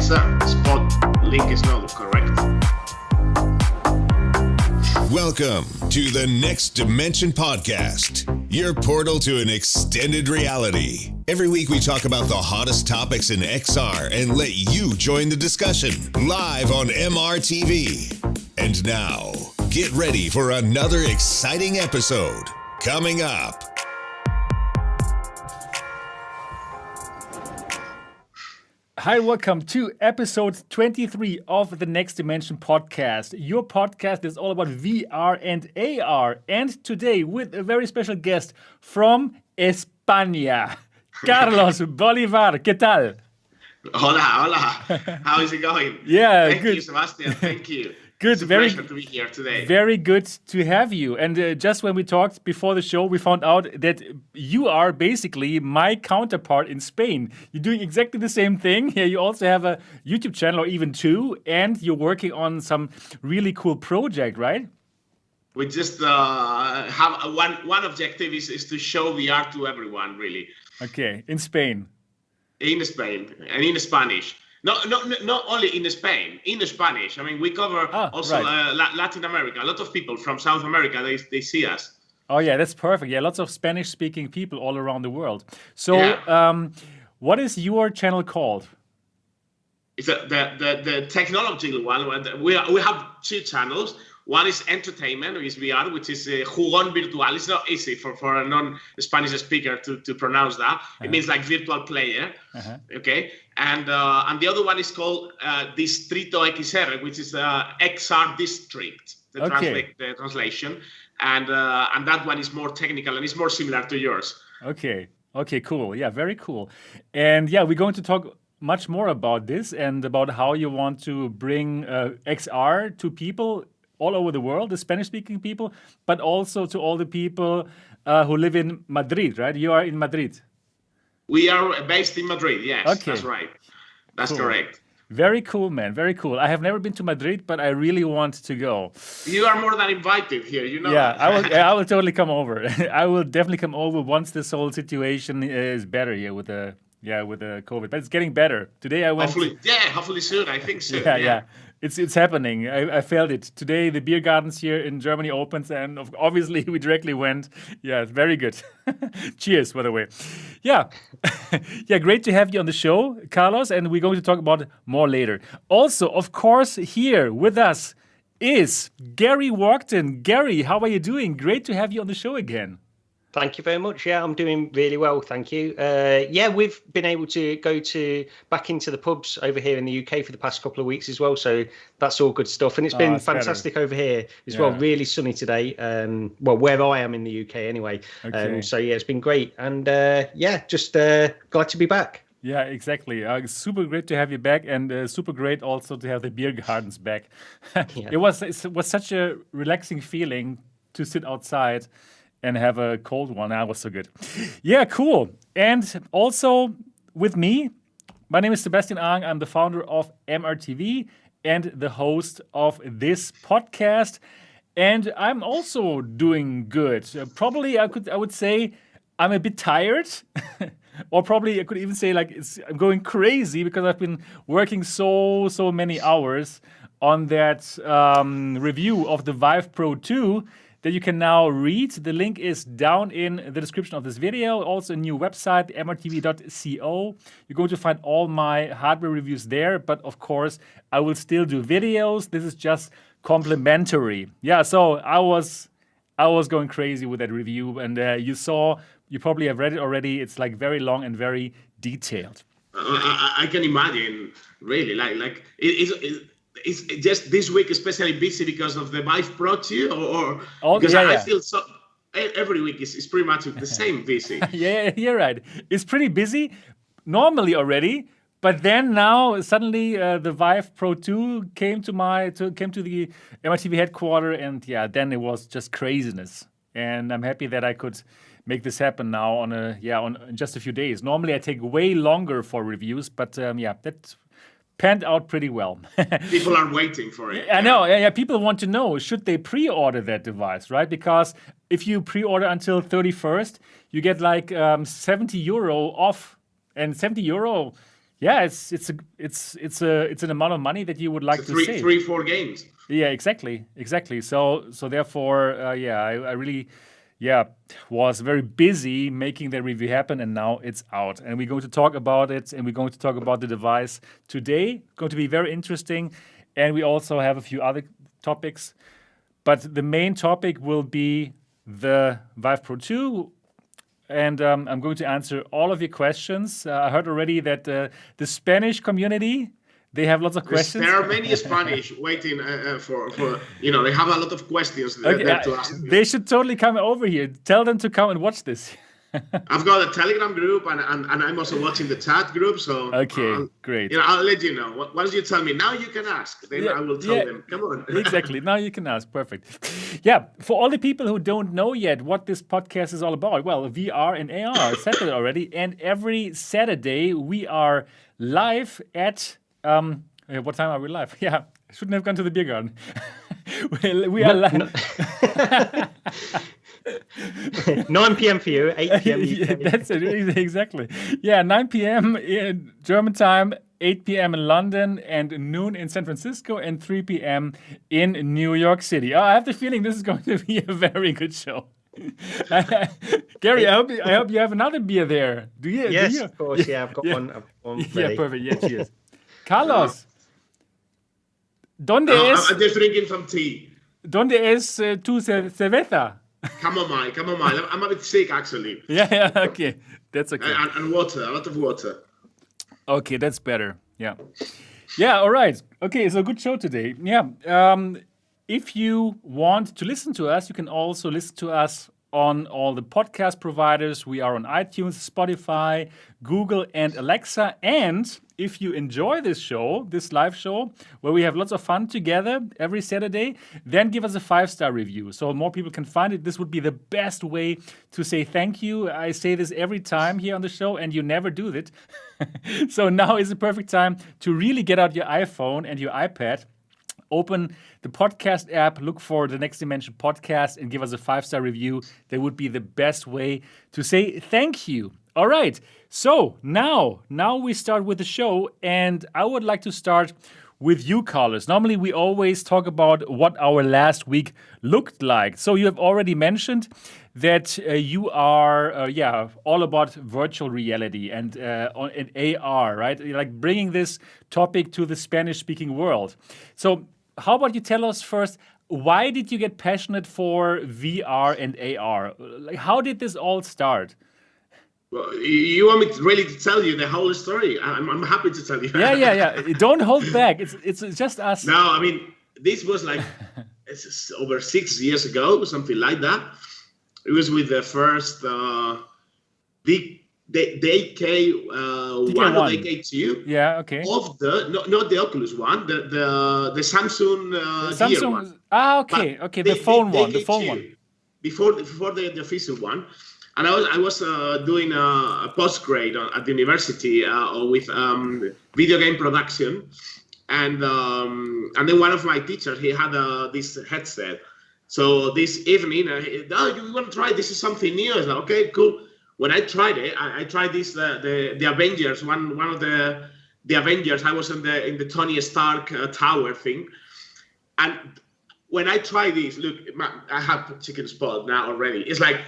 sir. Spot link is not correct. Welcome to the Next Dimension Podcast, your portal to an extended reality. Every week we talk about the hottest topics in XR and let you join the discussion live on MRTV. And now, get ready for another exciting episode coming up. Hi, welcome to episode 23 of the Next Dimension Podcast. Your podcast is all about VR and AR. And today with a very special guest from España, Carlos Bolivar. ¿Qué tal? Hola, hola. How is it going? Yeah, Thank good. you, Sebastian. Thank you. Good, It's a pleasure to be here today. Very good to have you. And just when we talked before the show, we found out that you are basically my counterpart in Spain. You're doing exactly the same thing. Here, you also have a YouTube channel, or even two, and you're working on some really cool project, right? We just have one objective is to show VR to everyone, really. Okay, in Spain. In Spain and in Spanish. Not only in Spain, in Spanish. I mean, we cover also right. Latin America. A lot of people from South America, they see us. Oh, yeah, that's perfect. Yeah, lots of Spanish-speaking people all around the world. So, what is your channel called? It's the technological one. We have two channels. One is entertainment, which is VR, which is jugón virtual. It's not easy for a non-Spanish speaker to pronounce that. It means like virtual player, okay? And the other one is called Distrito XR, which is XR district, the translation. And that one is more technical and it's more similar to yours. Okay, cool. Yeah, very cool. And yeah, we're going to talk much more about this and about how you want to bring XR to people all over the world, the Spanish-speaking people, but also to all the people who live in Madrid, right? You are in Madrid. We are based in Madrid, yes. Okay. That's right. That's cool. Correct. Very cool, man. Very cool. I have never been to Madrid, but I really want to go. You are more than invited here, you know. Yeah, I will totally come over. I will definitely come over once this whole situation is better here with the COVID. But it's getting better. Today I went. Hopefully soon. I think so. Yeah. It's happening. I felt it. Today the beer gardens here in Germany opens, and obviously we directly went. Yeah, it's very good. Cheers, by the way. Yeah. Yeah, great to have you on the show, Carlos, and we're going to talk about it more later. Also, of course, here with us is Gary Walkton. Gary, how are you doing? Great to have you on the show again. Thank you very much. Yeah, I'm doing really well, thank you. We've been able to go back into the pubs over here in the UK for the past couple of weeks as well, so that's all good stuff. And it's been fantastic over here as well. Really sunny today. Where I am in the UK anyway. Okay. It's been great. And just glad to be back. Yeah, exactly. Super great to have you back, and super great also to have the beer gardens back. It was such a relaxing feeling to sit outside and have a cold one. That was so good. Yeah, cool. And also with me, my name is Sebastian. I'm the founder of MRTV and the host of this podcast. And I'm also doing good. Probably I would say I'm a bit tired. Or probably I could even say I'm going crazy because I've been working so many hours on that review of the Vive Pro 2 that you can now read. The link is down in the description of this video. Also a new website, mrtv.co. You're going to find all my hardware reviews there, but of course, I will still do videos. This is just complimentary. Yeah, so I was going crazy with that review, and you probably have read it already. It's very long and very detailed. I can imagine, really, it's just this week especially busy because of the Vive Pro 2, I feel so every week is pretty much the same busy. Yeah, you're right. It's pretty busy normally already, but then now suddenly the Vive Pro 2 came to the MRTV headquarters, and then it was just craziness. And I'm happy that I could make this happen now on just a few days. Normally I take way longer for reviews, but that panned out pretty well. People are waiting for it. I know. Yeah, people want to know, should they pre-order that device, right? Because if you pre-order until 31st, you get €70 off. And €70, Yeah, it's an amount of money that you would like to save. 3-4 games. Yeah, exactly. So therefore, I really, was very busy making the review happen, and now it's out, and we're going to talk about it, and we're going to talk about the device today. Going to be very interesting, and we also have a few other topics, but the main topic will be the Vive Pro 2. And I'm going to answer all of your questions. I heard already that the Spanish community, they have lots of questions. There are many Spanish waiting for they have a lot of questions there to ask. They should totally come over here. Tell them to come and watch this. I've got a Telegram group, and I'm also watching the chat group. So great. I'll let you know. Once you tell me, now you can ask. Then I will tell them. Come on. Exactly. Now you can ask. Perfect. Yeah. For all the people who don't know yet what this podcast is all about, well, VR and AR, I said that already. And every Saturday we are live at what time are we live? Yeah, I shouldn't have gone to the beer garden. we are live. 9 p.m. for you, 8 p.m. UK. That's it, exactly. Yeah, 9 p.m. in German time, 8 p.m. in London, and noon in San Francisco, and 3 p.m. in New York City. Oh, I have the feeling this is going to be a very good show. Gary, I hope you have another beer there. Do you? Yes, of course. Yeah, I've got one. Yeah, perfect. Yeah, cheers. Carlos, ¿dónde es? I'm just drinking some tea. ¿Dónde es tu cerveza? Chamomile. I'm a bit sick, actually. Yeah, okay. That's okay. And water, a lot of water. Okay, that's better. Yeah, all right. Okay, so good show today. Yeah. If you want to listen to us, you can also listen to us on all the podcast providers. We are on iTunes, Spotify, Google, and Alexa. And if you enjoy this show, this live show, where we have lots of fun together every Saturday, then give us a 5-star review so more people can find it. This would be the best way to say thank you. I say this every time here on the show, and you never do it. So now is the perfect time to really get out your iPhone and your iPad, open the podcast app, look for the Next Dimension podcast, and give us a 5-star review. That would be the best way to say thank you. All right, so now we start with the show, and I would like to start with you, Carlos. Normally, we always talk about what our last week looked like. So you have already mentioned that you are, all about virtual reality and AR, right? Like bringing this topic to the Spanish-speaking world. So how about you tell us first, why did you get passionate for VR and AR? Like, how did this all start? Well, you want me to really tell you the whole story? I'm happy to tell you. Yeah. Don't hold back. It's just us. No, I mean, this was like it's over 6 years ago, something like that. It was with the first the AK1 or the AK2. Yeah, okay. Of the not the Oculus one, the Samsung Gear one. Okay. The phone one. Before the official one. And I was doing a postgrad at the university with video game production, and then one of my teachers, he had this headset. So this evening, you want to try? This is something new. I was like, okay, cool. When I tried it, I tried this the Avengers, one of the Avengers. I was in the Tony Stark tower thing, and when I tried this, look, I have chicken spot now already. It's like.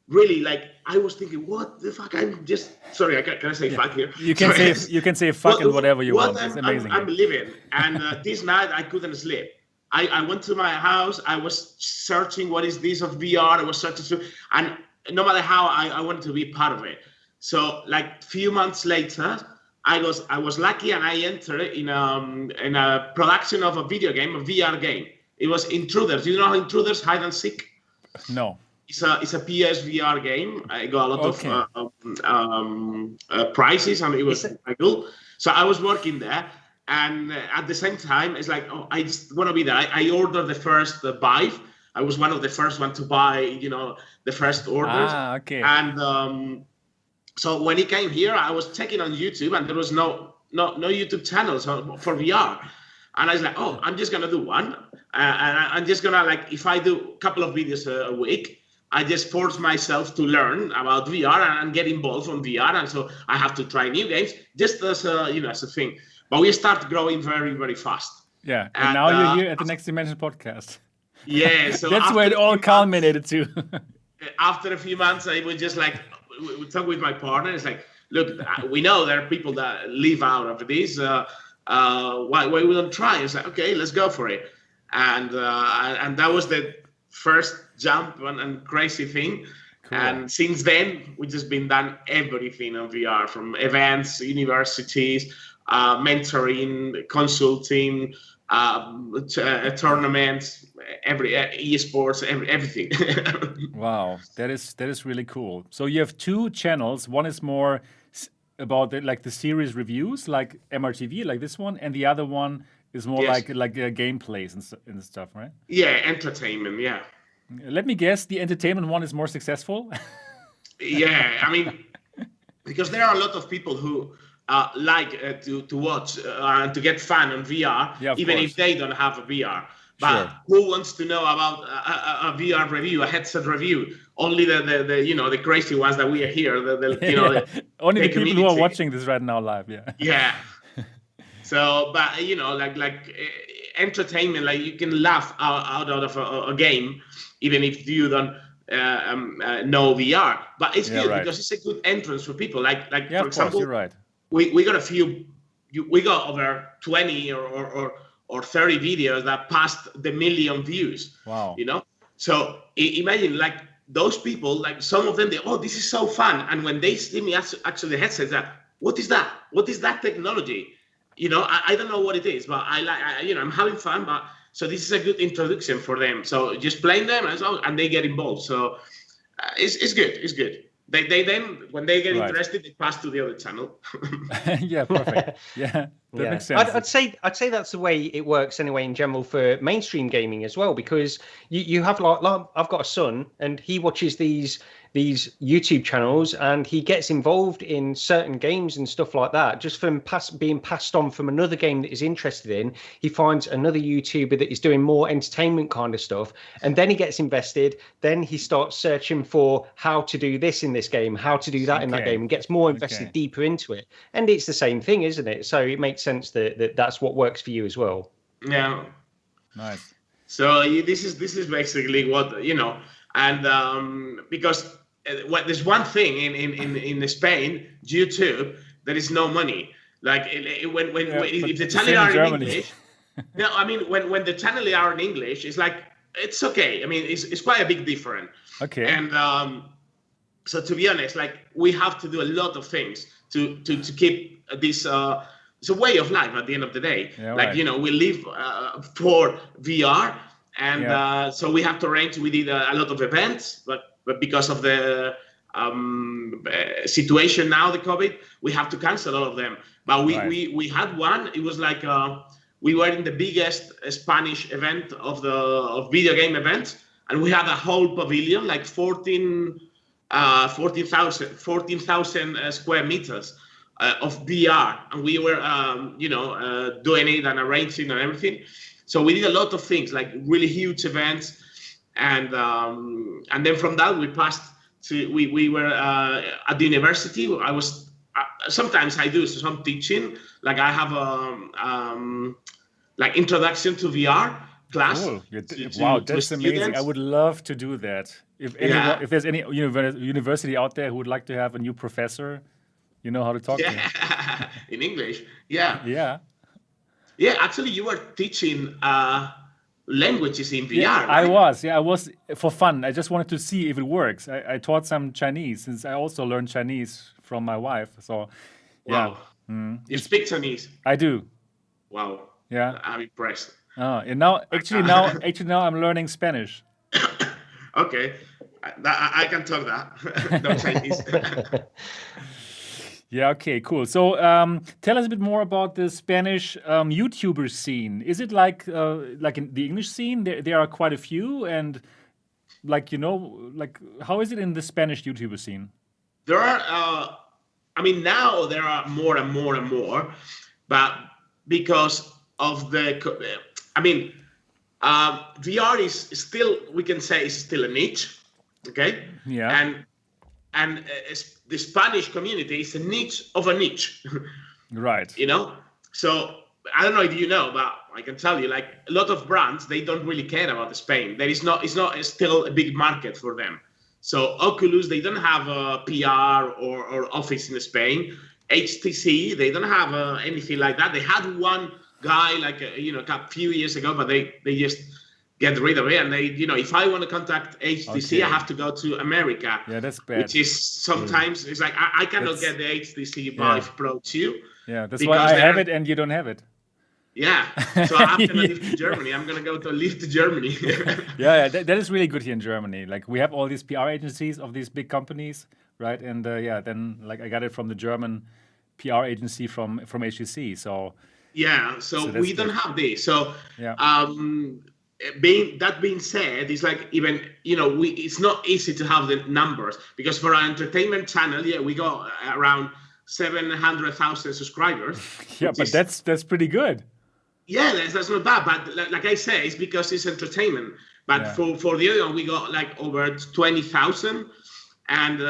Really, like I was thinking, what the fuck? I'm just sorry. Can I say fuck here? You can say fuck and whatever you want. It's amazing. I'm living, and this night I couldn't sleep. I went to my house. I was searching what is this of VR. I was searching, and no matter how, I wanted to be part of it. So, like few months later, I was lucky, and I entered in a production of a video game, a VR game. It was Intruders. You know Intruders, hide and seek? No. It's a PSVR game. I got a lot of prizes, and it was quite cool. So I was working there, and at the same time, it's like, I just want to be there. I ordered the first Vive. I was one of the first one to buy, the first orders. Okay. And so when it came here, I was checking on YouTube, and there was no YouTube channels for VR. And I was like, I'm just gonna do one, and I'm just gonna if I do a couple of videos a week. I just force myself to learn about VR and get involved on VR, and so I have to try new games just as a thing. But we start growing very, very fast. Yeah, and now you're here at the Next Dimension podcast. Yeah, so that's where it all culminated to. After a few months, I was just like, we talk with my partner. It's like, look, we know there are people that live out of this. Why we don't try? It's like, okay, let's go for it. And that was the first jump and crazy thing. Cool. And since then, we've just been done everything on VR, from events, universities, mentoring, consulting, tournaments, esports, everything. Wow, that is really cool. So you have two channels. One is more about the series reviews, like MRTV, like this one, and the other one is more like gameplays and stuff, right? Yeah, entertainment. Yeah. Let me guess, the entertainment one is more successful. Yeah, I mean, because there are a lot of people who like to watch and to get fun on VR, even if they don't have a VR. But who wants to know about a VR review, a headset review? Only the crazy ones that we are here. Only the people who are watching this right now live. Yeah. Yeah. So, but like entertainment, like you can laugh out of a game, even if you don't know VR. But it's good because it's a good entrance for people. Like for example, you're right. We got we got over 20 or 30 videos that passed the 1 million views. Wow. So imagine like those people, like some of them, this is so fun. And when they see me actually the headsets, what is that? What is that technology? I don't know what it is, but I'm having fun. But so this is a good introduction for them. So just playing them and they get involved. So it's good. It's good. They then, when they get interested, they pass to the other channel. Yeah, perfect. Yeah, that makes sense. I'd say that's the way it works anyway in general for mainstream gaming as well, because you have like I've got a son and he watches these YouTube channels and he gets involved in certain games and stuff like that just from being passed on from another game that he's interested in. He finds another YouTuber that is doing more entertainment kind of stuff, and then he gets invested. Then he starts searching for how to do this in this game, how to do that in that game, and gets more invested deeper into it. And it's the same thing, isn't it? So it makes sense that that's what works for you as well. Yeah. Nice. So this is basically what and because there's one thing in Spain, YouTube, there is no money. Like if the channels are in English, no, I mean when the channels are in English, it's like it's okay. I mean it's quite a big difference. Okay. And so to be honest, like we have to do a lot of things to keep this. It's a way of life at the end of the day. Yeah, we live for VR, and so we have to arrange. We did a lot of events, but because of the situation now, the COVID, we have to cancel all of them. But we had one. It was like we were in the biggest Spanish event of video game events, and we had a whole pavilion, like 14,000 square meters of VR, and we were doing it and arranging and everything. So we did a lot of things, like really huge events. And then from that we passed to we were at the university. I was sometimes I do some teaching, like I have like introduction to VR class. Cool. Wow, that's amazing. I would love to do that. If there's any university out there who would like to have a new professor, you know how to talk to him. In English. Yeah. Actually, you were teaching languages in VR. Yeah, right? I was for fun. I just wanted to see if it works. I taught some Chinese, since I also learned Chinese from my wife. So, wow. You speak Chinese? I do. Wow. Yeah, I'm impressed. And now I'm learning Spanish. Okay, I can talk that. No Chinese. Yeah, okay, cool. So tell us a bit more about the Spanish YouTuber scene. Is it like in the English scene? There are quite a few, and how is it in the Spanish YouTuber scene? There are, now there are more and more and more, but because of VR is still, we can say, is still a niche. Okay. Yeah. And the Spanish community is a niche of a niche. Right. So I don't know if you know, but I can tell you, like a lot of brands, they don't really care about Spain. It's not still a big market for them. So Oculus, they don't have a PR or office in Spain. HTC, they don't have anything like that. They had one guy a few years ago, but they just get rid of it. And they, if I want to contact HTC, I have to go to America. Yeah, that's bad. Which is sometimes it's like I cannot get the HTC Vive Pro 2. Yeah, that's why I have it and you don't have it. Yeah, so I'm gonna live to Germany. I'm gonna go to live to Germany. Yeah, that is really good here in Germany. Like we have all these PR agencies of these big companies, right? And then like I got it from the German PR agency from HTC. So we don't have this. So being said, it's like even it's not easy to have the numbers because for our entertainment channel, we got around 700,000 subscribers. Yeah, but that's pretty good. Yeah, that's not bad. But like I say, it's because it's entertainment. But for the other one, we got like over 20,000. And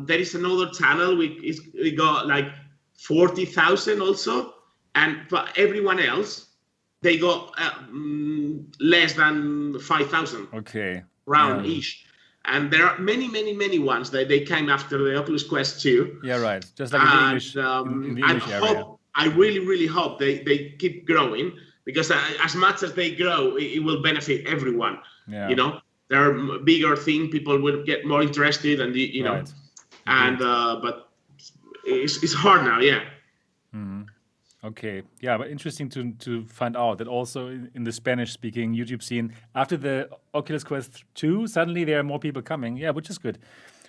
there is another channel, we got like 40,000 also. And for everyone else, they got less than 5,000. Okay. Round-ish. And there are many ones that they came after the Oculus Quest 2. Yeah, right. Just like in the English, in the English area. I really hope they keep growing because as much as they grow, it will benefit everyone. Yeah. There are bigger things, people will get more interested, and Right. And but it's hard now, yeah. Mm-hmm. Okay, yeah, but interesting to find out that also in the Spanish-speaking YouTube scene, after the Oculus Quest 2, suddenly there are more people coming. Yeah, which is good,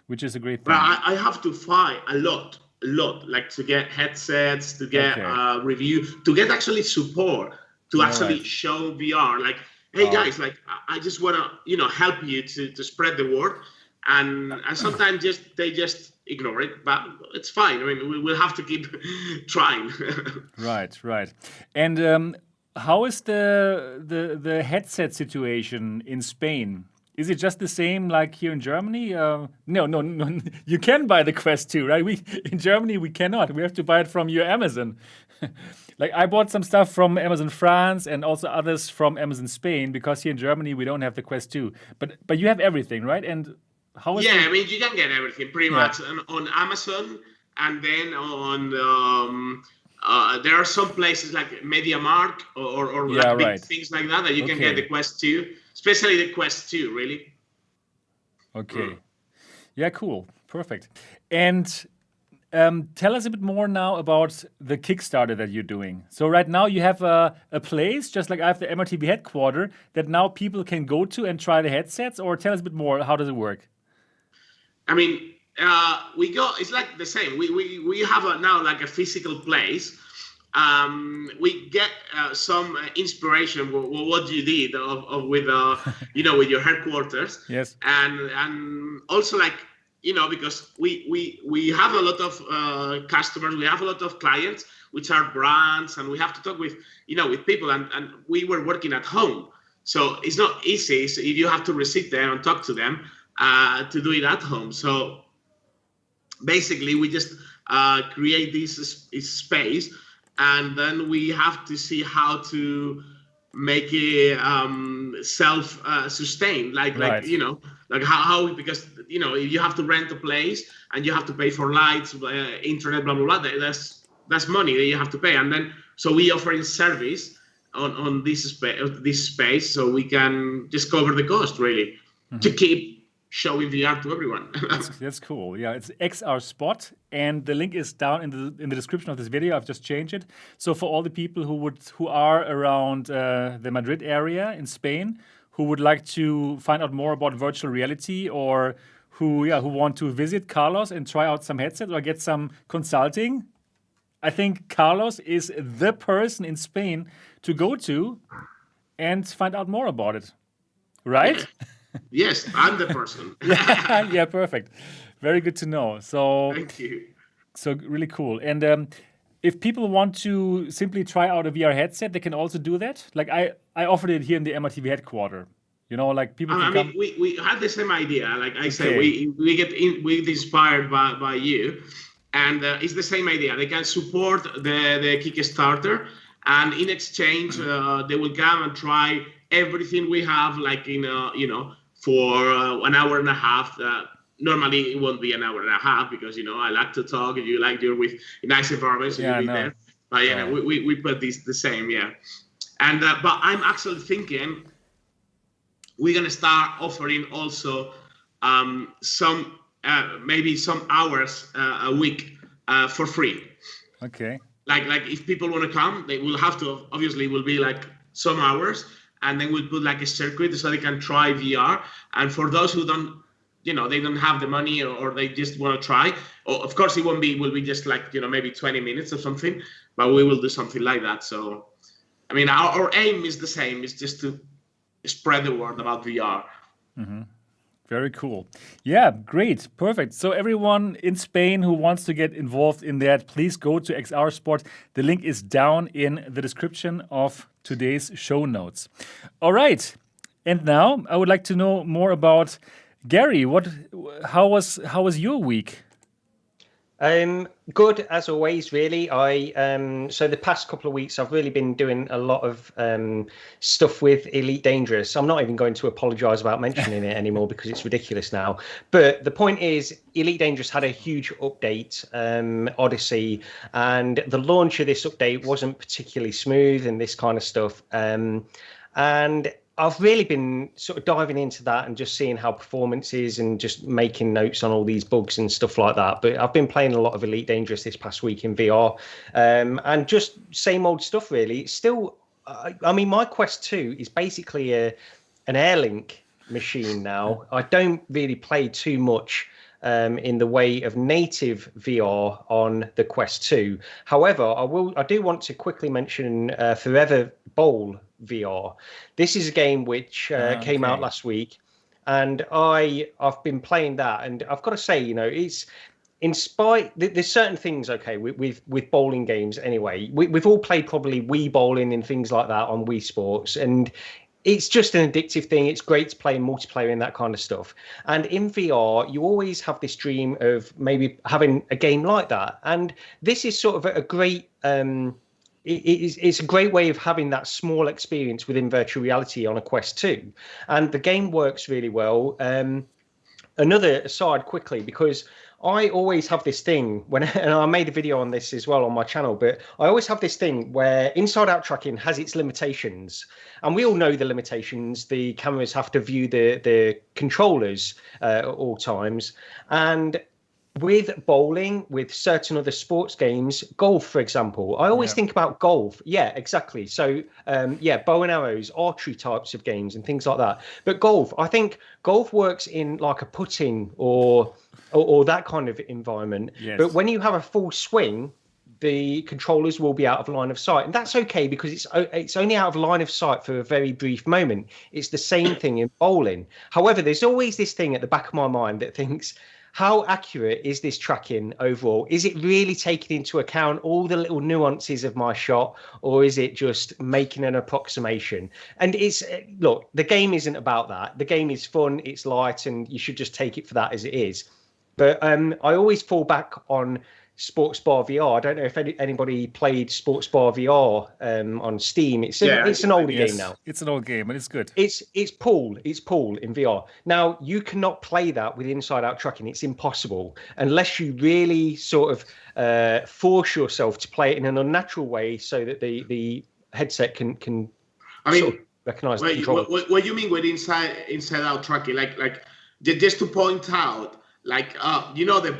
which is a great thing. But I have to fight a lot, like to get headsets, to get review, to get actually support, to actually show VR. Like, hey guys, like I just want to help you to spread the word, and sometimes they just ignore it, but it's fine. I mean, we'll have to keep trying. Right. And how is the headset situation in Spain? Is it just the same like here in Germany? No. You can buy the Quest 2, right? In Germany we cannot. We have to buy it from your Amazon. Like I bought some stuff from Amazon France and also others from Amazon Spain because here in Germany we don't have the Quest 2. But you have everything, right? And how is I mean, you can get everything pretty much on Amazon, and then on there are some places like MediaMarkt or like big things like that you can get the Quest 2, especially the Quest 2, really. Okay. Yeah, cool. Perfect. And tell us a bit more now about the Kickstarter that you're doing. So right now you have a place, just like I have the MRTV headquarter, that now people can go to and try the headsets, or tell us a bit more, how does it work? I mean, it's like the same. We have now like a physical place. We get some inspiration what you did with with your headquarters. Yes. And also like because we have a lot of customers, we have a lot of clients which are brands, and we have to talk with with people, and we were working at home, so it's not easy. So if you have to sit there and talk to them. To do it at home. So basically we just create this space, and then we have to see how to make it self-sustained, like how because if you have to rent a place and you have to pay for lights, internet, blah blah blah, that's money that you have to pay. And then so we offer in service on this space, so we can just cover the cost really to keep showing VR to everyone. That's cool. Yeah, it's XR Spot, and the link is down in the description of this video. I've just changed it. So for all the people who are around the Madrid area in Spain, who would like to find out more about virtual reality, or who want to visit Carlos and try out some headsets or get some consulting, I think Carlos is the person in Spain to go to and find out more about it. Right? Yes, I'm the person. Yeah, perfect. Very good to know. So thank you. So really cool. And if people want to simply try out a VR headset, they can also do that. Like I offered it here in the MRTV headquarter. You know, like people can I mean, we had the same idea. Like I said, we inspired by you, and it's the same idea. They can support the Kickstarter, and in exchange, they will come and try everything we have, like for an hour and a half. Normally, it won't be an hour and a half because I like to talk, and you like you're with nice environments, so you'll be there. But we put this the same, And but I'm actually thinking we're gonna start offering also some maybe some hours a week for free. Okay. Like if people want to come, they will have to. Obviously, it will be like some hours, and then we'll put like a circuit so they can try VR. And for those who don't, they don't have the money or they just want to try. Of course, it will be just like maybe 20 minutes or something. But we will do something like that. So, I mean, our aim is the same. It's just to spread the word about VR. Mm-hmm. Very cool. Yeah, great. Perfect. So everyone in Spain who wants to get involved in that, please go to XR Sport. The link is down in the description of today's show notes. All right. And now I would like to know more about Gary. How was your week? Good as always, really. So the past couple of weeks I've really been doing a lot of stuff with Elite Dangerous. I'm not even going to apologize about mentioning it anymore because it's ridiculous now. But the point is, Elite Dangerous had a huge update, Odyssey, and the launch of this update wasn't particularly smooth and this kind of stuff. And I've really been sort of diving into that and just seeing how performance is and just making notes on all these bugs and stuff like that. But I've been playing a lot of Elite Dangerous this past week in VR, and just same old stuff, really. Still, I mean, my Quest 2 is basically an Airlink machine now. I don't really play too much in the way of native VR on the Quest 2. However, I do want to quickly mention Forever Bowl VR. This is a game which came out last week, and I've been playing that, and I've got to say, it's there's certain things with bowling games anyway. We've all played probably Wii bowling and things like that on Wii Sports, and it's just an addictive thing. It's great to play in multiplayer and that kind of stuff. And in VR, you always have this dream of maybe having a game like that. And this is sort of a great it's a great way of having that small experience within virtual reality on a Quest 2. And the game works really well. Another aside quickly, because I always have this thing and I made a video on this as well on my channel, but I always have this thing where inside-out tracking has its limitations, and we all know the limitations. The cameras have to view the controllers at all times, and with bowling, with certain other sports games, golf, for example, I always think about golf. Yeah, exactly. So, bow and arrows, archery types of games and things like that. But golf, I think golf works in like a putting or that kind of environment. Yes. But when you have a full swing, the controllers will be out of line of sight, and that's okay because it's only out of line of sight for a very brief moment. It's the same thing in bowling. However, there's always this thing at the back of my mind that thinks, how accurate is this tracking overall? Is it really taking into account all the little nuances of my shot, or is it just making an approximation? And look, the game isn't about that. The game is fun, it's light, and you should just take it for that as it is. But I always fall back on Sports Bar VR. I don't know if anybody played Sports Bar VR on Steam. It's an older game now. It's an old game, and it's good. It's pool in VR. Now, you cannot play that with inside-out tracking. It's impossible unless you really sort of force yourself to play it in an unnatural way, so that the headset can sort of recognize the controller. What you mean with inside-out tracking? Like just to point out, like the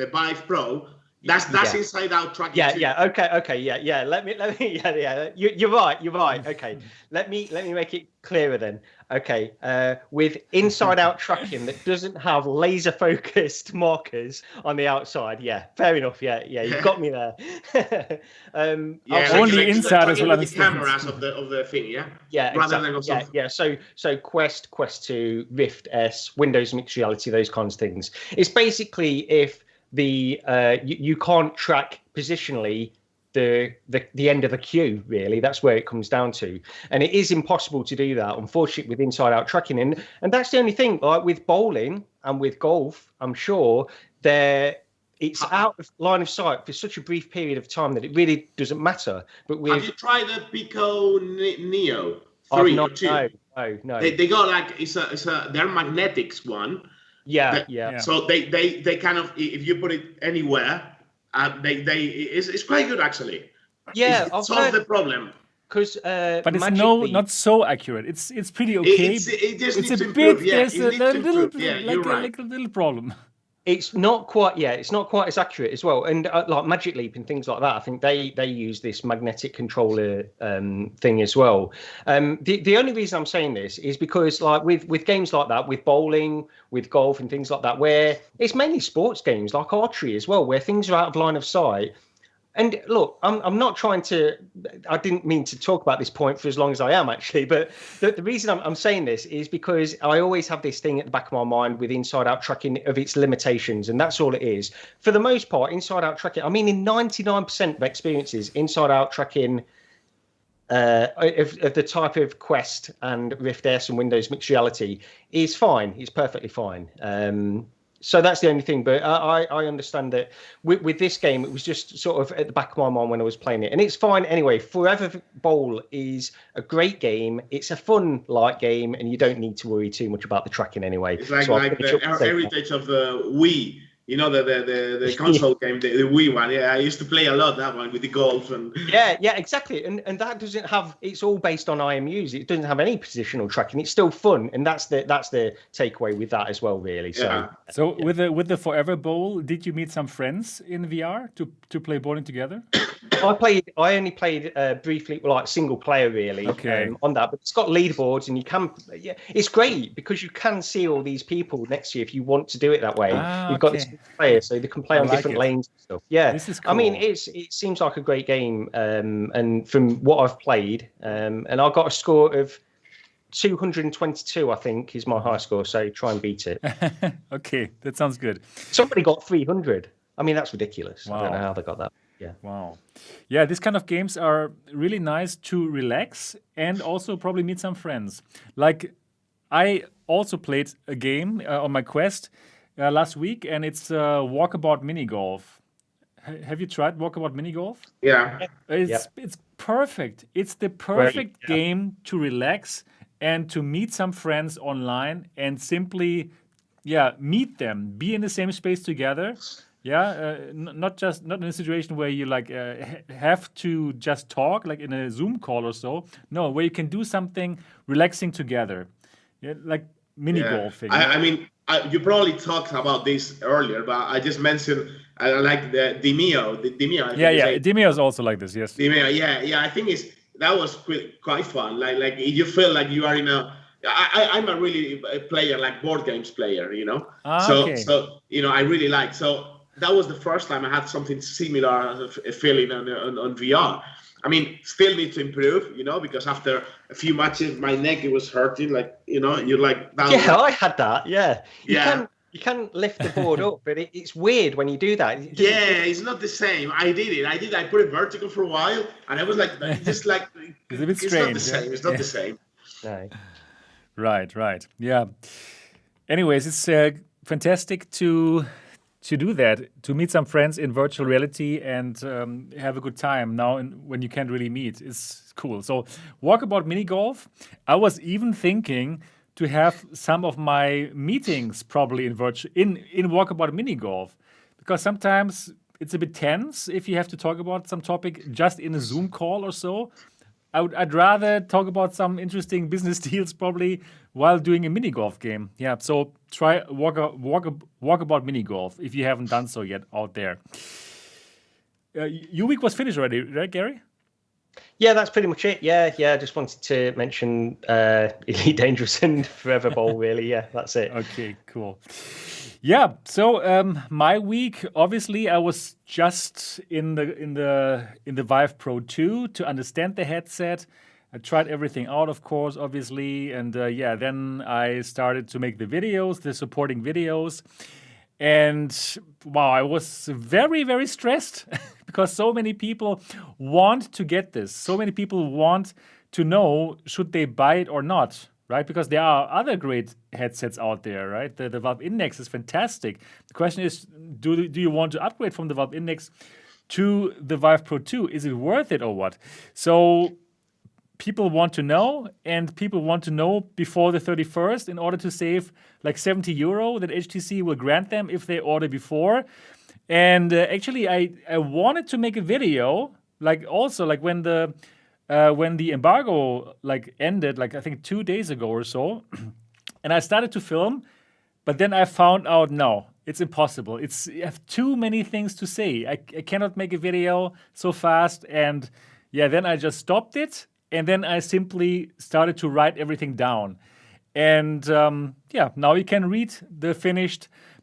Vive Pro. That's inside out tracking. Okay. Let me. You're right. Okay. Let me make it clearer then. Okay. With inside out tracking that doesn't have laser focused markers on the outside. Yeah. Fair enough. Yeah. You've got me there. Only insiders will understand. Cameras of the thing. Yeah. Yeah. Exactly. Yeah. So Quest 2, Rift S, Windows Mixed Reality, those kinds of things. It's basically if you can't track positionally the end of the queue, really. That's where it comes down to. And it is impossible to do that, unfortunately, with inside-out tracking. And that's the only thing, like with bowling and with golf, I'm sure it's out of line of sight for such a brief period of time that it really doesn't matter. But have you tried the Pico Neo 3 or 2? No. They got like they're magnetics one. Yeah. So they kind of, if you put it anywhere, it's quite good actually. Yeah, it solves the problem. But it's not so accurate. It's pretty okay. It just needs a to improve. bit. There's a little like a little problem. It's not quite as accurate as well. And like Magic Leap and things like that, I think they use this magnetic controller thing as well. The only reason I'm saying this is because like with games like that, with bowling, with golf and things like that, where it's mainly sports games like archery as well, where things are out of line of sight. And look, I'm not trying to. I didn't mean to talk about this point for as long as I am, actually. But the reason I'm saying this is because I always have this thing at the back of my mind with inside-out tracking of its limitations, and that's all it is. For the most part, inside-out tracking. I mean, in 99% of experiences, inside-out tracking of the type of Quest and Rift S and Windows mixed reality is fine. It's perfectly fine. So that's the only thing. But I understand that with this game, it was just sort of at the back of my mind when I was playing it. And it's fine anyway. Forever Bowl is a great game. It's a fun, light game, and you don't need to worry too much about the tracking anyway. It's like the heritage of the Wii. You know, the console game, the Wii one. Yeah, I used to play a lot that one with the golf and. Yeah, exactly. And that doesn't have. It's all based on IMUs. It doesn't have any positional tracking. It's still fun, and that's the takeaway with that as well, really. Yeah. So with the Forever Bowl, did you meet some friends in VR to play bowling together? I only played briefly, like single player, really. Okay. On that, but it's got leaderboards, and you can. Yeah, it's great because you can see all these people next to you if you want to do it that way. You've got this player, so they can play on different lanes and stuff. Yeah, this is cool. I mean, it seems like a great game, and from what I've played, and I got a score of 222, I think, is my high score. So try and beat it. Okay, that sounds good. Somebody got 300. I mean, that's ridiculous. Wow. I don't know how they got that. Yeah. Wow. Yeah, these kind of games are really nice to relax and also probably meet some friends. Like, I also played a game on my Quest last week, and it's Walkabout Mini Golf. Have you tried Walkabout Mini Golf? Yeah. It's perfect. It's the perfect game to relax and to meet some friends online and simply, meet them, be in the same space together. Yeah, not in a situation where you like have to just talk like in a Zoom call or so. No, where you can do something relaxing together, like mini golfing. I mean, you probably talked about this earlier, but I just mentioned I like the Demio. Demio is also like this. Yes. Demio, yeah. I think that was quite fun. Like you feel like you are in a. I'm a really player, like board games player, you know. So you know, I really like so. That was the first time I had something similar feeling on VR. I mean, still need to improve, you know, because after a few matches, my neck it was hurting. Like, you know, you're like down. Yeah, I had that. Yeah, you can lift the board up, but it's weird when you do that. It's not the same. I did it. I put it vertical for a while, and I was like, just like it's a bit strange. It's not the same. It's not the same. No. Right. Yeah. Anyways, it's fantastic to do that, to meet some friends in virtual reality and have a good time now when you can't really meet. It's cool. So Walkabout Mini Golf, I was even thinking to have some of my meetings probably in Walkabout Mini Golf, because sometimes it's a bit tense if you have to talk about some topic just in a Zoom call or so. I'd rather talk about some interesting business deals probably while doing a mini golf game. Yeah, so try Walkabout Mini Golf if you haven't done so yet out there. Your week was finished already, right, Gary? Yeah, that's pretty much it. Yeah. I just wanted to mention Elite Dangerous and Forever Bowl, really. Yeah, that's it. Okay, cool. Yeah, so my week, obviously, I was just in the Vive Pro 2 to understand the headset. I tried everything out, of course, obviously, and then I started to make the supporting videos, and wow, I was very, very stressed because so many people want to get this. So many people want to know, should they buy it or not, right? Because there are other great headsets out there, right? The Valve Index is fantastic. The question is, do you want to upgrade from the Valve Index to the Vive Pro 2? Is it worth it or what? So people want to know, and people want to know before the 31st in order to save like €70 that HTC will grant them if they order before. And actually, I wanted to make a video, like also like when the embargo like ended, like I think 2 days ago or so, and I started to film, but then I found out, no, it's impossible. I have too many things to say. I cannot make a video so fast. And yeah, then I just stopped it. And then I simply started to write everything down. And yeah, now you can read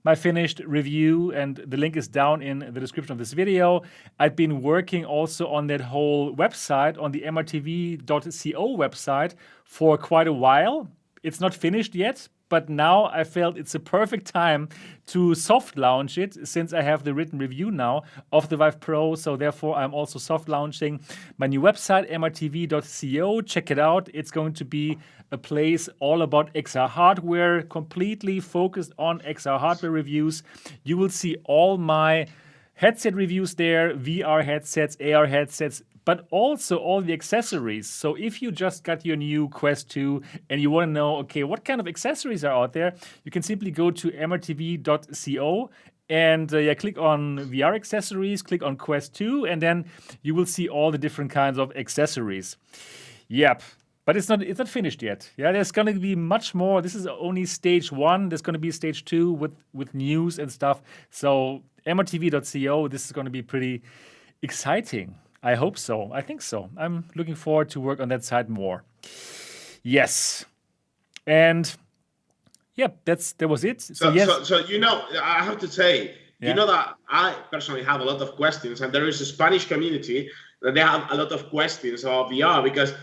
my finished review, and the link is down in the description of this video. I've been working also on that whole website, on the MRTV.co website, for quite a while. It's not finished yet, but now I felt it's a perfect time to soft launch it, since I have the written review now of the Vive Pro. So therefore, I'm also soft launching my new website, mrtv.co. Check it out. It's going to be a place all about XR hardware, completely focused on XR hardware reviews. You will see all my headset reviews there, VR headsets, AR headsets, but also all the accessories. So if you just got your new Quest 2 and you want to know, okay, what kind of accessories are out there, you can simply go to mrtv.co and click on VR accessories, click on Quest 2, and then you will see all the different kinds of accessories. Yep. But it's not finished yet. Yeah, there's going to be much more. This is only stage 1. There's going to be stage 2 with news and stuff. So mrtv.co, this is going to be pretty exciting. I hope so. I think so. I'm looking forward to work on that side more. Yes. And yeah, that was it. So you know, I have to say, you know that I personally have a lot of questions, and there is a Spanish community that they have a lot of questions of VR, because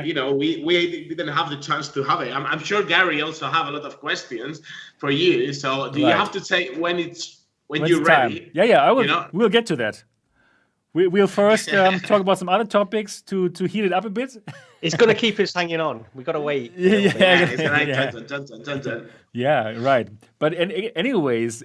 you know, we didn't have the chance to have it. I'm sure Gary also have a lot of questions for you. So do you have to say when you're ready? Yeah, I will. You know? We'll get to that. We'll first talk about some other topics to heat it up a bit. It's going to keep us hanging on. We've got to wait. Yeah, right. But anyways,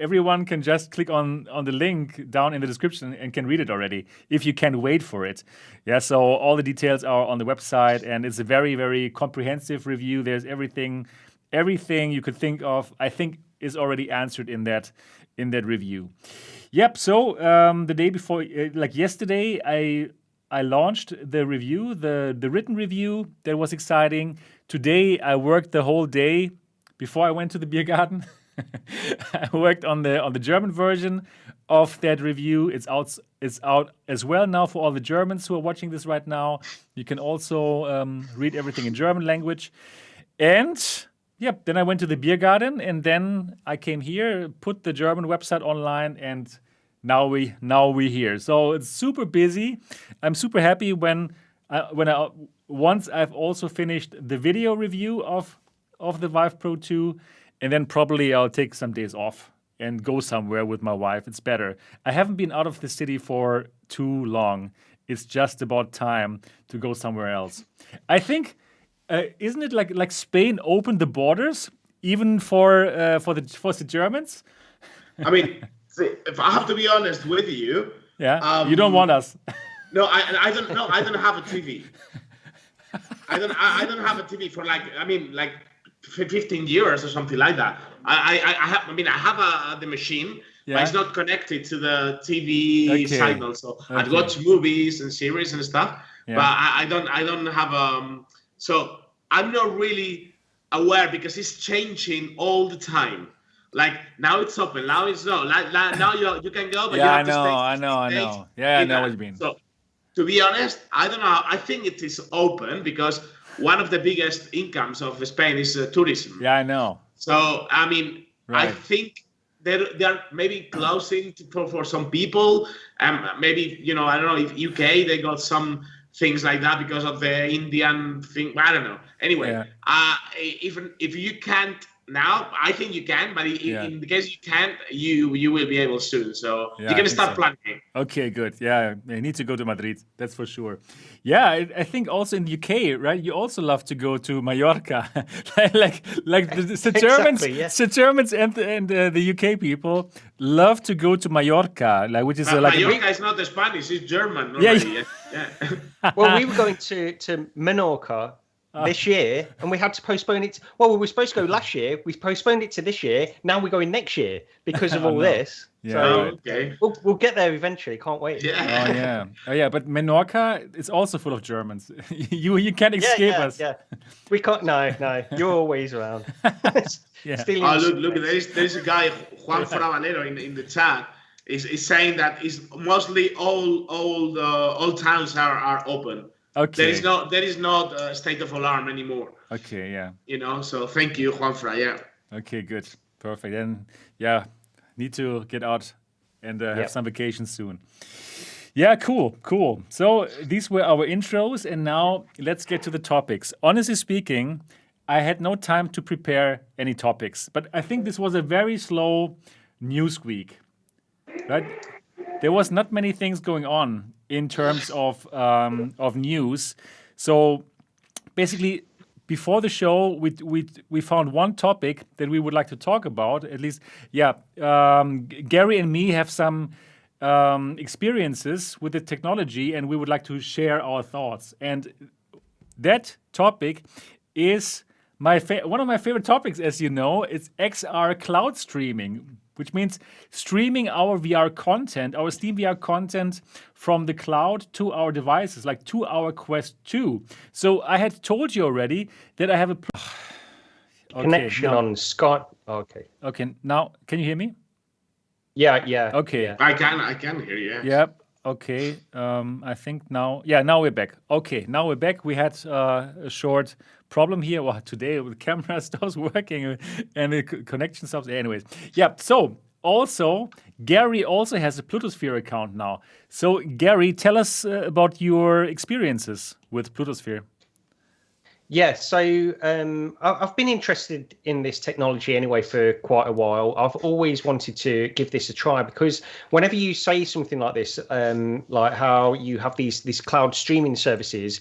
everyone can just click on the link down in the description and can read it already, if you can wait for it. Yeah, so all the details are on the website, and it's a very, very comprehensive review. There's everything you could think of, I think, is already answered in that review. Yep. So the day before, like yesterday, I launched the review, the written review. That was exciting. Today I worked the whole day before I went to the beer garden. I worked on the German version of that review. It's out as well now for all the Germans who are watching this right now. You can also read everything in German language. And yep, then I went to the beer garden, and then I came here, put the German website online, and now we're here. So it's super busy. I'm super happy once I've also finished the video review of the Vive Pro 2, and then probably I'll take some days off and go somewhere with my wife. It's better. I haven't been out of the city for too long. It's just about time to go somewhere else. I think. Isn't it like Spain opened the borders even for the Germans? I mean, if I have to be honest with you, you don't want us. No, I don't. No, I don't have a TV. I don't have a TV for like 15 years or something like that. I have the machine, but it's not connected to the TV signal. So I'd watch movies and series and stuff, but I don't have So I'm not really aware, because it's changing all the time. Like now it's open, now it's not. Now you can go, but you have to stay. I know. Yeah, I know what you mean. So to be honest, I don't know. I think it is open because one of the biggest incomes of Spain is tourism. Yeah, I know. So I mean, I think they're maybe closing for some people. Maybe I don't know if UK they got some things like that because of the Indian thing. I don't know. Anyway, even if you can't now. I think you can, but in the case you can't, you will be able soon. So Yeah, you can start planning. Okay, good. Yeah, I need to go to Madrid. That's for sure. Yeah, I think also in the UK, right? You also love to go to Mallorca, like the Germans, Exactly, yeah. the Germans and the UK people love to go to Mallorca, like which is like Mallorca is not the Spanish; it's German. Yeah. Already. Yeah. Well, we were going to Menorca this year, and we had to postpone it. Well, we were supposed to go last year. We postponed it to this year. Now we're going next year because of all this. Yeah. So Okay. we'll get there eventually. Can't wait. Yeah. Oh yeah. But Menorca is also full of Germans. you can't escape us. Yeah, we can't. No, you're always around. Yeah. Look. There's a guy, Juan Fravalero, in the chat. Is saying that is mostly all towns are open. Okay. There is not a state of alarm anymore. Okay. Yeah. So thank you, Juanfra. Yeah. Okay. Good. Perfect. And need to get out and have some vacation soon. Yeah. Cool. So these were our intros, and now let's get to the topics. Honestly speaking, I had no time to prepare any topics, but I think this was a very slow news week. Right? There was not many things going on in terms of news. So basically, before the show, we found one topic that we would like to talk about. At least, Gary and me have some experiences with the technology, and we would like to share our thoughts. And that topic is one of my favorite topics, as you know. It's XR cloud streaming, which means streaming our VR content, our Steam VR content from the cloud to our devices, like to our Quest 2. So I had told you already that I have a connection on Skype. Okay, now can you hear me? Yeah. Okay. Yeah. I can hear you. Yep. Okay. I think now. Yeah. Now we're back. Okay. Now we're back. We had a short problem here. Well, today the camera stops working and the connection stops. Anyways. Yeah. So also Gary also has a Plutosphere account now. So Gary, tell us about your experiences with Plutosphere. Yeah, so I've been interested in this technology anyway for quite a while. I've always wanted to give this a try because whenever you say something like this, like how you have these cloud streaming services,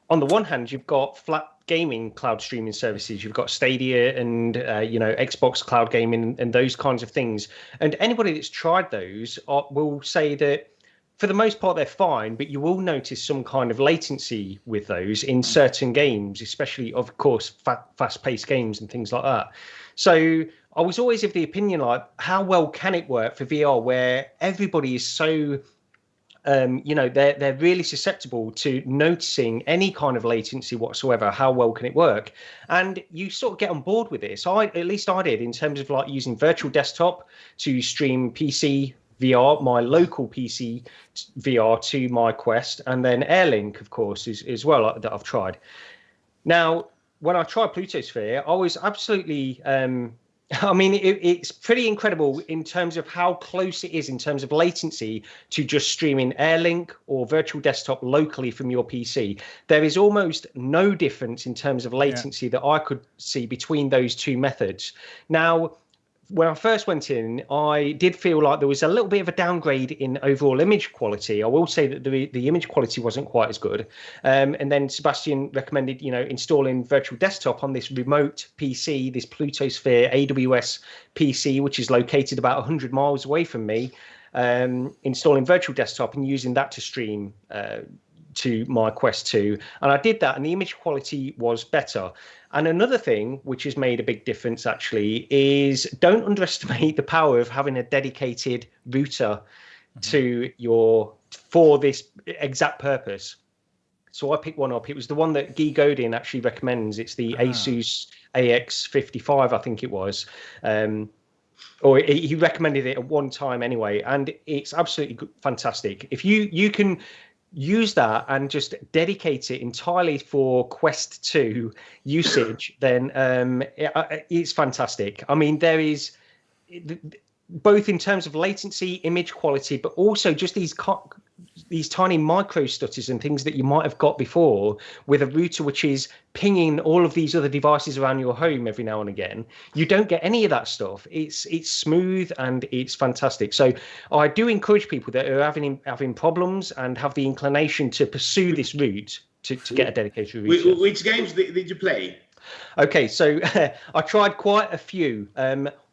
on the one hand, you've got flat gaming cloud streaming services. You've got Stadia and Xbox cloud gaming and those kinds of things. And anybody that's tried those will say that for the most part, they're fine, but you will notice some kind of latency with those in certain games, especially, of course, fast-paced games and things like that. So I was always of the opinion, like, how well can it work for VR where everybody is so, they're really susceptible to noticing any kind of latency whatsoever. How well can it work? And you sort of get on board with this. At least I did, in terms of like using virtual desktop to stream PC VR, my local PC VR to my Quest, and then Airlink, of course, is well that I've tried. Now, when I tried Plutosphere, I was absolutely, it's pretty incredible in terms of how close it is in terms of latency to just streaming Airlink or virtual desktop locally from your PC. There is almost no difference in terms of latency that I could see between those two methods. Now, when I first went in, I did feel like there was a little bit of a downgrade in overall image quality. I will say that the image quality wasn't quite as good. And then Sebastian recommended, installing virtual desktop on this remote PC, this Plutosphere AWS PC, which is located about 100 miles away from me, installing virtual desktop and using that to stream to my Quest 2. And I did that, and the image quality was better. And another thing which has made a big difference actually is don't underestimate the power of having a dedicated router for this exact purpose. So I picked one up. It was the one that Guy Godin actually recommends. It's the Asus AX55, I think it was. Or he recommended it at one time anyway, and it's absolutely fantastic. If you can use that and just dedicate it entirely for Quest 2 usage, then it's fantastic. I mean, there is both in terms of latency, image quality, but also just these these tiny micro stutters and things that you might have got before with a router which is pinging all of these other devices around your home every now and again. You don't get any of that stuff. It's smooth and it's fantastic. So I do encourage people that are having problems and have the inclination to pursue this route to get a dedicated router. Which games did you play? Okay, so I tried quite a few.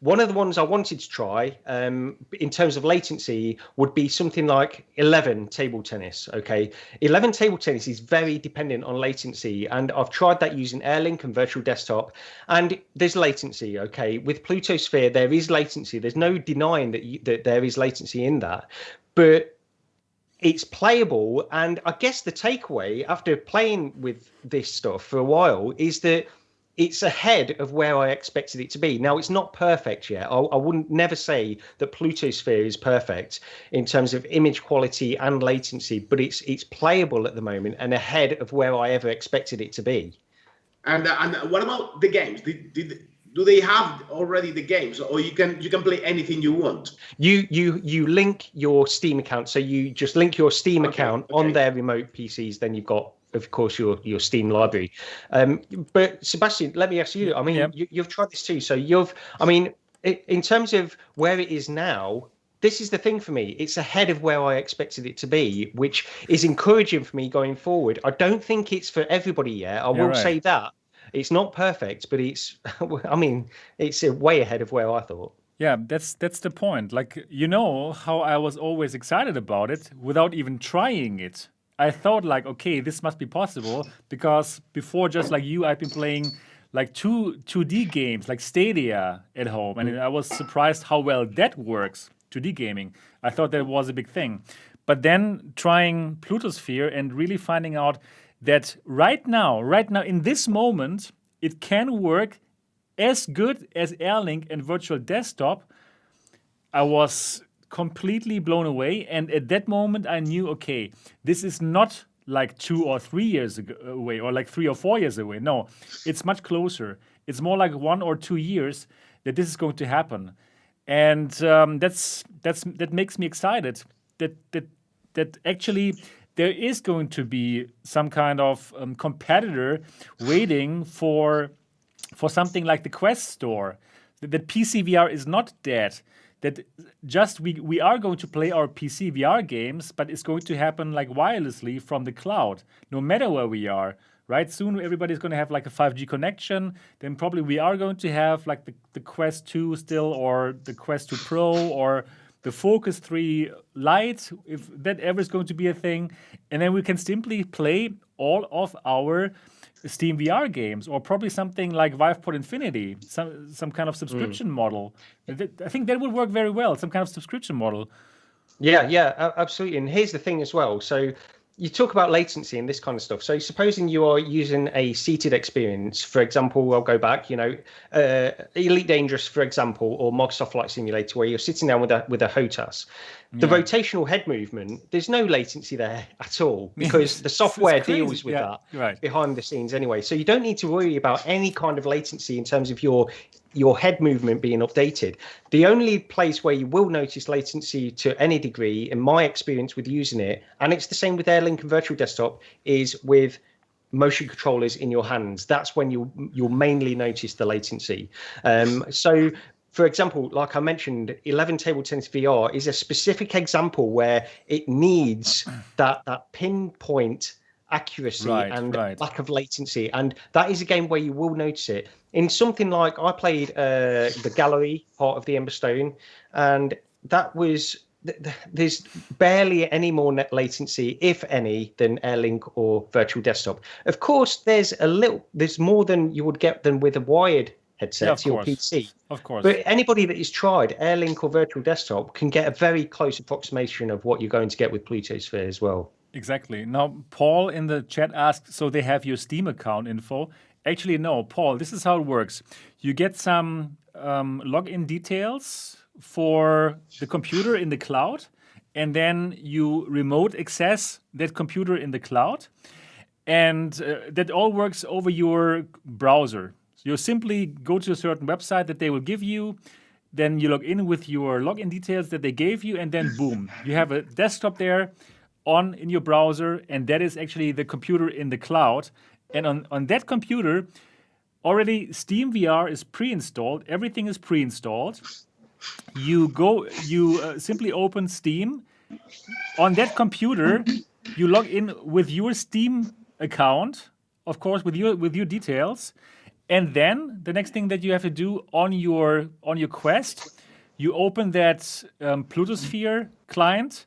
One of the ones I wanted to try in terms of latency would be something like 11 table tennis. Okay, 11 table tennis is very dependent on latency, and I've tried that using Airlink and virtual desktop, and there's latency. Okay, with Pluto Sphere there is latency. There's no denying that there is latency in that, but it's playable. And I guess the takeaway after playing with this stuff for a while is that it's ahead of where I expected it to be. Now, it's not perfect yet. I wouldn't never say that Pluto Sphere is perfect in terms of image quality and latency, but it's playable at the moment and ahead of where I ever expected it to be. And what about the games? Do they have already the games, or you can play anything you want? You link your Steam account, so you just link your Steam account on their remote PCs. Then you've got, of course, your Steam library. But Sebastian, let me ask you. I mean, you've tried this too. So in terms of where it is now, this is the thing for me. It's ahead of where I expected it to be, which is encouraging for me going forward. I don't think it's for everybody yet. I will say that. It's not perfect, but it's way ahead of where I thought. Yeah, that's the point. Like, how I was always excited about it without even trying it. I thought like, okay, this must be possible because before, just like you, I've been playing like 2D games like Stadia at home, and I was surprised how well that works, 2D gaming. I thought that was a big thing. But then trying Pluto Sphere and really finding out that right now, in this moment, it can work as good as Airlink and Virtual Desktop. I was completely blown away. And at that moment, I knew, okay, this is not like 2 or 3 years away or like 3 or 4 years away. No, it's much closer. It's more like 1 or 2 years that this is going to happen. And that makes me excited that actually there is going to be some kind of competitor waiting for something like the Quest Store. That PC VR is not dead. That just we are going to play our PC VR games, but it's going to happen like wirelessly from the cloud, no matter where we are. Right? Soon everybody's going to have like a 5G connection. Then probably we are going to have like the Quest 2 still, or the Quest 2 Pro, or the Focus 3 Lite, if that ever is going to be a thing. And then we can simply play all of our Steam VR games, or probably something like Vive Pro Infinity, some kind of subscription model. I think that would work very well, some kind of subscription model. Yeah, absolutely. And here's the thing as well. So you talk about latency and this kind of stuff. So supposing you are using a seated experience, for example, I'll go back, Elite Dangerous, for example, or Microsoft Flight Simulator, where you're sitting down with a HOTAS. The rotational head movement, there's no latency there at all because the software deals with that behind the scenes anyway. So you don't need to worry about any kind of latency in terms of your head movement being updated. The only place where you will notice latency to any degree, in my experience with using it, and it's the same with Airlink and Virtual Desktop, is with motion controllers in your hands. That's when you'll mainly notice the latency. So, for example, like I mentioned, 11 Table Tennis VR is a specific example where it needs that pinpoint accuracy and lack of latency, and that is a game where you will notice it. In something like, I played the gallery part of the Ember Stone, and that was there's barely any more net latency, if any, than Airlink or Virtual Desktop. Of course, there's more than you would get than with a wired headset to your PC. Of course. But anybody that has tried Airlink or Virtual Desktop can get a very close approximation of what you're going to get with Pluto Sphere as well. Exactly. Now, Paul in the chat asked, so they have your Steam account info. Actually, no, Paul, this is how it works. You get some login details for the computer in the cloud, and then you remote access that computer in the cloud. And that all works over your browser. So you simply go to a certain website that they will give you. Then you log in with your login details that they gave you, and then boom, you have a desktop there on in your browser, and that is actually the computer in the cloud. And on that computer, already SteamVR is pre-installed. Everything is pre-installed. You simply open Steam. On that computer, you log in with your Steam account, of course, with your details. And then the next thing that you have to do on your Quest, you open that Plutosphere client,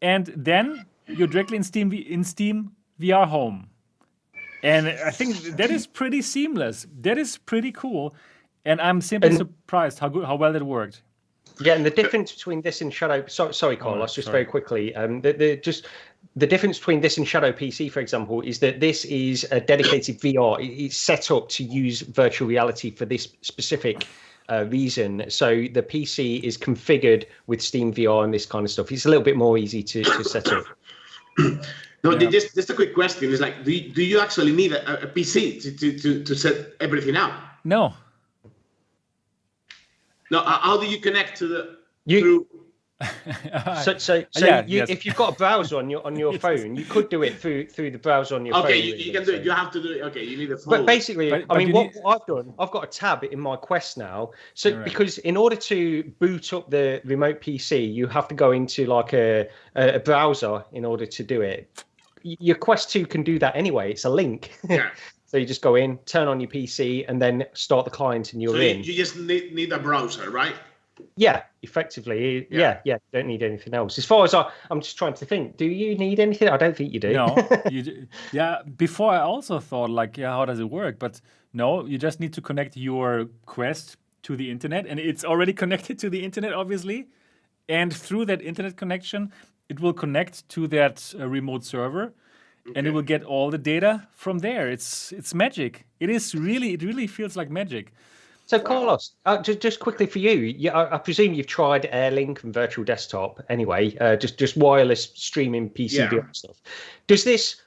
and then you're directly in Steam VR Home. And I think that is pretty seamless. That is pretty cool. And I'm simply surprised how well it worked. Yeah, and the difference between this and Shadow... Sorry, Carlos, very quickly. The difference between this and Shadow PC, for example, is that this is a dedicated VR. It's set up to use virtual reality for this specific reason. So the PC is configured with Steam VR and this kind of stuff. It's a little bit more easy to set up. No, just a quick question. It's like, do you actually need a PC to set everything up? No. No, how do you connect to the... If you've got a browser on your phone, you could do it through the browser on your phone. Okay, you can do it. You have to do it. Okay, you need a phone. But basically, what I've done, I've got a tab in my Quest now. So because in order to boot up the remote PC, you have to go into like a browser in order to do it. Your Quest 2 can do that anyway. It's a link. Yeah. So you just go in, turn on your PC, and then start the client, and you're in. You just need a browser, right? Yeah, effectively. Yeah. Don't need anything else. As far as I'm just trying to think, do you need anything? I don't think you do. No, you do. Yeah, before I also thought like, how does it work? But no, you just need to connect your Quest to the internet, and it's already connected to the internet, obviously. And through that internet connection, it will connect to that remote server. Okay. And it will get all the data from there. It's magic. It really feels like magic. So, Carlos, just quickly for you, I presume you've tried AirLink and Virtual Desktop anyway, just wireless streaming PC VR stuff. Does this,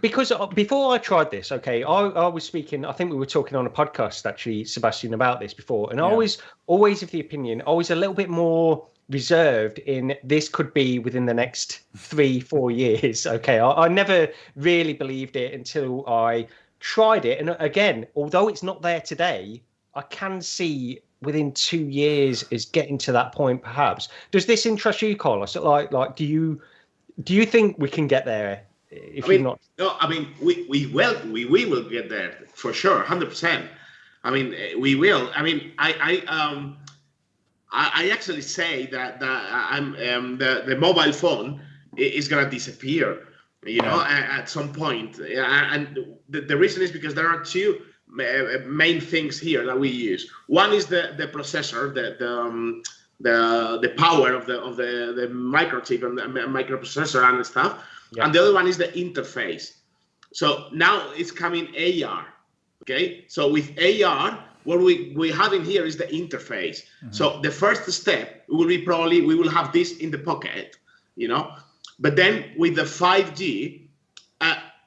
because before I tried this, okay, I was speaking, I think we were talking on a podcast actually, Sebastian, about this before, and I was always of the opinion, I was a little bit more reserved in this could be within the next 3-4 years. Okay, I never really believed it until I tried it. And again, although it's not there today, I can see within 2 years is getting to that point, perhaps. Does this interest you, Carlos? Like, do you think we can get there? Not, no, I mean, we will get there for sure, 100%. I mean, we will. I mean, I actually say that the mobile phone is gonna disappear, at some point. And the reason is because there are two main things here that we use. One is the processor, the power of the microchip and the microprocessor and stuff, and the other one is the interface. So now it's coming AR. Okay, so with AR, what we have in here is the interface. Mm-hmm. So the first step will be probably we will have this in the pocket, But then with the 5G,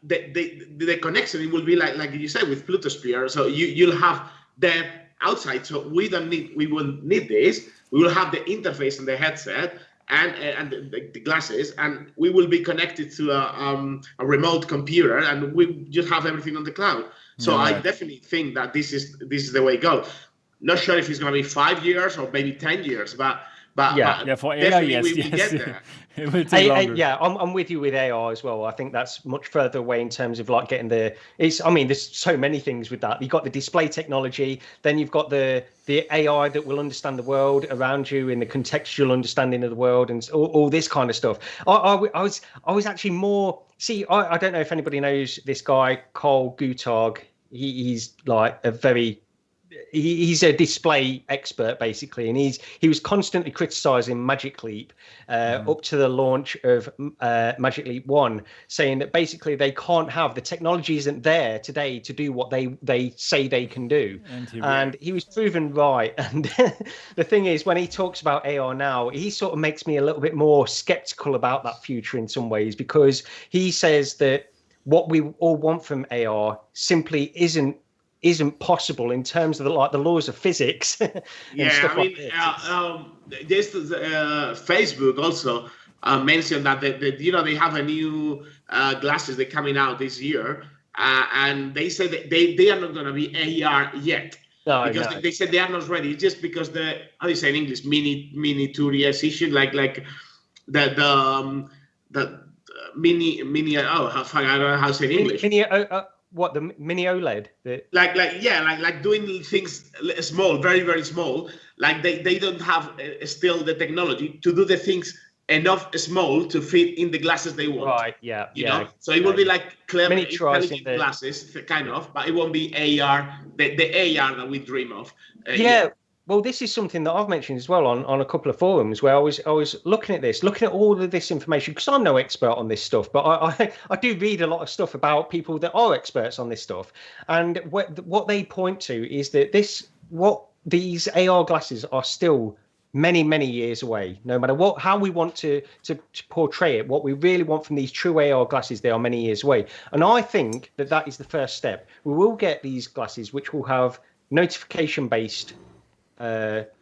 the connection, it will be like you said with Plutosphere. So you'll have the outside. So we won't need this. We will have the interface and the headset and the glasses, and we will be connected to a remote computer, and we just have everything on the cloud. So I definitely think that this is the way to go. Not sure if it's going to be 5 years or maybe 10 years, but for AR, yes. We get there. It will take longer. I'm with you with AR as well. I think that's much further away in terms of like getting there's so many things with that. You've got the display technology, then you've got the AI that will understand the world around you in the contextual understanding of the world and all this kind of stuff. I was actually more. See, I don't know if anybody knows this guy, Carl Guttag. He's like he's a display expert basically, and he was constantly criticizing Magic Leap up to the launch of Magic Leap 1, saying that basically they can't have the technology isn't there today to do what they say they can do, and he was proven right. And the thing is, when he talks about AR now, he sort of makes me a little bit more skeptical about that future in some ways, because he says that what we all want from AR simply isn't possible in terms of the laws of physics. Facebook also mentioned that they have a new glasses that coming out this year, and they said that they are not going to be AR yet. Because they said they are not ready. It's just because the, how do you say in English, mini 2DS issue, like the mini. Oh, I don't know how to say in English. What, the mini OLED? Like doing things small, very very small. Like they don't have still the technology to do the things enough small to fit in the glasses they want. Right. Yeah. You know? So it will be like clever intelligent the glasses, kind of, but it won't be AR, the AR that we dream of. Well, this is something that I've mentioned as well on a couple of forums where I was looking at all of this information, because I'm no expert on this stuff, but I do read a lot of stuff about people that are experts on this stuff. And what they point to is that these AR glasses are still many, many years away. No matter how we want to portray it, what we really want from these true AR glasses, they are many years away. And I think that is the first step. We will get these glasses which will have notification-based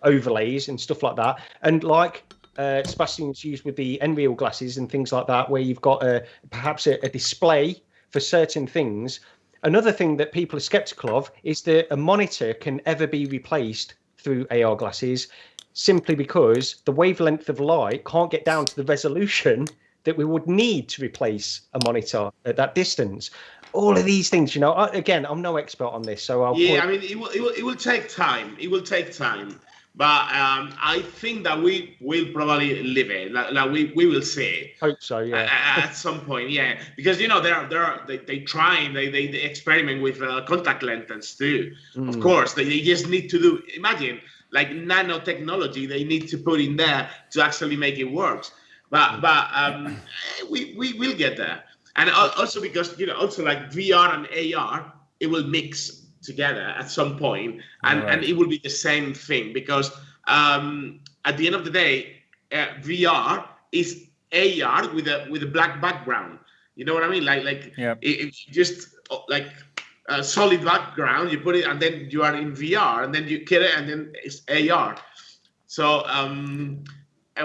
overlays and stuff like that. And like Sebastian's used with the Unreal glasses and things like that, where you've got perhaps a display for certain things. Another thing that people are skeptical of is that a monitor can ever be replaced through AR glasses, simply because the wavelength of light can't get down to the resolution that we would need to replace a monitor at that distance. All of these things, again, I'm no expert on this, so it will take time. It will take time, but I think that we will probably live it. Like we will see. Hope so, yeah. At some point, yeah, because they try, they experiment with contact lenses too. Of course, they just need to do. Imagine. Like nanotechnology, they need to put in there to actually make it work. But we will get there. And also because also like VR and AR, it will mix together at some point, and it will be the same thing, because at the end of the day, VR is AR with a black background. You know what I mean? It just like a solid background, you put it, and then you are in VR, and then you get it, and then it's AR. So and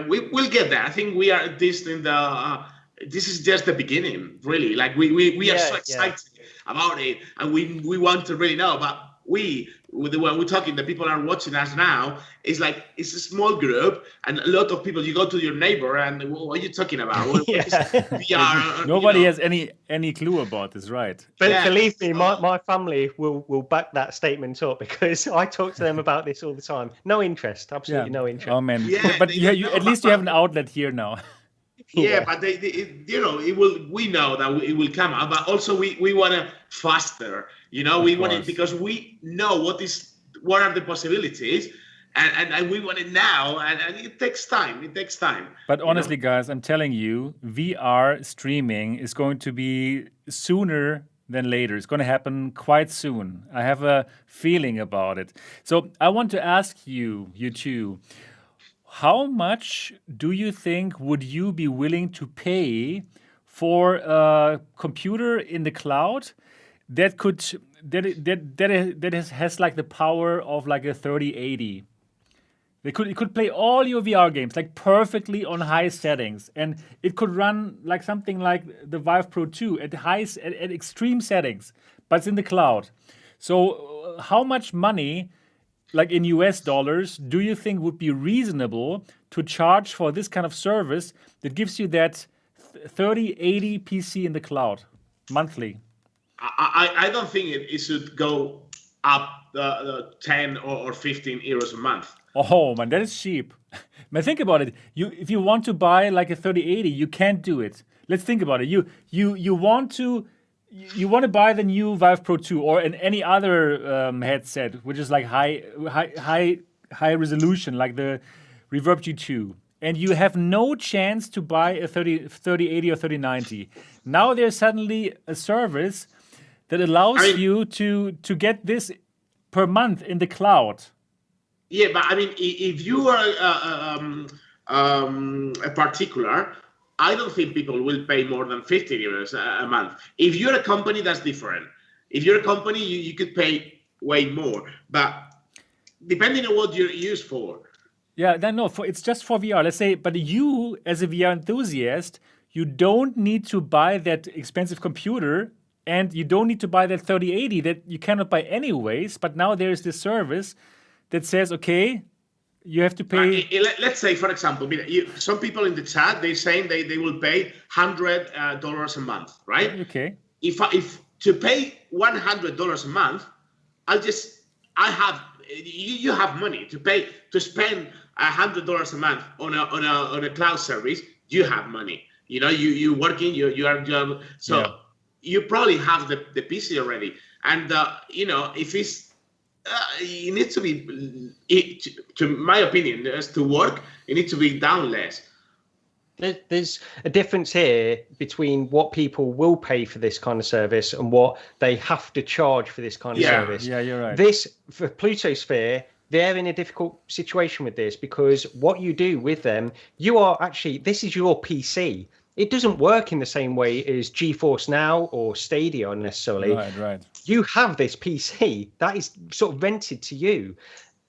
we'll get there. I think we are this in the. This is just the beginning, really. Like we are so excited about it, and we want to really know. But when we're talking, the people are watching us now. It's like it's a small group, and a lot of people. You go to your neighbor, and what are you talking about? What is VR? Nobody has any clue about this, right? But believe me, my family will back that statement up, because I talk to them about this all the time. No interest, absolutely no interest. Oh man, but you at least you have an outlet here now. But they it will. We know that it will come out, but also we want to faster. We want it because we know what are the possibilities, and we want it now, and it takes time. It takes time. But honestly, guys, I'm telling you, VR streaming is going to be sooner than later. It's going to happen quite soon. I have a feeling about it. So I want to ask you two. How much do you think would you be willing to pay for a computer in the cloud that has like the power of like a 3080? It could play all your VR games like perfectly on high settings, and it could run like something like the Vive Pro 2 at extreme settings, but it's in the cloud. So how much money, like in US dollars, do you think would be reasonable to charge for this kind of service that gives you that 3080 PC in the cloud monthly? I don't think it should go up 10 or 15 euros a month. Oh man, that is cheap. Man, think about it. If you want to buy like a 3080, you can't do it. Let's think about it. You want to buy the new Vive Pro 2 or any other headset, which is like high resolution, like the Reverb G2, and you have no chance to buy a 3080 or 3090. Now there's suddenly a service that allows you to get this per month in the cloud. Yeah, but I mean, if you are a particular, I don't think people will pay more than 50 euros a month. If you're a company, that's different. If you're a company, you could pay way more. But depending on what you're used for, Yeah, no, it's just for VR. Let's say, but you, as a VR enthusiast, you don't need to buy that expensive computer, and you don't need to buy that 3080 that you cannot buy anyways. But now there is this service that says, okay, you have to pay. Let's say, for example, some people in the chat, they're saying they will pay $100 a month, right? Okay. If to pay $100 a month, you have money to spend $100 a month on a cloud service. You have money. You working. You are job. So you probably have the PC already. And if it's it needs to be, to my opinion, as to work, it needs to be down less. There's a difference here between what people will pay for this kind of service and what they have to charge for this kind of service. Yeah, you're right. This, for Plutosphere, they're in a difficult situation with this because what you do with them, this is your PC. It doesn't work in the same way as GeForce Now or Stadia necessarily. Right. You have this PC that is sort of rented to you.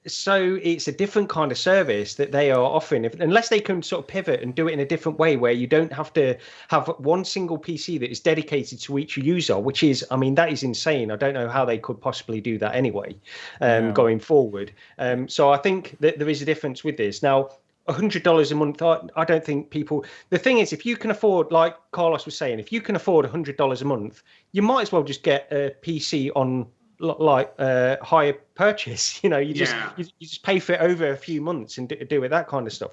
So it's a different kind of service that they are offering, unless they can sort of pivot and do it in a different way where you don't have to have one single PC that is dedicated to each user, which is, that is insane. I don't know how they could possibly do that anyway, going forward. So I think that there is a difference with this. Now, $100 a month, I don't think people... The thing is, if you can afford, like Carlos was saying, if you can afford $100 a month, you might as well just get a PC on higher purchase. You just pay for it over a few months and do it, that kind of stuff.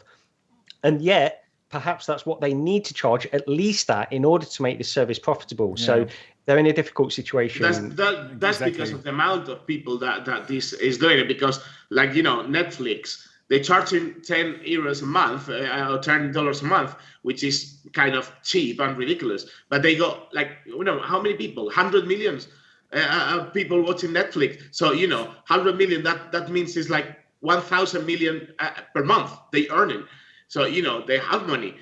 And yet, perhaps that's what they need to charge, at least that, in order to make this service profitable. Yeah. So they're in a difficult situation. That's exactly. Because of the amount of people that this is doing it. Because, Netflix, they're charging 10 euros a month, or $10 a month, which is kind of cheap and ridiculous. But they got how many people? 100 million people watching Netflix. So 100 million. That means it's like 1,000 million per month they earning. So they have money.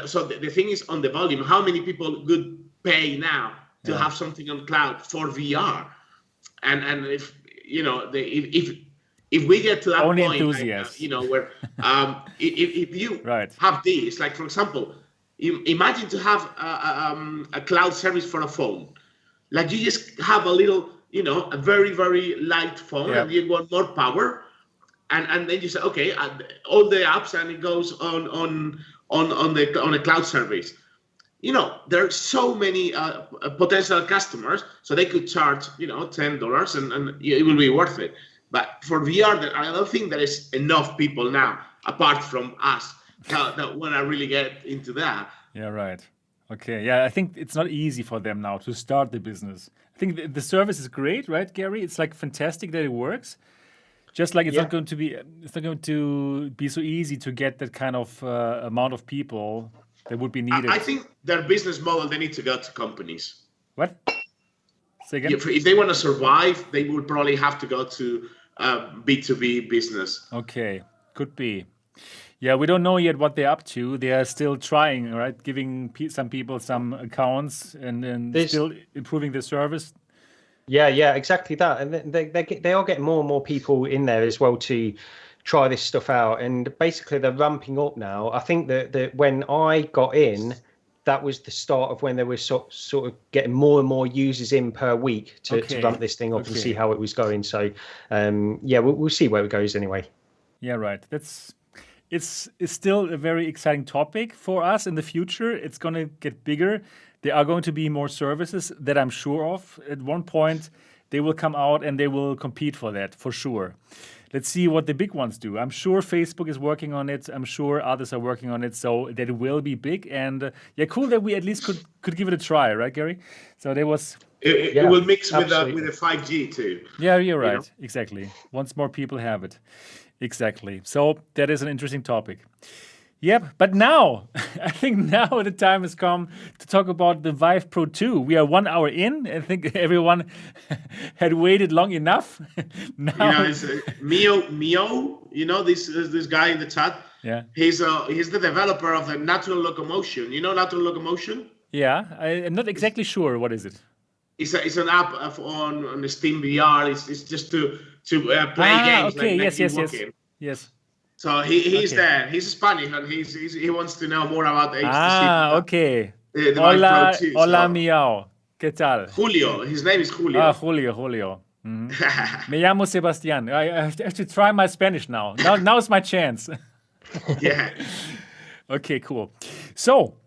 So the thing is on the volume. How many people would pay now to have something on cloud for VR? And if we get to that only point, enthusiasts. Where if you have this, like for example, imagine to have a cloud service for a phone. Like you just have a little, a very, very light phone, and you want more power, and then you say, okay, all the apps, and it goes on a cloud service. There are so many potential customers, so they could charge, $10, and it will be worth it. But for VR, I don't think there is enough people now, apart from us, that want to really get into that. Yeah, right. Okay, yeah, I think it's not easy for them now to start the business. I think the service is great, right, Gary? It's fantastic that it works. Just like it's not going to be so easy to get that kind of amount of people that would be needed. I think their business model, they need to go to companies. What? Say again? If they want to survive, they would probably have to go to B2B business. Okay, could be. Yeah, we don't know yet what they're up to. They are still trying, right? Giving some people some accounts and still improving the service. Yeah, exactly that. And they are getting more and more people in there as well to try this stuff out. And basically, they're ramping up now. I think that when I got in, that was the start of when they were sort of getting more and more users in per week to ramp this thing up and see how it was going. So, we'll see where it goes anyway. Yeah, right. It's still a very exciting topic for us in the future. It's going to get bigger. There are going to be more services that I'm sure of. At one point, they will come out and they will compete for that, for sure. Let's see what the big ones do. I'm sure Facebook is working on it. I'm sure others are working on it, so that it will be big. And cool that we at least could give it a try, right, Gary? So there was... It will mix with the 5G too. Yeah, you're right. Exactly. Once more people have it. Exactly. So that is an interesting topic. Yep. But now, I think now the time has come to talk about the Vive Pro 2. We are 1 hour in. I think everyone had waited long enough. Now, it's Mio. This guy in the chat. Yeah. He's the developer of the Natural Locomotion. You know Natural Locomotion? Yeah. I'm not exactly sure. What is it? It's an app on the Steam VR. It's just to play games. Okay. Like Yes. So he's there. He's Spanish, and he wants to know more about HTC. Okay. The Vive Hola, Pro 2, hola, so. miau. ¿Qué tal? Julio. His name is Julio. Julio. Me llamo Sebastian. I have to try my Spanish now. Now is my chance. Yeah. Okay, cool. So,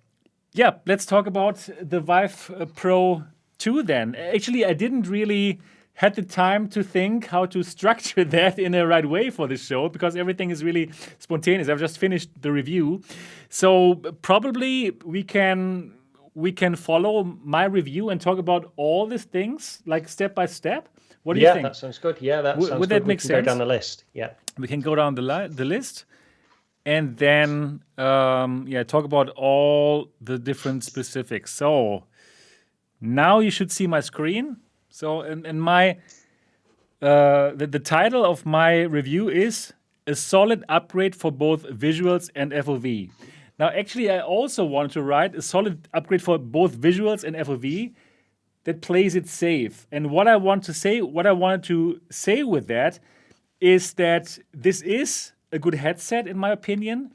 yeah, let's talk about the Vive Pro 2 then. Actually, I didn't really had the time to think how to structure that in a right way for this show because everything is really spontaneous. I've just finished the review. So probably we can follow my review and talk about all these things like step by step. What do you think? Yeah, that sounds good. Yeah, that sounds Would good. That make sense? Go down the list. Yeah. We can go down the list and then talk about all the different specifics. So now you should see my screen. So in my the title of my review is a solid upgrade for both visuals and FOV. Now, actually, I also want to write a solid upgrade for both visuals and FOV that plays it safe. And what I wanted to say with that is that this is a good headset, in my opinion,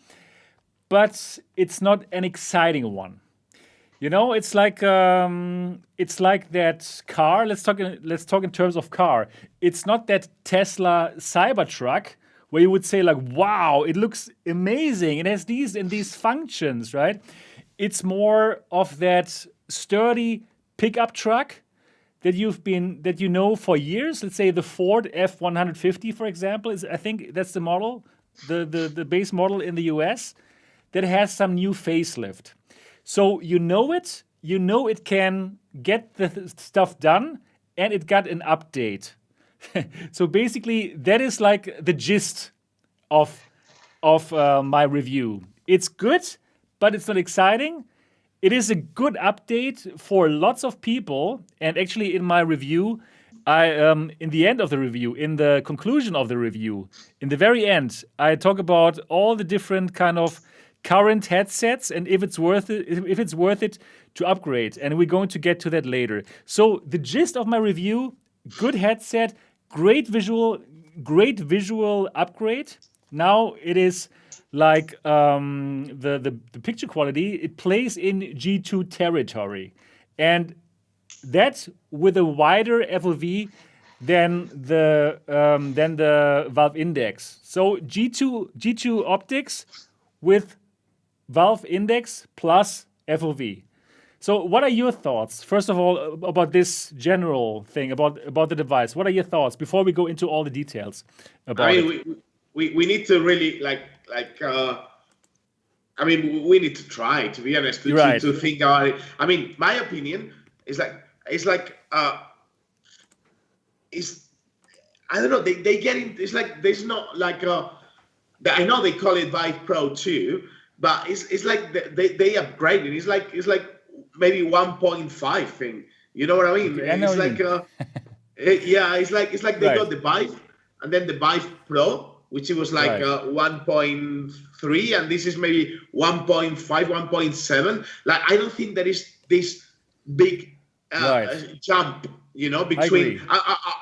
but it's not an exciting one. You know, it's like that car. Let's talk in terms of car. It's not that Tesla Cybertruck where you would say like, wow, it looks amazing. It has these and these functions, right? It's more of that sturdy pickup truck that you know for years. Let's say the Ford F-150, for example, I think that's the model, the base model in the US that has some new facelift. So you know it can get the stuff done, and it got an update. So basically, that is like the gist of my review. It's good, but it's not exciting. It is a good update for lots of people. And actually, in my review, in the end of the review, in the conclusion of the review, in the very end, I talk about all the different kind of current headsets and if it's worth it to upgrade. And we're going to get to that later. So the gist of my review: good headset, great visual upgrade. Now it is like the picture quality. It plays in G2 territory, and that with a wider FOV than the Valve Index. So G2 optics with Valve Index plus FOV. So what are your thoughts, first of all, about this general thing, about the device? What are your thoughts before we go into all the details about it? We need to really we need to try, to be honest, to think about it. I mean, my opinion is I don't know, they get in, it's like, there's not like I know they call it Vive Pro 2, but it's like they upgraded. It's like maybe 1.5 thing. You know what I mean? It's like it's like they got the Vive and then the Vive Pro, which it was like 1.3, and this is maybe 1.5, 1.7. Like, I don't think there is this big jump, you know, between.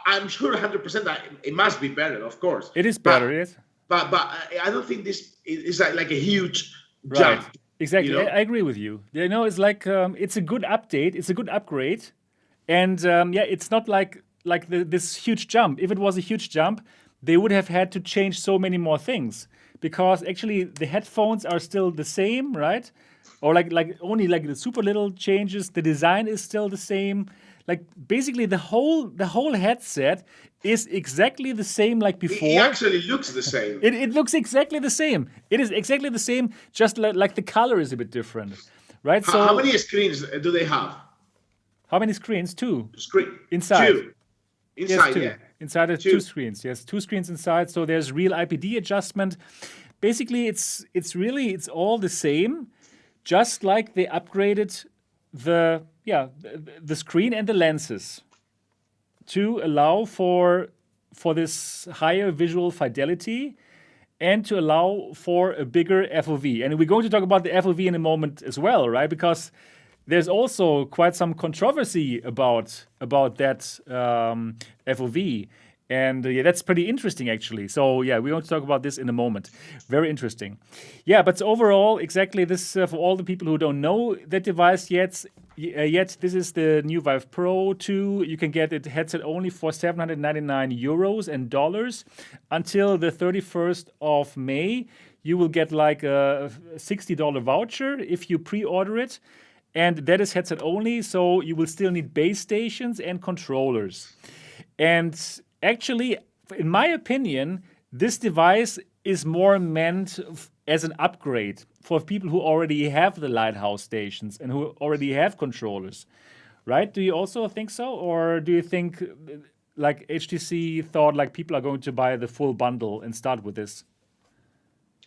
I'm sure 100% that it must be better, of course. It is better, yes. But I don't think this is like a huge jump. Exactly, you know? I agree with you. You know, it's like it's a good update, it's a good upgrade, and it's not like this huge jump. If it was a huge jump, they would have had to change so many more things, because actually the headphones are still the same, right? Or like only like the super little changes. The design is still the same. Like basically the whole headset is exactly the same like before. It actually looks the same. It looks exactly the same. It is exactly the same, just like the color is a bit different, right? So how many screens do they have? How many screens? Two. Inside. Two. Inside, yes, two. Yeah. Inside there's two screens. Yes, two screens inside. So there's real IPD adjustment. Basically, it's all the same, just like they upgraded the screen and the lenses to allow for this higher visual fidelity and to allow for a bigger FOV. And we're going to talk about the FOV in a moment as well, right? Because there's also quite some controversy about that FOV. And that's pretty interesting, actually. So yeah, we want to talk about this in a moment. Very interesting. Yeah, but overall, exactly this for all the people who don't know that device yet, this is the new Vive Pro 2. You can get it headset only for €799 and dollars until the 31st of May. You will get like a $60 voucher if you pre-order it. And that is headset only, so you will still need base stations and controllers. And actually, in my opinion, this device is more meant as an upgrade for people who already have the Lighthouse stations and who already have controllers, right? Do you also think so? Or do you think, like HTC thought, like people are going to buy the full bundle and start with this?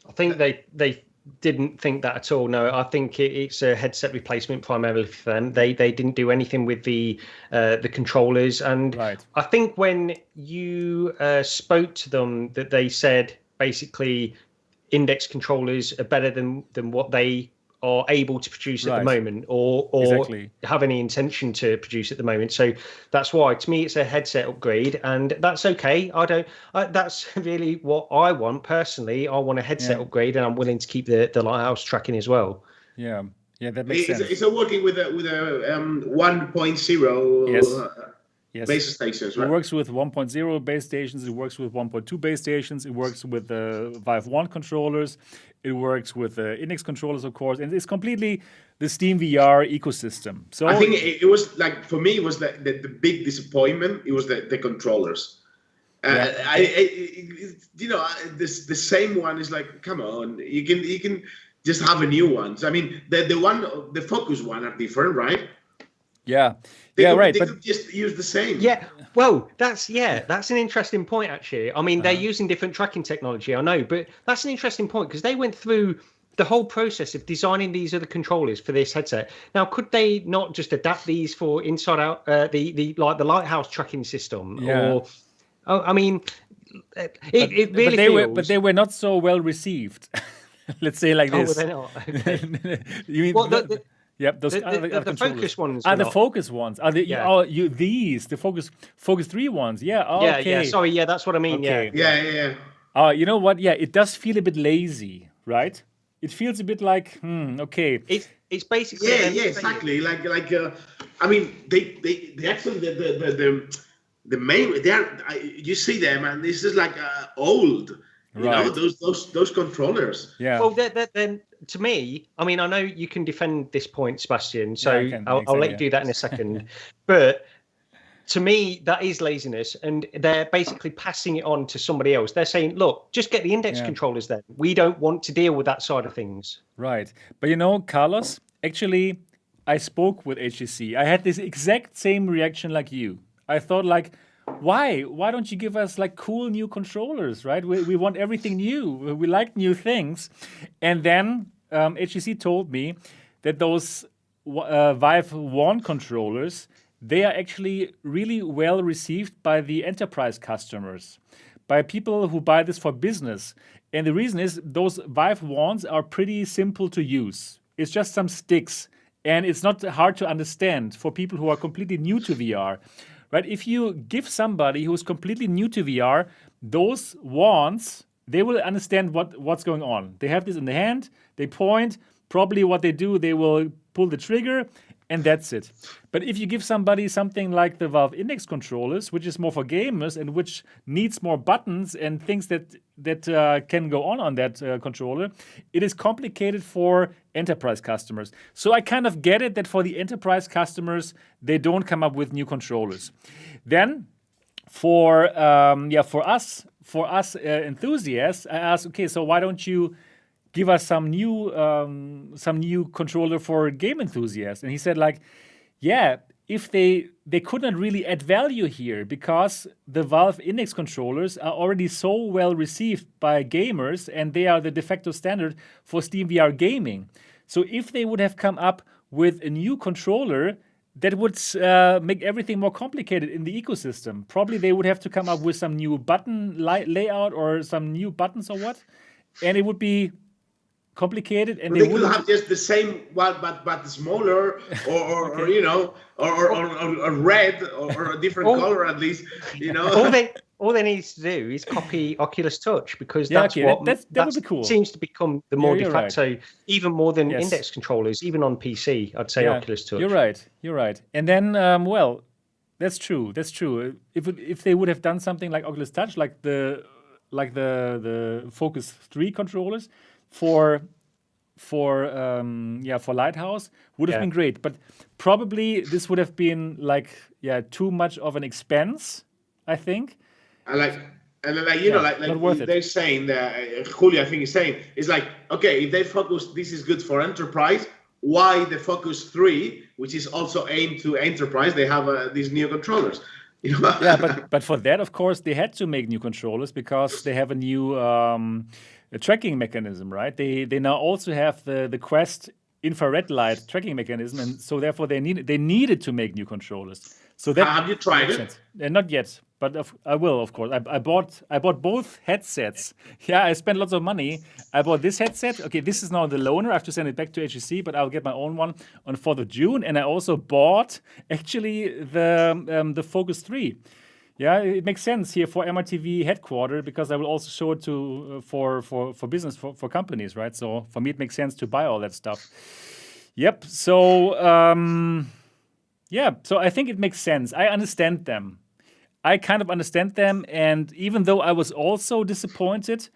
I think they didn't think that at all. No, I think it's a headset replacement primarily for them. They didn't do anything with the controllers, and right. I think when you spoke to them, that they said basically index controllers are better than what they are able to produce at the moment, or exactly. have any intention to produce at the moment. So that's why, to me, it's a headset upgrade, and that's okay. That's really what I want personally. I want a headset upgrade, and I'm willing to keep the Lighthouse tracking as well. Yeah, that makes sense. It's working with a 1.0 Yes. base stations, right? It works with 1.0 base stations. It works with 1.2 base stations. It works with the Vive 1 controllers. It works with the Index controllers, of course, and it's completely the Steam VR ecosystem. So I think it was like, for me, it was the big disappointment. It was the controllers. The same one is like, come on, you can just have a new one. I mean, the Focus one are different, right? Yeah. They Right. But could just use the same. Yeah. Well, that's an interesting point, actually. I mean, they're using different tracking technology, I know, but that's an interesting point because they went through the whole process of designing these other controllers for this headset. Now, could they not just adapt these for inside out the Lighthouse tracking system? Yeah. Or, I mean, it really feels. But they were not so well received. Let's say like this. Oh, were they not? Okay. You mean? Well, Yep, those the Focus ones. The Focus ones. Are the the Focus 3 ones? Yeah. Oh, yeah. okay. Yeah. Sorry. Yeah, that's what I mean. Okay. Yeah. You know what? Yeah, it does feel a bit lazy, right? It feels a bit like, okay. It's basically exactly. Like I mean, they actually the main you see them, and this is like old. You know, those controllers. Yeah. Well, then to me, I mean, I know you can defend this point, Sebastian, so I'll let you do that in a second. But to me, that is laziness, and they're basically passing it on to somebody else. They're saying, look, just get the index controllers then. We don't want to deal with that side of things. Right. But you know, Carlos, actually, I spoke with HTC. I had this exact same reaction like you. I thought like, why don't you give us like cool new controllers, right? We want everything new. We like new things. And then HTC told me that those Vive 1 controllers, they are actually really well received by the enterprise customers, by people who buy this for business. And the reason is those Vive 1s are pretty simple to use. It's just some sticks, and it's not hard to understand for people who are completely new to VR. Right? If you give somebody who's completely new to VR those wands, they will understand what's going on. They have this in the hand, they point, probably what they do, they will pull the trigger, and that's it. But if you give somebody something like the Valve Index controllers, which is more for gamers and which needs more buttons and things that can go on that controller, it is complicated for enterprise customers. So I kind of get it that for the enterprise customers, they don't come up with new controllers. Then for us enthusiasts, I asked, okay, so why don't you give us some new controller for game enthusiasts? And he said like, yeah, if they could not really add value here because the Valve Index controllers are already so well received by gamers and they are the de facto standard for Steam VR gaming. So if they would have come up with a new controller, that would make everything more complicated in the ecosystem. Probably they would have to come up with some new button layout or some new buttons or what. And it would be complicated, and they could have just the same one, but smaller, or Okay. you know, or red, or a different color at least, you know. All they need to do is copy Oculus Touch, because Yeah, that's okay, what that would be cool. seems to become the more de you're right. facto, even more than Yes. index controllers, even on PC. I'd say Yeah, Oculus Touch. You're right. And then, well, that's true. If they would have done something like Oculus Touch, like the Focus 3 controllers for Lighthouse, would have been great. But probably this would have been too much of an expense, I think. Like they're saying that Julio, I think, is saying, it's like, okay, if they focus, this is good for enterprise. Why the Focus 3, which is also aimed to enterprise, they have these new controllers? You know? Yeah, but for that, of course, they had to make new controllers because they have a new tracking mechanism, right? They now also have the Quest infrared light tracking mechanism, and so therefore they needed to make new controllers. So that have you tried it? Not yet, but I will, of course. I bought both headsets. Yeah, I spent lots of money. I bought this headset. Okay, this is now the loaner. I have to send it back to HTC, but I'll get my own one on 4th of June. And I also bought actually the Focus 3. Yeah, it makes sense here for MRTV headquarters, because I will also show it to for business for companies, right? So for me, it makes sense to buy all that stuff. Yep. So so I think it makes sense. I understand them. I kind of understand them, and even though I was also disappointed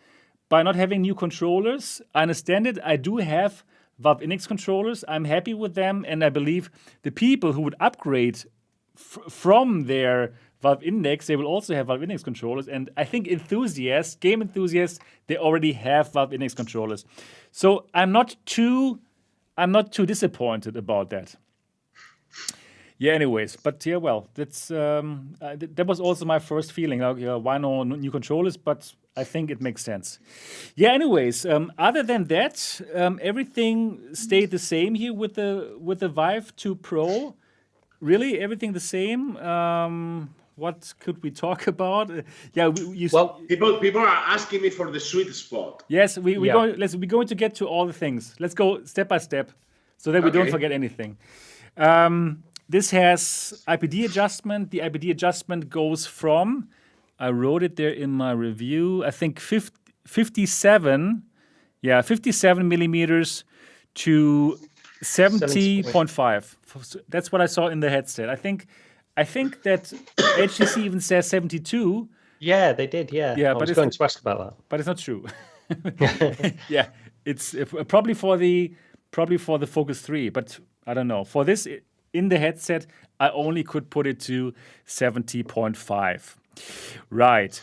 by not having new controllers, I understand it. I do have Valve Index controllers. I'm happy with them, and I believe the people who would upgrade from their Valve Index, they will also have Valve Index controllers. And I think game enthusiasts, they already have Valve Index controllers. So I'm not too disappointed about that. Yeah, anyways, but yeah, well, that's that was also my first feeling. Like, why no new controllers? But I think it makes sense. Yeah, anyways, other than that, everything stayed the same here with the Vive 2 Pro. Really, everything the same. What could we talk about? People are asking me for the sweet spot. Yes, we're going to get to all the things. Let's go step by step, so that we don't forget anything. This has IPD adjustment. The IPD adjustment goes from, I wrote it there in my review, I think 57 millimeters to 70.5. That's what I saw in the headset. I think that HTC even says 72. Yeah, they did. Yeah, I was going to ask about that, but it's not true. Yeah, it's probably for the Focus 3, but I don't know. For this in the headset, I only could put it to 70.5. Right.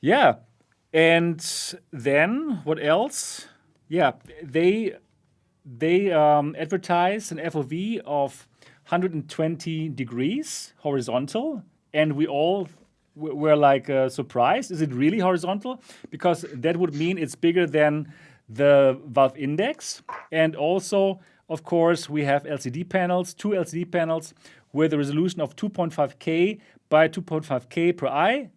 Yeah. And then what else? Yeah, they advertise an FOV of 120 degrees horizontal, and we all were like surprised. Is it really horizontal? Because that would mean it's bigger than the Valve Index. And also, of course, we have two LCD panels with a resolution of 2.5K by 2.5K per eye.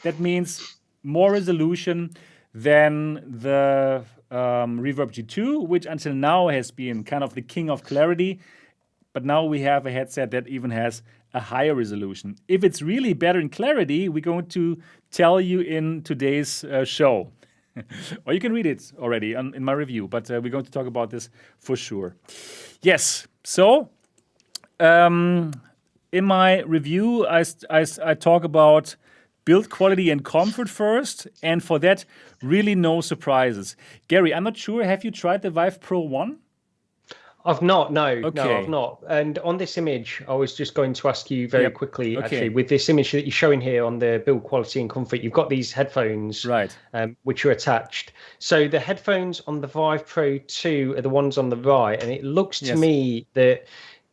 That means more resolution than the Reverb G2, which until now has been kind of the king of clarity. But now we have a headset that even has a higher resolution. If it's really better in clarity, we're going to tell you in today's show. Or you can read it already in my review, but we're going to talk about this for sure. Yes, so in my review, I talk about build quality and comfort first, and for that, really no surprises. Gary, I'm not sure, have you tried the Vive Pro 1? I've not, no, Okay. no, I've not. And on this image, I was just going to ask you very quickly, actually, with this image that you're showing here on the build quality and comfort, you've got these headphones, right, which are attached. So the headphones on the Vive Pro 2 are the ones on the right, and it looks to me that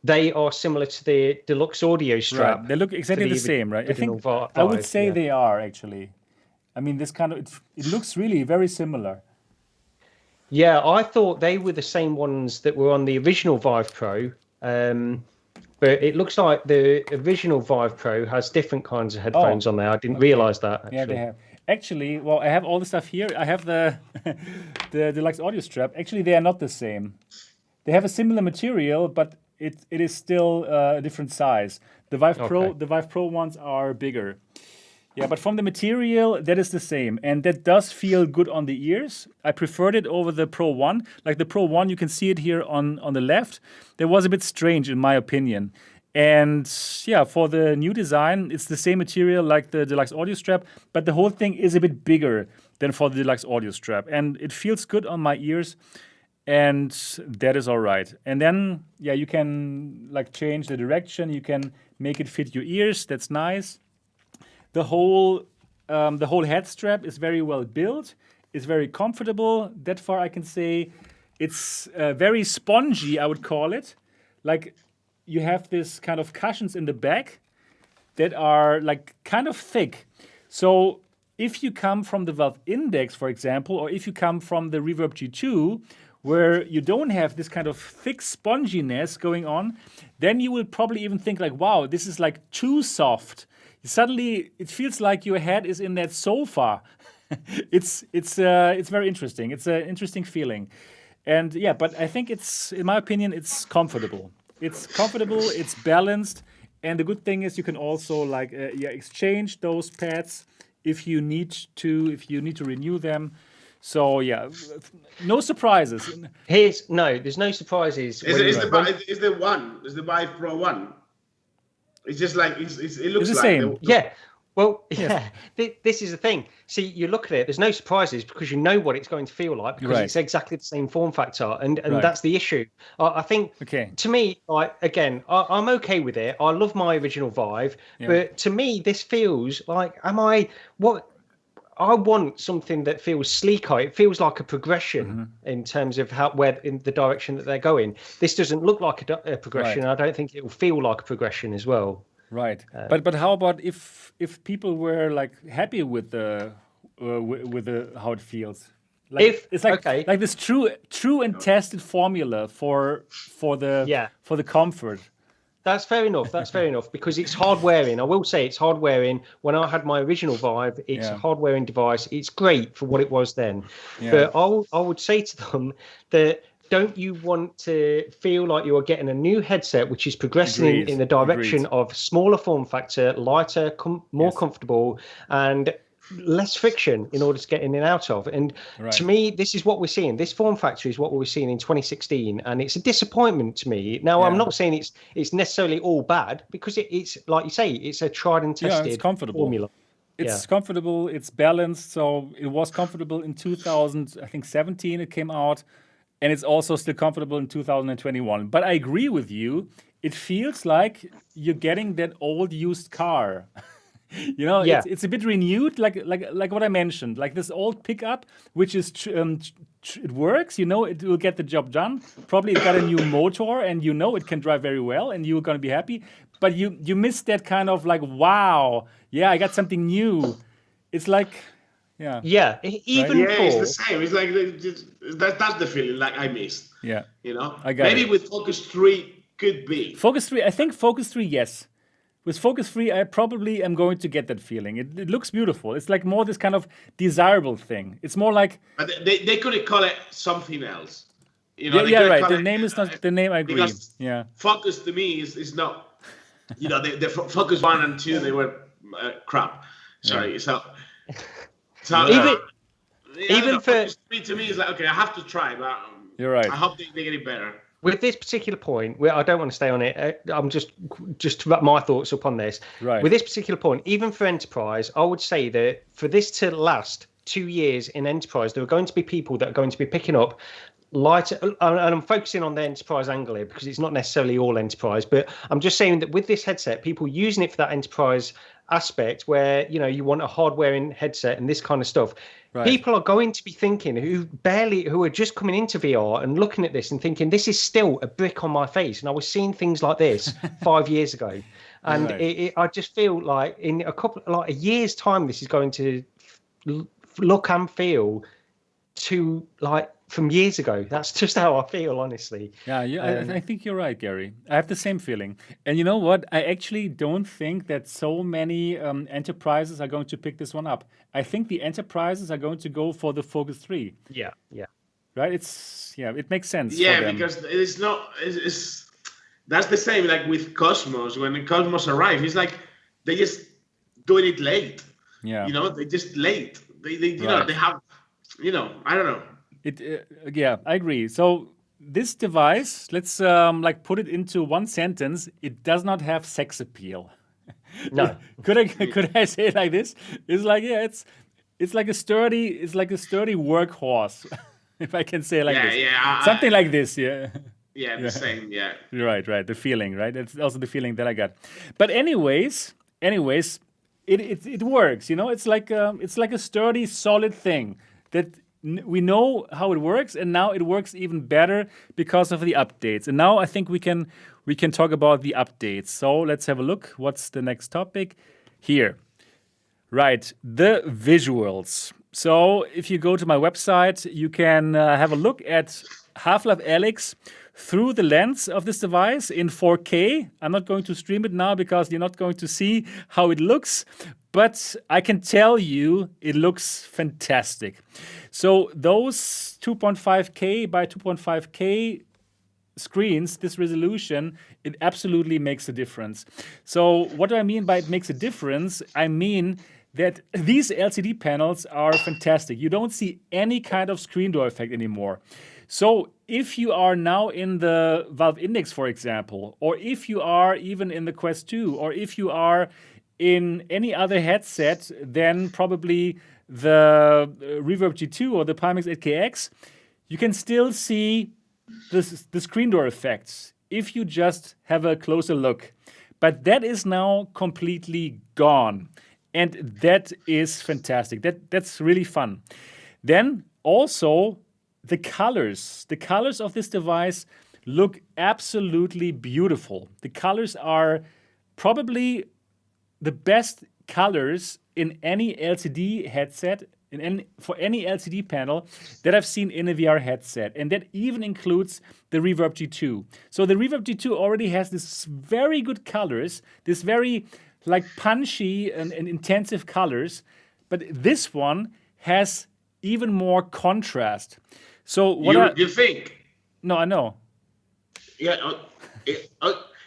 they are similar to the Deluxe Audio strap. Right. They look exactly the same, right? I think I would say they are, actually. I mean, this kind of, it looks really very similar. Yeah, I thought they were the same ones that were on the original Vive Pro, but it looks like the original Vive Pro has different kinds of headphones on there. I didn't realize that, actually. Yeah, they have. Actually, well, I have all the stuff here. I have the deluxe audio strap. Actually, they are not the same. They have a similar material, but it is still a different size. The Vive Pro ones are bigger. Yeah, but from the material, that is the same. And that does feel good on the ears. I preferred it over the Pro 1. Like the Pro 1, you can see it here on the left. That was a bit strange, in my opinion. And yeah, for the new design, it's the same material like the deluxe audio strap, but the whole thing is a bit bigger than for the deluxe audio strap. And it feels good on my ears. And that is all right. And then, yeah, you can like change the direction. You can make it fit your ears. That's nice. The whole head strap is very well built. It's very comfortable. That far I can say it's very spongy, I would call it. Like you have this kind of cushions in the back that are like kind of thick. So if you come from the Valve Index, for example, or if you come from the Reverb G2, where you don't have this kind of thick sponginess going on, then you will probably even think like, wow, this is like too soft. Suddenly, it feels like your head is in that sofa. It's very interesting. It's an interesting feeling, and yeah. But I think in my opinion, it's comfortable. It's comfortable. It's balanced, and the good thing is you can also like exchange those pads if you need to renew them. So yeah, no surprises. There's no surprises. Is the Vive Pro 1? It's just like it looks it's the like same. Yeah. Well, yeah. This is the thing. See, you look at it. There's no surprises because you know what it's going to feel like because it's exactly the same form factor, and that's the issue. I think. To me, I'm okay with it. I love my original Vive, but to me, this feels like I want something that feels sleeker. It feels like a progression in terms of in the direction that they're going. This doesn't look like a progression. I don't think it will feel like a progression as well. Right. But how about if people were like happy with the how it feels? Like it's like this true and tested formula for the comfort. That's fair enough because it's hard wearing. I will say it's hard wearing. When I had my original Vive, it's a hard wearing device. It's great for what it was then. But I would say to them that don't you want to feel like you are getting a new headset which is progressing in the direction of smaller form factor, lighter, more comfortable, and less friction in order to get in and out of. And to me, this is what we're seeing. This form factor is what we were seeing in 2016, and it's a disappointment to me. Now, I'm not saying it's necessarily all bad because it's like you say, it's a tried and tested formula. It's comfortable. It's balanced. So it was comfortable in 2017. It came out, and it's also still comfortable in 2021. But I agree with you. It feels like you're getting that old used car. You know, it's a bit renewed, like what I mentioned, like this old pickup, which is it works. You know, it will get the job done. Probably it got a new motor, and you know it can drive very well, and you're gonna be happy. But you miss that kind of like, wow, I got something new. It's like, it's the same. It's like that's the feeling like I missed. Yeah, you know, I got maybe it. with Focus 3 could be Focus 3. I think Focus 3, yes. With Focus 3, I probably am going to get that feeling. It looks beautiful. It's like more this kind of desirable thing. It's more like... But they could call it something else. You know, right. The name is not the name, I agree. Because Focus to me is not... You know, the Focus 1 and 2, they were crap. Sorry. So even for... Focus 3 to me is like, okay, I have to try, but you're right. I hope they get it better. With this particular point, where I don't want to stay on it, I'm just to wrap my thoughts up on this. Right. With this particular point, even for enterprise, I would say that for this to last 2 years in enterprise, there are going to be people that are going to be picking up lighter, and I'm focusing on the enterprise angle here because it's not necessarily all enterprise, but I'm just saying that with this headset, people using it for that enterprise aspect where, you know, you want a hard-wearing headset and this kind of stuff. Right. People are going to be thinking who are just coming into VR and looking at this and thinking this is still a brick on my face. And I was seeing things like this 5 years ago, and I just feel like in a year's time, this is going to look and feel too like from years ago. That's just how I feel, honestly. Yeah, I think you're right, Gary. I have the same feeling. And you know what? I actually don't think that so many enterprises are going to pick this one up. I think the enterprises are going to go for the Focus 3. Yeah. Right? It makes sense. Yeah, for them. because it's not. That's the same like with Cosmos. When the Cosmos arrived, it's like they just doing it late. Yeah. They just late. They Right. they have. I don't know. Yeah, I agree. So this device, let's put it into one sentence. It does not have sex appeal. No. Could I say it like this? It's like it's like a sturdy workhorse, if I can say it like this. Yeah. Something like this. Yeah. Yeah, the same. Yeah. Right. The feeling, right? That's also the feeling that I got. But anyways, it works. It's like a sturdy, solid thing that we know how it works, and now it works even better because of the updates. And now I think we can talk about the updates. So let's have a look. What's the next topic? Here. Right, the visuals. So if you go to my website, you can have a look at Half-Life Alyx through the lens of this device in 4K. I'm not going to stream it now because you're not going to see how it looks, but I can tell you it looks fantastic. So those 2.5K by 2.5K screens, this resolution, it absolutely makes a difference. So what do I mean by it makes a difference? I mean that these LCD panels are fantastic. You don't see any kind of screen door effect anymore. So if you are now in the Valve Index, for example, or if you are even in the Quest 2, or if you are in any other headset than probably the Reverb G2 or the Pimax 8KX, you can still see the screen door effects if you just have a closer look. But that is now completely gone. And that is fantastic. That's really fun. Then also the colors of this device look absolutely beautiful. The colors are probably the best colors in any LCD headset, for any LCD panel that I've seen in a VR headset. And that even includes the Reverb G2. So the Reverb G2 already has this very good colors, this very punchy and intensive colors. But this one has even more contrast. So what you think? No, I know. Yeah.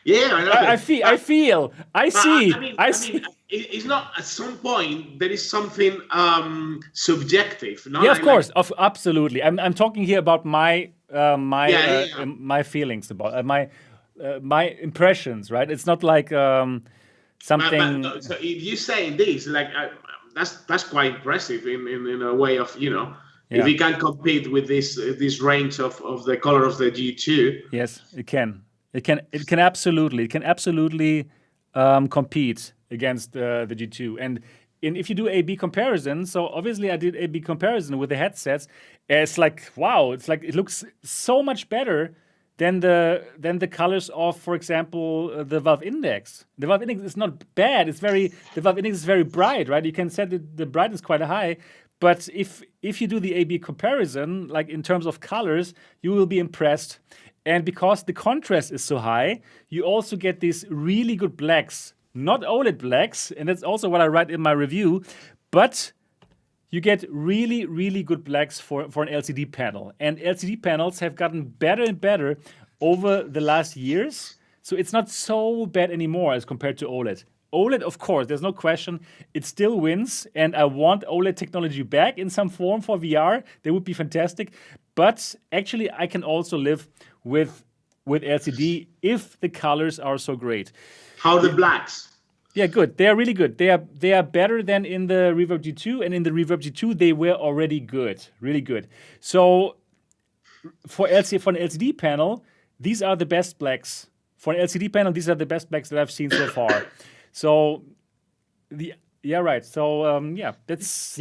Yeah, I know. I feel. I see. I mean, it's not at some point there is something subjective. No? Yeah, of course, absolutely. I'm talking here about my my feelings about my impressions. Right? It's not like something. So if you say this, that's quite impressive in a way of If we can compete with this range of the color of the G2. Yes, it can. It can absolutely compete against the G2. And if you do A/B comparison, so obviously I did A/B comparison with the headsets. It's like, wow, it looks so much better than the colors of, for example, the Valve Index. The Valve Index is not bad. The Valve Index is very bright, right? You can set the brightness quite high. But if you do the A/B comparison, like in terms of colors, you will be impressed. And because the contrast is so high, you also get these really good blacks. Not OLED blacks, and that's also what I write in my review, but you get really, really good blacks for an LCD panel. And LCD panels have gotten better and better over the last years. So it's not so bad anymore as compared to OLED. OLED, of course, there's no question, it still wins, and I want OLED technology back in some form for VR. That would be fantastic. But actually, I can also live with LCD if the colors are so great. How are the blacks? Yeah, good. They are really good. They are better than in the Reverb G2, and in the Reverb G2 they were already good, really good. So for an LCD panel, these are the best blacks. For an LCD panel, these are the best blacks that I've seen so far. So right. So that's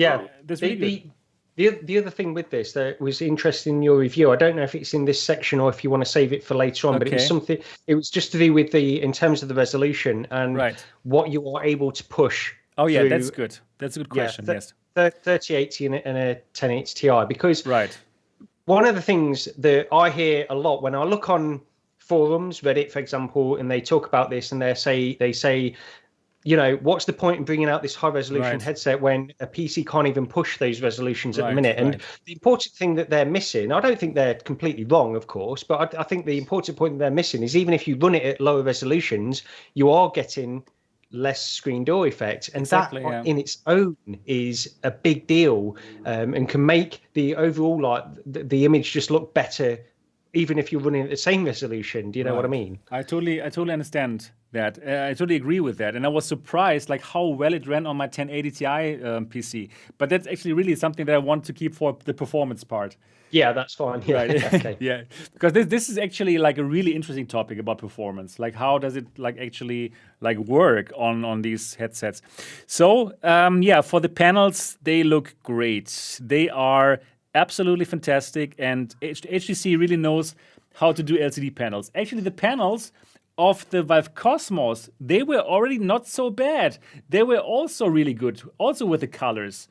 really good. The other thing with this that was interesting in your review, I don't know if it's in this section or if you want to save it for later on, but it was just to do with in terms of the resolution and what you are able to push. Oh yeah, that's good. That's a good question. Yes. 3080 and a 1080 Ti, because one of the things that I hear a lot when I look on forums, Reddit, for example, and they talk about this, and they say, you know, what's the point in bringing out this high resolution headset when a PC can't even push those resolutions at the minute? And the important thing that they're missing, I don't think they're completely wrong, of course, but I think the important point that they're missing is even if you run it at lower resolutions, you are getting less screen door effect, and that in its own is a big deal, and can make the overall the image just look better, even if you're running at the same resolution. Do you know what I mean? I totally understand that. I totally agree with that, and I was surprised like how well it ran on my 1080 Ti PC. But that's actually really something that I want to keep for the performance part. Yeah, that's fine. Yeah. Right. Okay. Yeah, because this is actually like a really interesting topic about performance. Like, how does it like actually like work on these headsets? So for the panels, they look great. They are absolutely fantastic, and HTC really knows how to do LCD panels. Actually, the panels of the Vive Cosmos, they were already not so bad. They were also really good, also with the colors.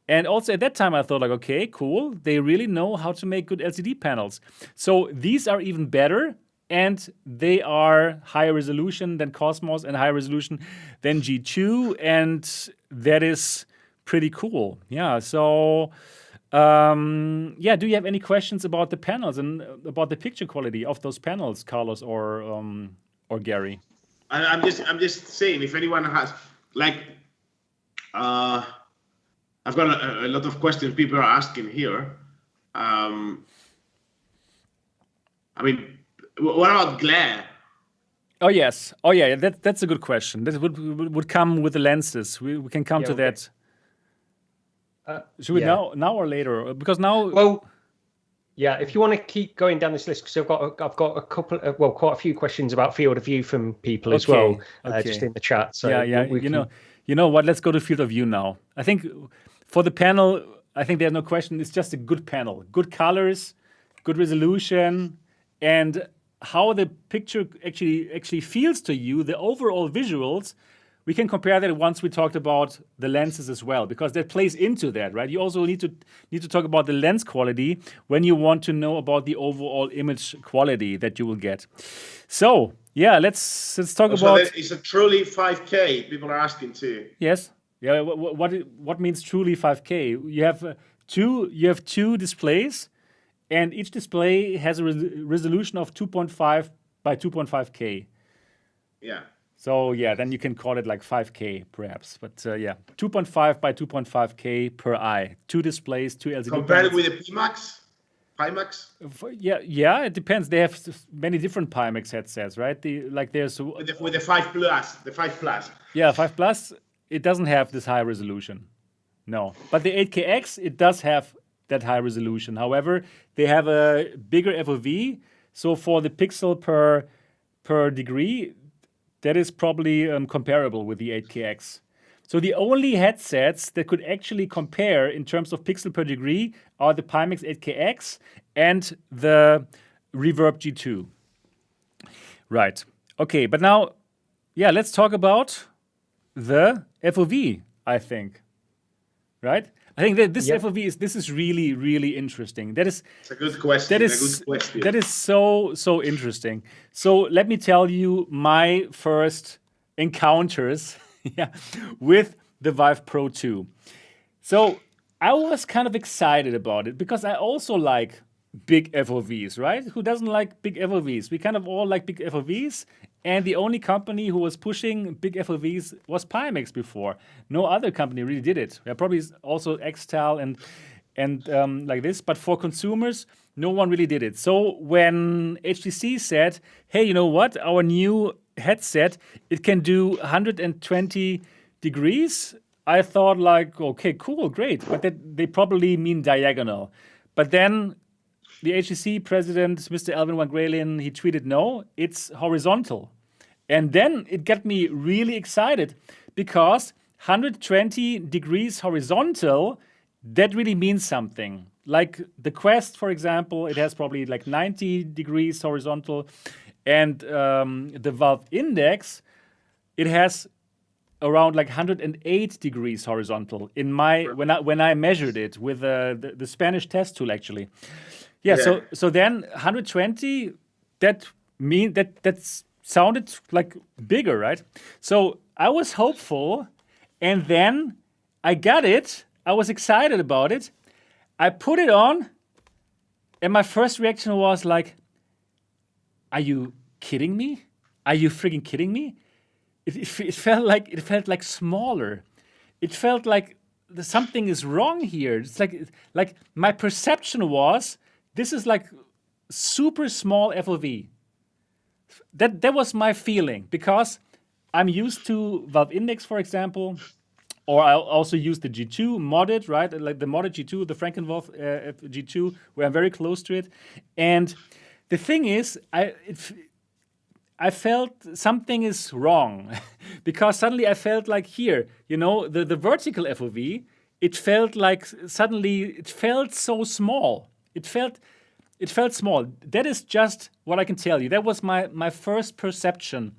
And also at that time, I thought like, okay, cool. They really know how to make good LCD panels. So these are even better, and they are higher resolution than Cosmos and higher resolution than G2, and that is pretty cool. Yeah. So. Do you have any questions about the panels and about the picture quality of those panels, Carlos or Gary? I'm just saying, if anyone has like, I've got a lot of questions people are asking here. I mean, what about glare? Oh yes, that's a good question. That would come with the lenses. We can come to that. Should we now or later? Because now. Well, yeah. If you want to keep going down this list, because I've got a couple, quite a few questions about field of view from people as well, just in the chat. So you know what? Let's go to field of view now. I think for the panel, I think there's no question. It's just a good panel, good colors, good resolution, and how the picture actually feels to you. The overall visuals. We can compare that once we talked about the lenses as well, because that plays into that, right? You also need to talk about the lens quality when you want to know about the overall image quality that you will get. So let's talk about. Is it truly 5K? People are asking too. Yes. Yeah. What means truly 5K? You have two displays, and each display has a resolution of 2.5 by 2.5K. Yeah. So then you can call it like 5K perhaps, but 2.5 by 2.5K per eye, two displays, two LCD. Compared with the Pimax. It depends. They have many different Pimax headsets, right? There's with the 5 Plus, the 5 Plus. Yeah, 5 Plus. It doesn't have this high resolution, no. But the 8KX, it does have that high resolution. However, they have a bigger FOV, so for the pixel per degree. That is probably comparable with the 8KX. So the only headsets that could actually compare in terms of pixel per degree are the Pimax 8KX and the Reverb G2. Right. Okay, but now, let's talk about the FOV, I think. Right? I think that this FOV is really, really interesting. It's a good question. That is so interesting. So let me tell you my first encounters with the Vive Pro 2. So I was kind of excited about it because I also like big FOVs, right? Who doesn't like big FOVs? We kind of all like big FOVs. And the only company who was pushing big FOVs was Pimax before. No other company really did it. Yeah, probably also Xtal and like this. But for consumers, no one really did it. So when HTC said, hey, you know what? Our new headset, it can do 120 degrees. I thought like, okay, cool, great. But they probably mean diagonal. But then the HTC president, Mr. Alvin van Gralen, he tweeted, no, it's horizontal. And then it got me really excited because 120 degrees horizontal, that really means something. Like the Quest, for example, it has probably like 90 degrees horizontal. And the Valve Index, it has around like 108 degrees horizontal in my when I measured it with the Spanish test tool, actually. Yeah. So then 120. That sounded like bigger, right? So I was hopeful, and then I got it. I was excited about it. I put it on, and my first reaction was like, "Are you kidding me? Are you freaking kidding me?" It felt like smaller. It felt like something is wrong here. It's like my perception was this is like super small FOV. That was my feeling, because I'm used to Valve Index, for example, or I also use the G2 modded, right? Like the modded G2, the Frankenwolf G2, where I'm very close to it. And the thing is, I felt something is wrong because suddenly I felt like here, the vertical FOV, it felt like suddenly it felt so small. It felt small. That is just what I can tell you. That was my first perception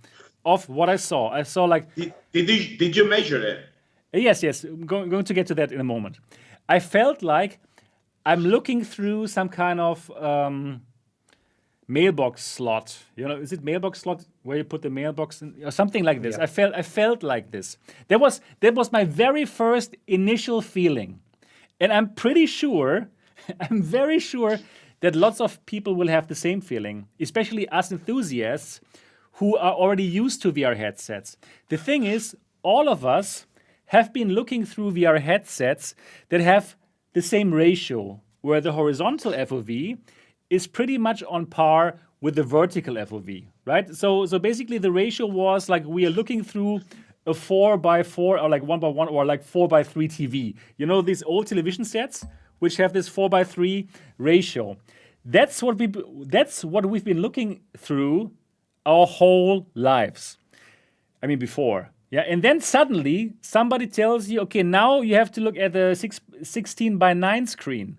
of what I saw. I saw like... Did you measure it? Yes. I'm going to get to that in a moment. I felt like I'm looking through some kind of mailbox slot. Is it mailbox slot where you put the mailbox in, or something like this? Yeah. I felt like this. That was my very first initial feeling, and I'm pretty sure, I'm very sure that lots of people will have the same feeling, especially us enthusiasts who are already used to VR headsets. The thing is, all of us have been looking through VR headsets that have the same ratio, where the horizontal FOV is pretty much on par with the vertical FOV, right? So basically the ratio was like we are looking through a 4x4 or like 1x1 or like 4x3 TV. These old television sets which have this 4x3 ratio. That's what we've been looking through our whole lives. I mean, before. Yeah, and then suddenly somebody tells you, okay, now you have to look at the 16:9 screen.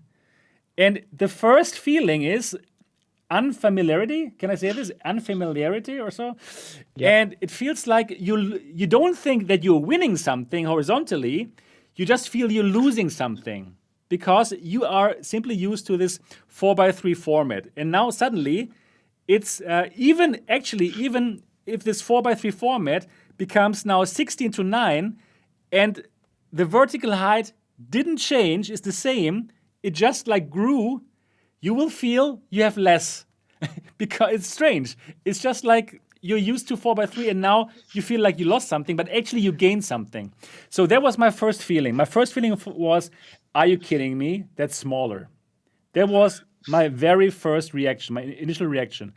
And the first feeling is unfamiliarity. Can I say this? Unfamiliarity or so? Yeah. And it feels like you don't think that you're winning something horizontally. You just feel you're losing something because you are simply used to this 4x3 format. And now suddenly it's even if this 4x3 format becomes now 16:9 and the vertical height didn't change, is the same, it just like grew, you will feel you have less because it's strange. It's just like you're used to 4x3 and now you feel like you lost something, but actually you gained something. So that was my first feeling. My first feeling was, are you kidding me? That's smaller. That was my very first reaction, my initial reaction.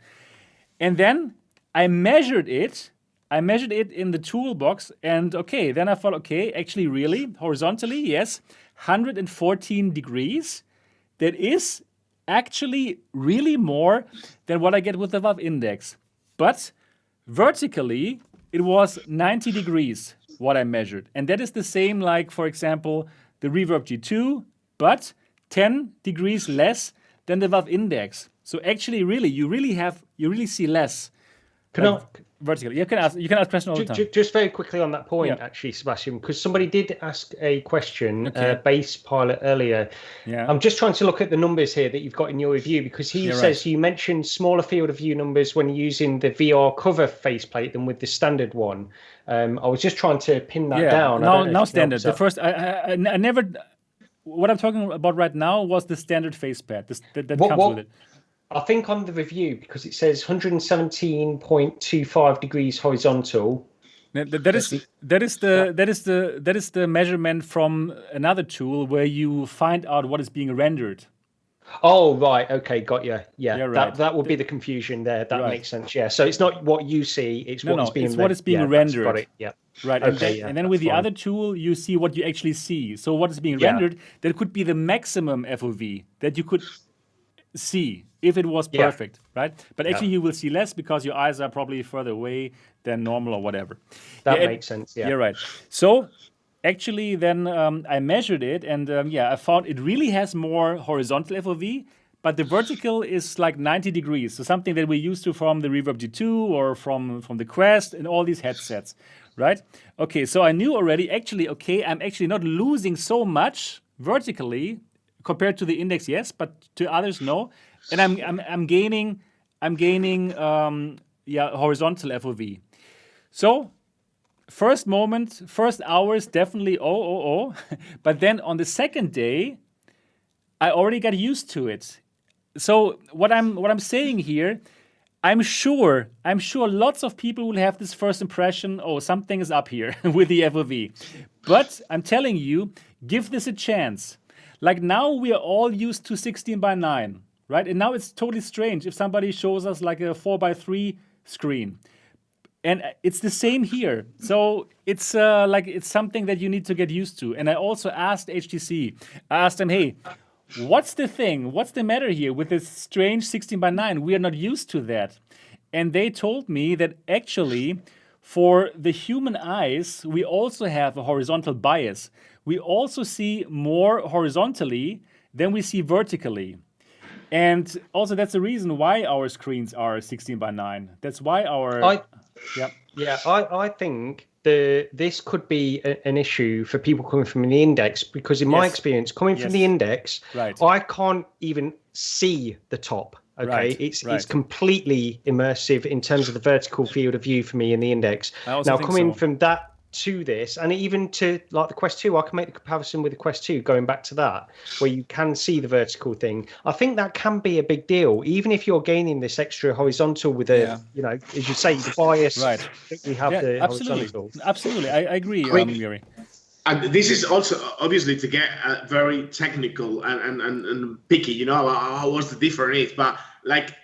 And then I measured it in the toolbox, and then I thought, actually really, horizontally, yes, 114 degrees. That is actually really more than what I get with the Valve Index. But vertically, it was 90 degrees, what I measured. And that is the same like, for example, the Reverb G2, but 10 degrees less than the Valve Index. So actually, really, you really see less. Vertically. You can ask question all the time. Just very quickly on that point, actually, Sebastian, because somebody did ask a question, Base Pilot, earlier. Yeah. I'm just trying to look at the numbers here that you've got in your review, because he says you mentioned smaller field of view numbers when using the VR cover faceplate than with the standard one. I was just trying to pin that down. Now standard. The first, I never. What I'm talking about right now was the standard facepad that comes with it. I think on the review, because it says 117.25 degrees horizontal. That is the measurement from another tool where you find out what is being rendered. Oh, right. Okay, got you. Yeah, right. That would be the confusion there. That makes sense. Yeah. So it's not what you see; it's what is being rendered. Got it. Yeah. Right. Okay. And then with the other tool, you see what you actually see. So what is being rendered? That could be the maximum FOV that you could see if it was perfect, right? But actually you will see less because your eyes are probably further away than normal or whatever. That makes sense, yeah. You're right. So actually then I measured it and I found it really has more horizontal FOV, but the vertical is like 90 degrees. So something that we're used to from the Reverb G2 or from the Quest and all these headsets, right? Okay, so I knew already I'm actually not losing so much vertically compared to the Index, yes, but to others, no. and I'm gaining horizontal FOV. So first hours definitely but then on the second day I already got used to it. So what I'm saying here, I'm sure lots of people will have this first impression, oh, something is up here with the FOV. But I'm telling you, give this a chance. Like now we are all used to 16:9, right? And now it's totally strange if somebody shows us like a 4:3 screen. And it's the same here. So it's it's something that you need to get used to. And I also asked HTC, I asked them, hey, what's the thing? What's the matter here with this strange 16:9? We are not used to that. And they told me that actually for the human eyes, we also have a horizontal bias. We also see more horizontally than we see vertically. And also that's the reason why our screens are 16:9. That's why I think this could be an issue for people coming from the index, because in my experience, coming from the index, I can't even see the top. Okay, it's completely immersive in terms of the vertical field of view for me in the index. Now coming from that to this, and even to like the Quest 2, I can make the comparison with the Quest 2, going back to that, where you can see the vertical thing. I think that can be a big deal, even if you're gaining this extra horizontal with a, as you say, the bias. Right. We have the horizontal. Absolutely, I agree, Yuri. And this is also obviously to get very technical and picky, what's the difference. But like,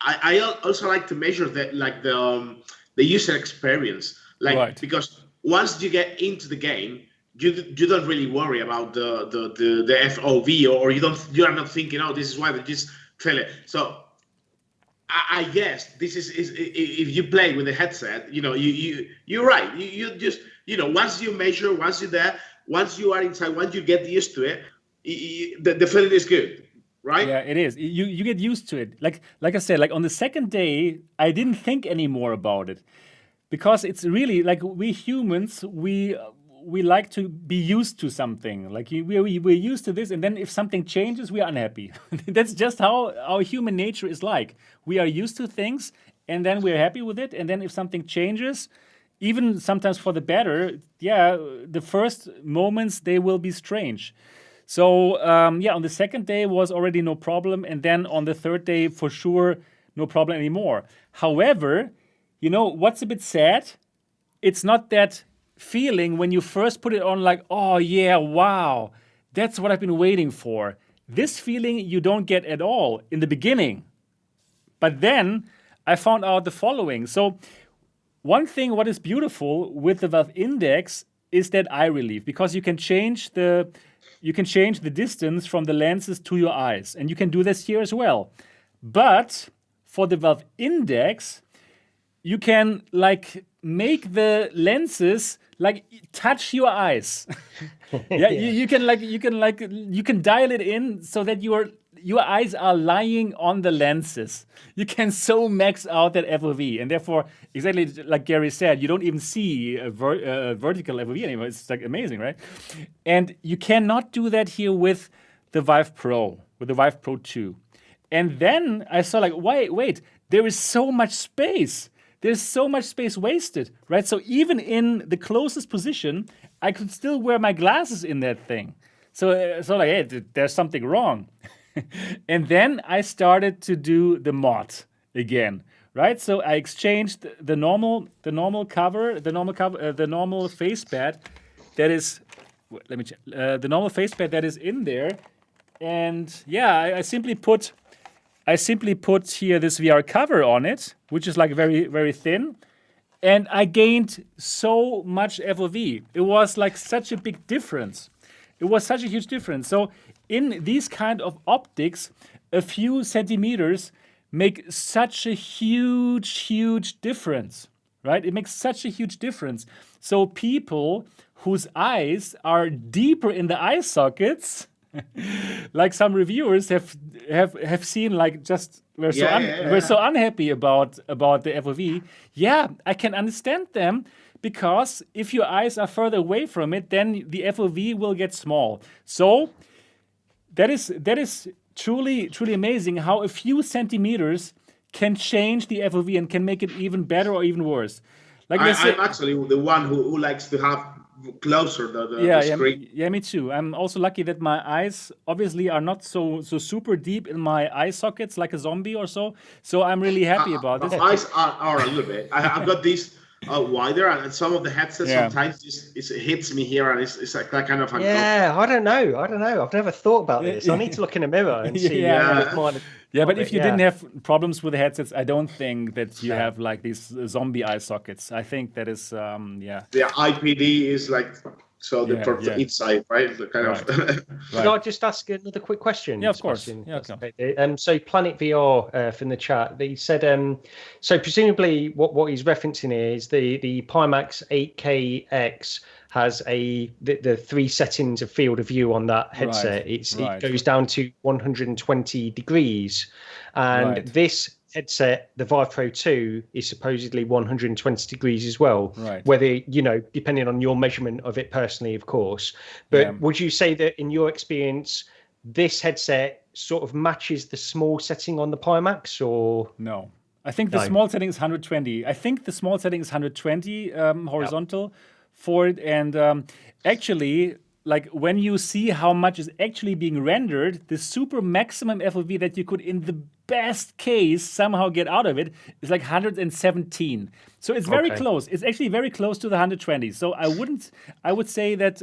I also like to measure that, like the user experience. Like, because once you get into the game, you don't really worry about the FOV, or you are not thinking, oh, this is why they just trail it. So I guess this is if you play with a headset, you're right. You just once you measure, once you're there, once you are inside, once you get used to it, the feeling is good. Right? Yeah, it is. You get used to it. Like I said, like on the second day, I didn't think anymore about it. Because it's really like we humans, we like to be used to something. Like we're used to this, and then if something changes, we are unhappy. That's just how our human nature is like. We are used to things, and then we're happy with it. And then if something changes, even sometimes for the better, the first moments, they will be strange. So on the second day was already no problem, and then on the third day, for sure, no problem anymore. However, what's a bit sad? It's not that feeling when you first put it on, like, oh yeah, wow, that's what I've been waiting for. This feeling you don't get at all in the beginning. But then I found out the following. So one thing what is beautiful with the Valve Index is that eye relief, because you can change the distance from the lenses to your eyes, and you can do this here as well. But for the Valve Index, you can like make the lenses like touch your eyes. You can dial it in so that your eyes are lying on the lenses. You can so max out that FOV, and therefore, exactly like Gary said, you don't even see a vertical FOV anymore. It's like amazing, right? And you cannot do that here with the Vive Pro, with the Vive Pro 2. And then I saw like, wait, there is so much space. There's so much space wasted, right? So even in the closest position, I could still wear my glasses in that thing. So like, hey, there's something wrong. And then I started to do the mod again, right? So I exchanged the normal face pad that is, let me check, the normal face pad that is in there, and I simply put here this VR cover on it, which is like very, very thin, and I gained so much FOV. It was like such a big difference. It was such a huge difference. So in these kind of optics, a few centimeters make such a huge difference, right? It makes such a huge difference. So people whose eyes are deeper in the eye sockets, like some reviewers have seen, like, just we're so unhappy about the FOV. Yeah, I can understand them, because if your eyes are further away from it, then the FOV will get small. So that is truly amazing how a few centimeters can change the FOV and can make it even better or even worse. Like I'm actually the one who likes to have closer the screen. Yeah, me too. I'm also lucky that my eyes obviously are not so super deep in my eye sockets like a zombie or so. So I'm really happy about this. My eyes are a little bit. I've got these wider, and some of the headsets sometimes it hits me here, and it's like that kind of. Yeah, I don't know. I've never thought about this. I need to look in a mirror and see. But if you didn't have problems with the headsets, I don't think that you have like these zombie eye sockets. I think that is, The IPD is like for each side, right? The kind of. Could I just ask another quick question? Yeah, of course. Yeah, okay. So Planet VR from the chat, he said, so presumably what he's referencing here is the Pimax 8KX has the three settings of field of view on that headset. It goes down to 120 degrees, and this headset, the Vive Pro 2, is supposedly 120 degrees as well. Right. Whether, depending on your measurement of it personally, of course. But would you say that in your experience, this headset sort of matches the small setting on the Pimax, or? No. I think the small setting is 120. I think the small setting is 120 horizontal for it. And actually, like when you see how much is actually being rendered, the super maximum FOV that you could, in the best case, somehow get out of it is like 117. So it's very close. It's actually very close to the 120. So I would say that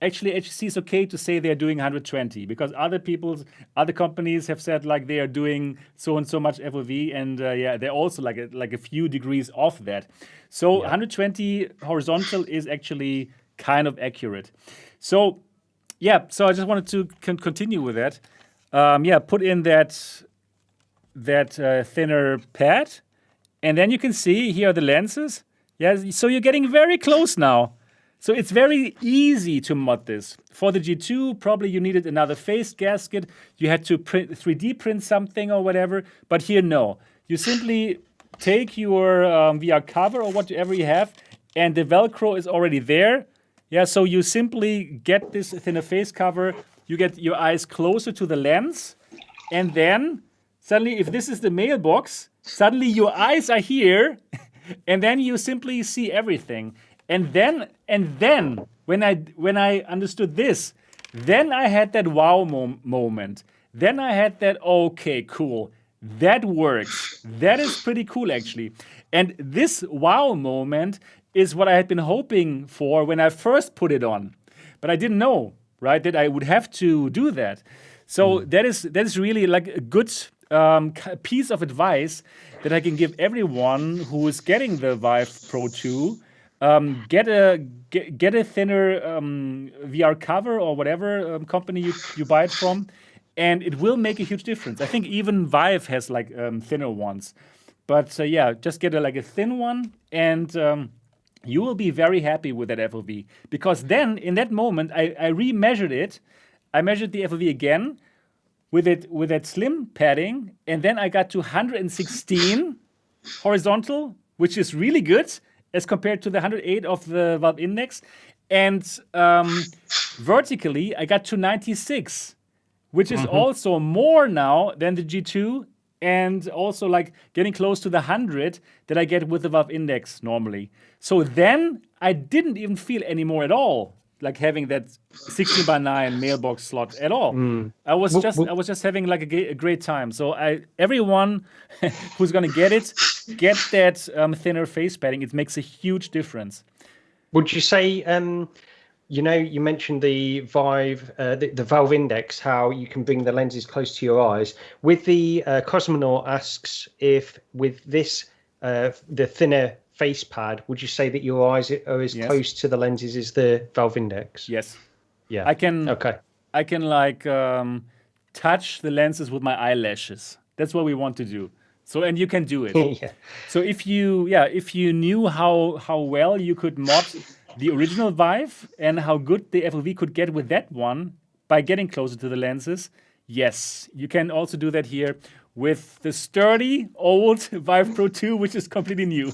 actually HTC is okay to say they're doing 120, because other companies have said like they are doing so and so much FOV, and they're also like a few degrees off that. So 120 horizontal is actually kind of accurate. So I just wanted to continue with that. Put in that thinner pad, and then you can see here are the lenses. Yeah, so you're getting very close now. So it's very easy to mod this. For the G2, probably you needed another face gasket. You had to 3D print something or whatever. But here, no. You simply take your VR cover or whatever you have, and the Velcro is already there. Yeah, so you simply get this thinner face cover, you get your eyes closer to the lens, and then suddenly, if this is the mailbox, suddenly your eyes are here, and then you simply see everything. And then when I understood this, then I had that wow moment. Then I had that, okay, cool, that works. That is pretty cool, actually. And this wow moment is what I had been hoping for when I first put it on. But I didn't know, right, that I would have to do that. So that is really like a good piece of advice that I can give everyone who is getting the Vive Pro 2. Get a thinner VR cover or whatever company you buy it from, and it will make a huge difference. I think even Vive has like thinner ones. But just get a thin one, and you will be very happy with that FOV, because then in that moment I re-measured it. I measured the FOV again with that slim padding, and then I got to 116 horizontal, which is really good as compared to the 108 of the Valve Index, and vertically I got to 96, which is also more now than the G2, and also like getting close to the 100 that I get with the Valve Index normally. So then I didn't even feel anymore at all like having that 16:9 mailbox slot at all. I was just having like a great time. So everyone who's gonna get that thinner face padding. It makes a huge difference. Would you say you mentioned the Vive, the Valve Index, how you can bring the lenses close to your eyes. With the Cosmonaut asks if with this the thinner face pad, would you say that your eyes are as close to the lenses as the Valve Index? Yes. Yeah. I can like touch the lenses with my eyelashes. That's what we want to do. So, and you can do it. Yeah. So if you knew how well you could mod the original Vive and how good the FOV could get with that one by getting closer to the lenses, yes, you can also do that here with the sturdy old Vive Pro 2, which is completely new.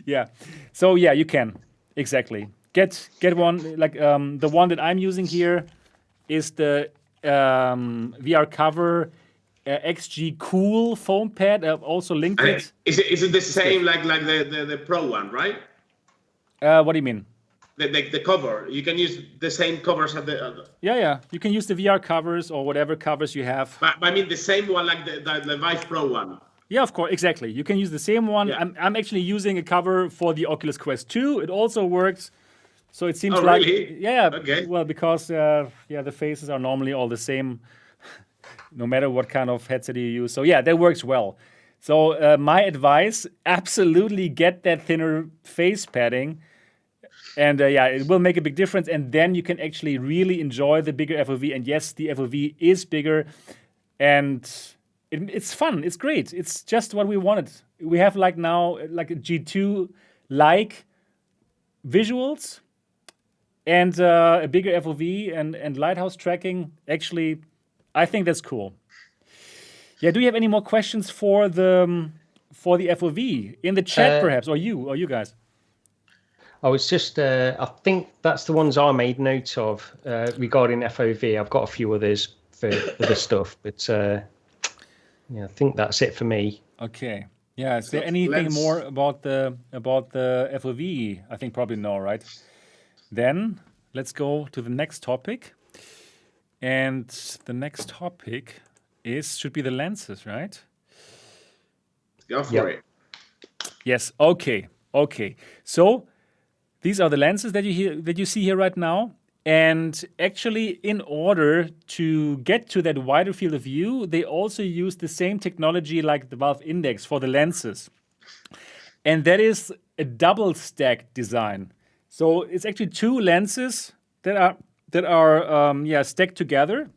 Yeah. So yeah, you can. Exactly. Get one, like the one that I'm using here is the VR cover, XG Cool foam pad. I've also linked it. Is it the same like the Pro one, right? What do you mean? The cover. You can use the same covers at the. Yeah. You can use the VR covers or whatever covers you have. But I mean the same one like the Vive Pro one. Yeah, of course, exactly. You can use the same one. Yeah. I'm actually using a cover for the Oculus Quest 2. It also works. So it seems really? Yeah. Okay. Well, because the faces are normally all the same, no matter what kind of headset you use. So yeah, that works well. So my advice: absolutely get that thinner face padding, and it will make a big difference. And then you can actually really enjoy the bigger FOV. And yes, the FOV is bigger, and it's fun. It's great. It's just what we wanted. We have now a G2 visuals. And a bigger FOV and lighthouse tracking. Actually, I think that's cool. Yeah. Do you have any more questions for the FOV in the chat, perhaps, or you guys? I was just. I think that's the ones I made note of regarding FOV. I've got a few others for other stuff, but I think that's it for me. Okay. Yeah. Is there anything more about the FOV? I think probably no, right? Then let's go to the next topic. And the next topic should be the lenses, right? Go for it. Yes. Okay. So these are the lenses that you see here right now. And actually, in order to get to that wider field of view, they also use the same technology like the Valve Index for the lenses. And that is a double stack design. So it's actually two lenses that are stacked together,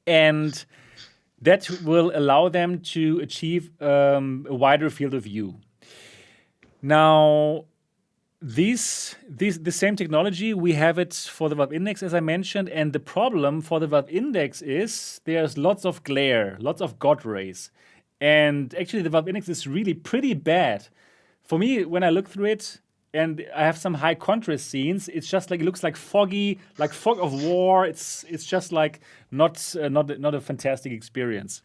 and that will allow them to achieve a wider field of view. Now, the same technology, we have it for the Valve Index, as I mentioned, and the problem for the Valve Index is there's lots of glare, lots of God rays, and actually the Valve Index is really pretty bad. For me, when I look through it, and I have some high contrast scenes, it's just it looks like foggy, like fog of war. It's just not a fantastic experience.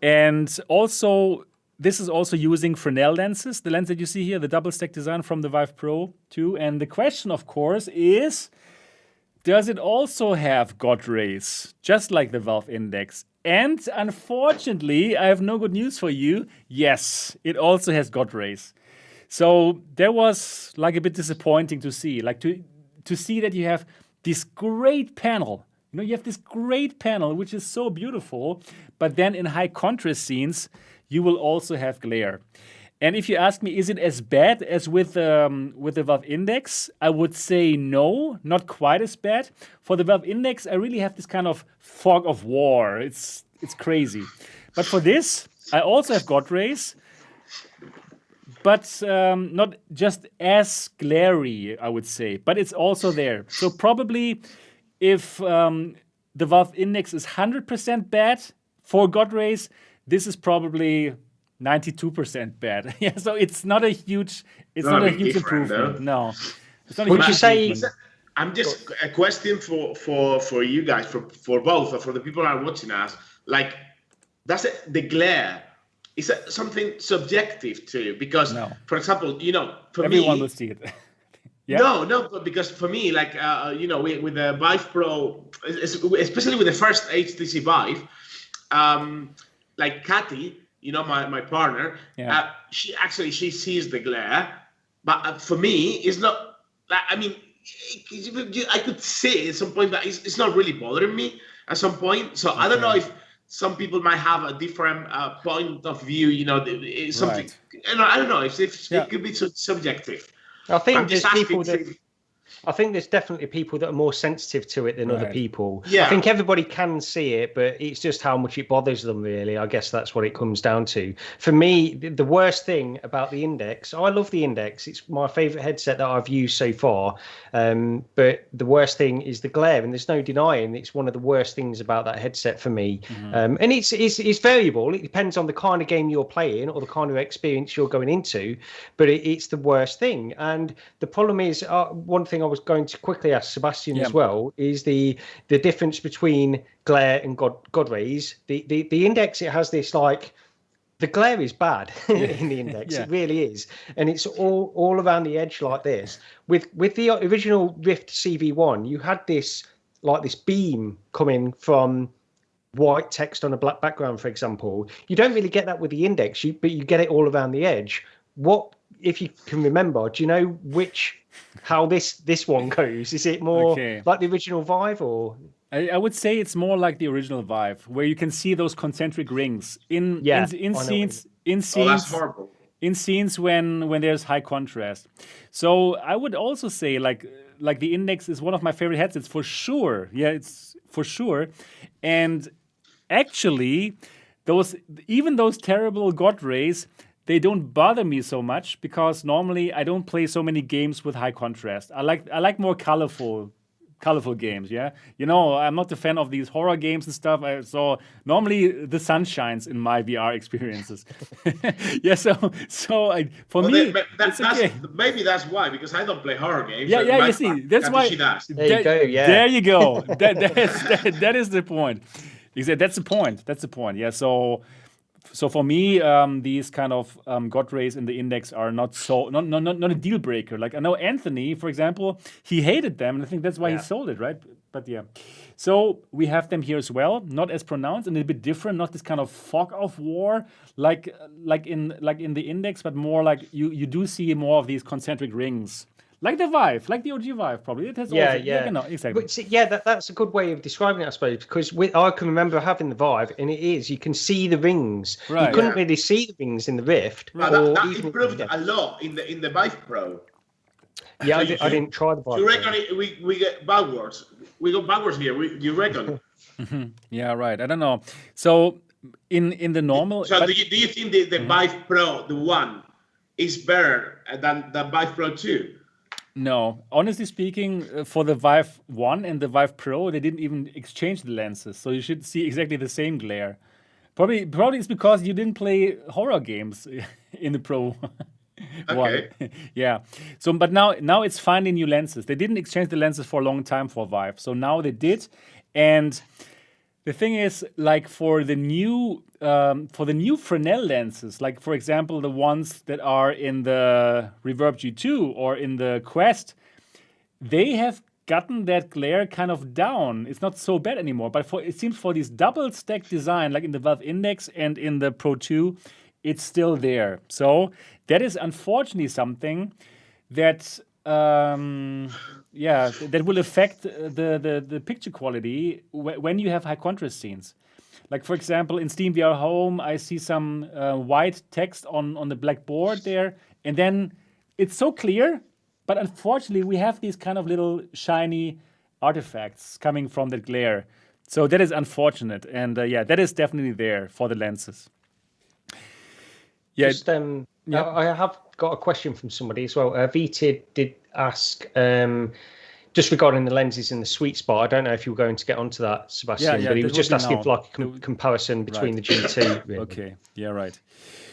And also, this is also using Fresnel lenses, the lens that you see here, the double stack design from the Vive Pro 2. And the question, of course, is, does it also have God rays, just like the Valve Index? And unfortunately, I have no good news for you. Yes, it also has God rays. So that was a bit disappointing to see, to see that you have this great panel. You have this great panel, which is so beautiful, but then in high contrast scenes, you will also have glare. And if you ask me, is it as bad as with the Valve Index? I would say no, not quite as bad. For the Valve Index, I really have this kind of fog of war. It's crazy. But for this, I also have God rays. But not just as glary, I would say, but it's also there. So probably if the Valve Index is 100% bad for God rays, this is probably 92% bad. Yeah, so it's not a huge improvement. No, it's not a Would huge you say? improvement. I'm just a question for you guys, for both, or for the people who are watching us. Does the glare? Is that something subjective to you? Because, for example, for everyone me, will see it. Yeah. No, but because for me, with the Vive Pro, especially with the first HTC Vive, Kathy, my partner, she sees the glare, but for me, it's not. I could see at some point that it's not really bothering me at some point. So I don't know if some people might have a different point of view. Something. Right. I don't know if it could be subjective. I think there's people that. I think there's definitely people that are more sensitive to it than other people. Yeah. I think everybody can see it, but it's just how much it bothers them, really. I guess that's what it comes down to. For me, the worst thing about the Index, I love the Index. It's my favourite headset that I've used so far. But the worst thing is the glare, and there's no denying it's one of the worst things about that headset for me. Mm-hmm. And it's variable. It depends on the kind of game you're playing or the kind of experience you're going into, but it's the worst thing. And the problem is, one thing thing I was going to quickly ask Sebastian as well is the difference between glare and God rays. The index, it has this like, the glare is bad in the index. It really is, and it's all around the edge like this. With the original Rift CV1, you had this beam coming from white text on a black background, for example. You don't really get that with the index, but you get it all around the edge. What, if you can remember, do you know how this one goes? Is it more like the original Vive, or? I would say it's more like the original Vive, where you can see those concentric rings in scenes. That's horrible. In scenes when there's high contrast. So I would also say like the Index is one of my favorite headsets for sure. Yeah, it's for sure. And actually, those terrible God rays, they don't bother me so much because normally I don't play so many games with high contrast. I like more colorful games, yeah? You know, I'm not a fan of these horror games and stuff. So normally the sun shines in my VR experiences. Yeah, for me, maybe that's why, because I don't play horror games. Yeah, you see, that's why. There you go, yeah. There you go. That is the point. That's the point, yeah. So for me, these kind of God rays in the Index are not a deal breaker. Like I know Anthony, for example, he hated them, and I think that's why he sold it, right? But yeah, so we have them here as well, not as pronounced and a bit different, not this kind of fog of war like in the Index, but more like you do see more of these concentric rings. Like the Vive, like the OG Vive, probably. It has exactly. But that's a good way of describing it, I suppose, because I can remember having the Vive, and you can see the rings. Right, you couldn't really see the rings in the Rift. Right. That improved a lot in the Vive Pro. Yeah, so I didn't try the Vive. You reckon we get backwards? We go backwards here. You reckon? Yeah, right. I don't know. So in the normal. So do you think the Vive Pro, the one, is better than the Vive Pro 2? No, honestly speaking, for the Vive 1 and the Vive Pro, they didn't even exchange the lenses, so you should see exactly the same glare. Probably it's because you didn't play horror games in the Pro. Okay. Yeah. So, but now it's finding new lenses. They didn't exchange the lenses for a long time for Vive, so now they did, and the thing is, like for the new Fresnel lenses, like for example the ones that are in the Reverb G2 or in the Quest, they have gotten that glare kind of down. It's not so bad anymore. But it seems for this double stack design, like in the Valve Index and in the Pro 2, it's still there. So that is unfortunately something that that will affect the picture quality when you have high contrast scenes. Like for example, in SteamVR Home, I see some white text on the black board there, and then it's so clear, but unfortunately we have these kind of little shiny artifacts coming from that glare. So that is unfortunate, and that is definitely there for the lenses. Yeah. I have got a question from somebody as well. VT did ask just regarding the lenses in the sweet spot. I don't know if you were going to get onto that, Sebastian, but he was just asking for like a comparison between the G2. Really. Okay, yeah, right.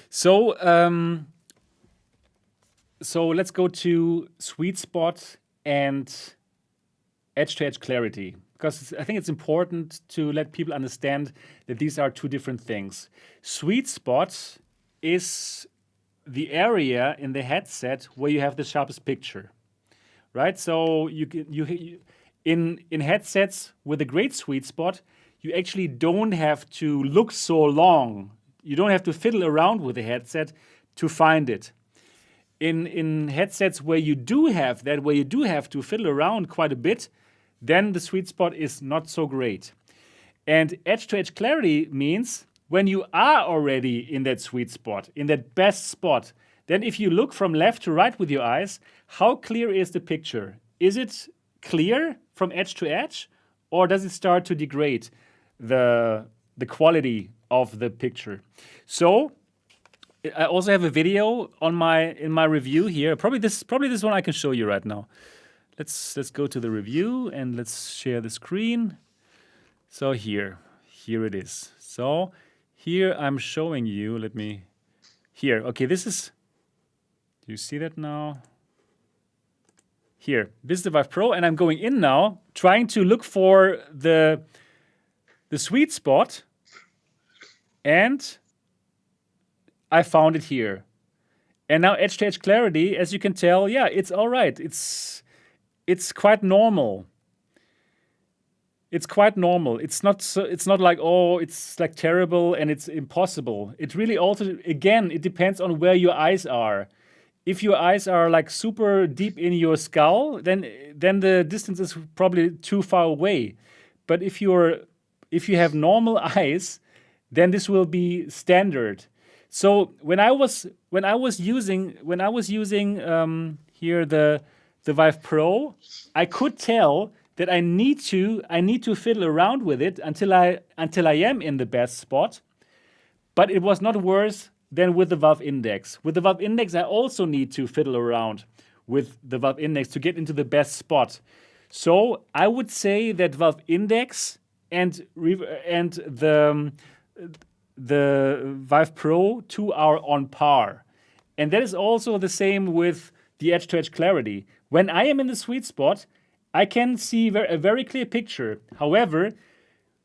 So let's go to sweet spot and edge-to-edge clarity, because I think it's important to let people understand that these are two different things. Sweet spot is the area in the headset where you have the sharpest picture, right? So in headsets with a great sweet spot, you actually don't have to look so long. You don't have to fiddle around with the headset to find it. In headsets where you do have that, where you do have to fiddle around quite a bit, then the sweet spot is not so great. And edge-to-edge clarity means when you are already in that sweet spot, in that best spot, then if you look from left to right with your eyes, how clear is the picture? Is it clear from edge to edge, or does it start to degrade the quality of the picture? So I also have a video in my review here. Probably this one I can show you right now. Let's go to the review and let's share the screen. So here it is. So here I'm showing you, okay, this is, do you see that now? Here, this is the Vive Pro, and I'm going in now, trying to look for the sweet spot, and I found it here. And now edge-to-edge clarity, as you can tell, yeah, it's all right. It's quite normal. It's quite normal. It's not like, oh, it's like terrible and it's impossible. It really also, again, it depends on where your eyes are. If your eyes are like super deep in your skull, then the distance is probably too far away. But if you have normal eyes, then this will be standard. So when I was using here the Vive Pro, I could tell that I need to fiddle around with it until I am in the best spot. But it was not worse than with the Valve Index. With the Valve Index, I also need to fiddle around with the Valve Index to get into the best spot. So I would say that Valve Index and the Vive Pro 2 are on par. And that is also the same with the edge-to-edge clarity. When I am in the sweet spot, I can see a very clear picture. However,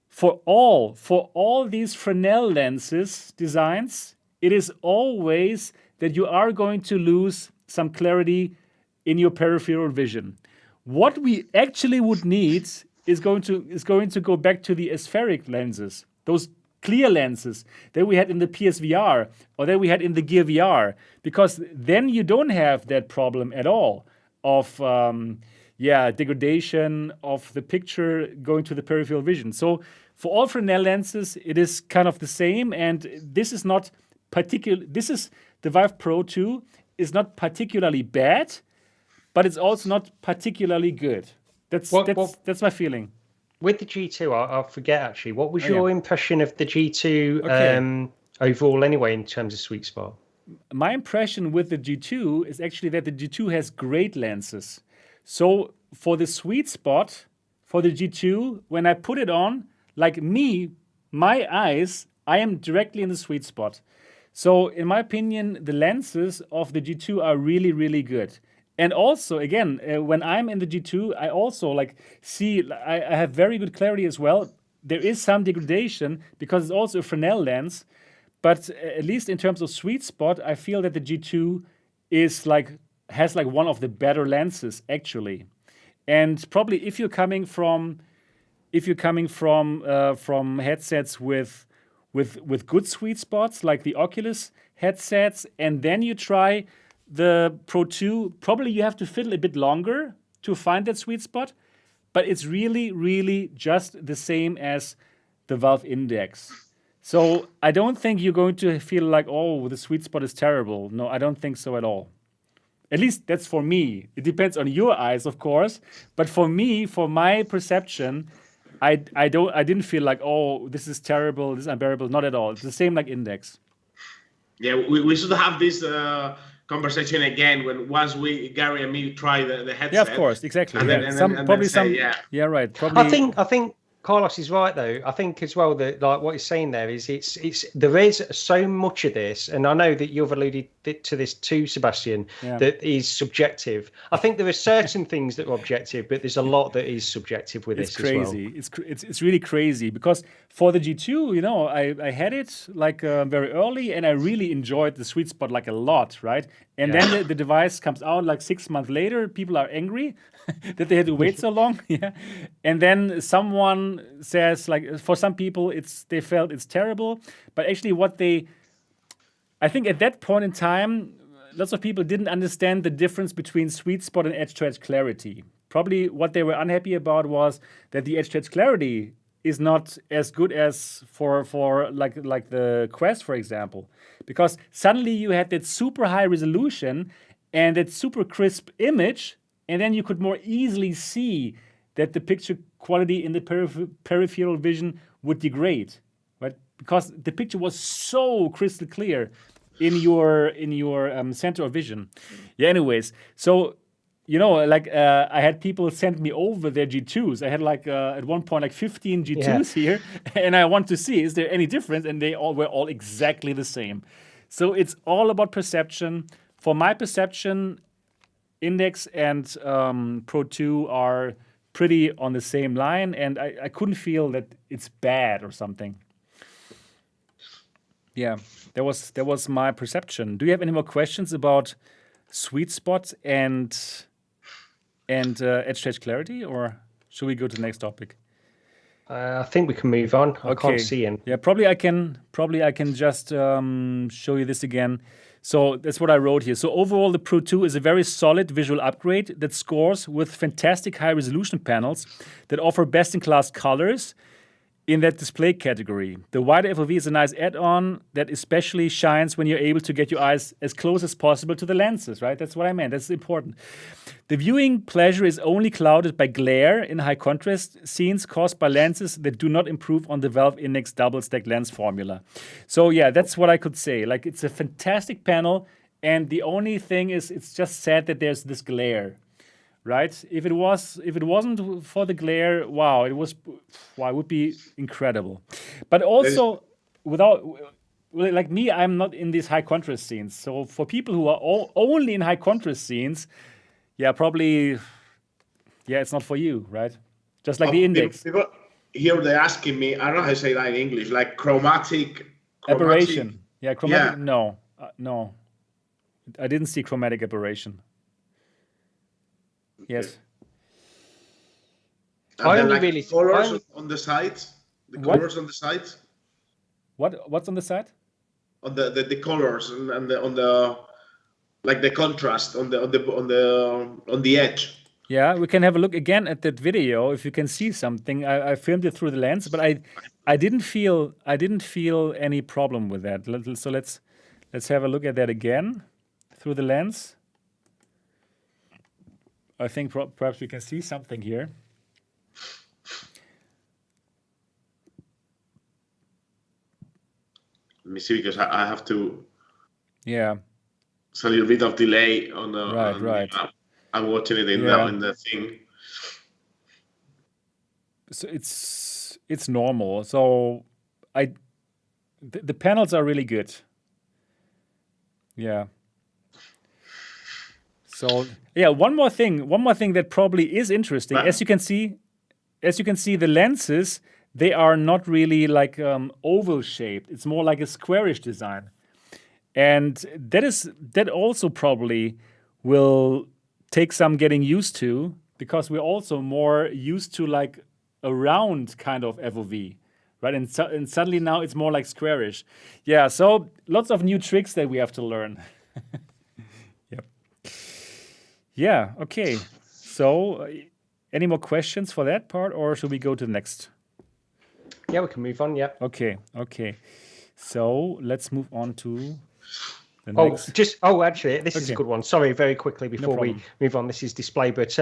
for all these Fresnel lenses designs, it is always that you are going to lose some clarity in your peripheral vision. What we actually would need is going to go back to the aspheric lenses, those clear lenses that we had in the PSVR or that we had in the Gear VR, because then you don't have that problem at all of degradation of the picture going to the peripheral vision. So for all Fresnel lenses, it is kind of the same, and this is not particular. This is the Vive Pro 2 is not particularly bad, but it's also not particularly good. That's my feeling. With the G2, I forget actually. What was your impression of the G2 overall, anyway, in terms of sweet spot? My impression with the G2 is actually that the G2 has great lenses. So for the sweet spot, for the G2, when I put it on, like me, my eyes, I am directly in the sweet spot. So in my opinion, the lenses of the G2 are really, really good. And also, again, when I'm in the G2, I also see I have very good clarity as well. There is some degradation because it's also a Fresnel lens, but at least in terms of sweet spot, I feel that the G2 has one of the better lenses actually. And probably if you're coming from headsets with good sweet spots like the Oculus headsets, and then you try the Pro 2, probably you have to fiddle a bit longer to find that sweet spot, but it's really, really just the same as the Valve Index. So I don't think you're going to feel like, oh, the sweet spot is terrible. No, I don't think so at all. At least that's for me. It depends on your eyes, of course, but for me, for my perception, I didn't feel like, oh, this is terrible, this is unbearable. Not at all. It's the same like Index. Yeah, we should have this conversation again once Gary and me try the headset. Yeah, of course, exactly. And right. Probably. I think Carlos is right though. I think as well that what he's saying there is it's there is so much of this, and I know that you've alluded to this too, Sebastian, that is subjective. I think there are certain things that are objective, but there's a lot that is subjective with this crazy. As well. It's really crazy because for the G2, I had it very early, and I really enjoyed the sweet spot a lot, right? And then the device comes out 6 months later. People are angry that they had to wait so long. And then someone says for some people they felt it's terrible, but actually I think at that point in time, lots of people didn't understand the difference between sweet spot and edge-to-edge clarity. Probably what they were unhappy about was that the edge-to-edge clarity is not as good as for the Quest, for example, because suddenly you had that super high resolution and that super crisp image, and then you could more easily see that the picture quality in the peripheral vision would degrade, right? Because the picture was so crystal clear in your center of vision. Yeah. Anyways, so I had people send me over their G2s. I had at one point 15 G2s here, and I want to see is there any difference, and they all were all exactly the same. So it's all about perception. For my perception, Index and Pro 2 are pretty on the same line, and I couldn't feel that it's bad or something. Yeah, that was my perception. Do you have any more questions about sweet spots and edge-to-edge clarity, or should we go to the next topic? I think we can move on. I can't see him. Yeah, probably I can just show you this again. So that's what I wrote here. So overall, the Pro 2 is a very solid visual upgrade that scores with fantastic high-resolution panels that offer best-in-class colors in that display category. The wider FOV is a nice add-on that especially shines when you're able to get your eyes as close as possible to the lenses, right? That's what I meant. That's important. The viewing pleasure is only clouded by glare in high contrast scenes caused by lenses that do not improve on the Valve Index double stack lens formula. So yeah, that's what I could say. Like, it's a fantastic panel, and the only thing is it's just sad that there's this glare. Right? If it wasn't for the glare, wow, it would be incredible. But also, like me, I'm not in these high contrast scenes. So for people who are only in high contrast scenes, probably, it's not for you, right? Just like the Index. People here, they're asking me, I don't know how to say that in English, like chromatic aberration. Yeah, chromatic. Yeah. No, I didn't see chromatic aberration. Yes. And I only really colors on the sides. The colors on the sides. What's on the side? On the colors and on the like the contrast on the edge. Yeah, we can have a look again at that video if you can see something. I filmed it through the lens, but I didn't feel any problem with that. So let's have a look at that again through the lens. I think perhaps we can see something here. Let me see, because I have to. Yeah. It's a little bit of delay on the. Right. I'm watching it in the thing. So it's normal. So the panels are really good. Yeah. So yeah, one more thing that probably is interesting. As you can see, the lenses, they are not really like oval shaped. It's more like a squarish design, and that also probably will take some getting used to, because we're also more used to like a round kind of FOV, right? And suddenly now it's more like squarish. Yeah. So lots of new tricks that we have to learn. Yeah, okay. So, any more questions for that part, or should we go to the next? Yeah, we can move on, yeah. Okay. So, let's move on to the next. Actually, this is a good one. Sorry, very quickly before we move on, this is display, but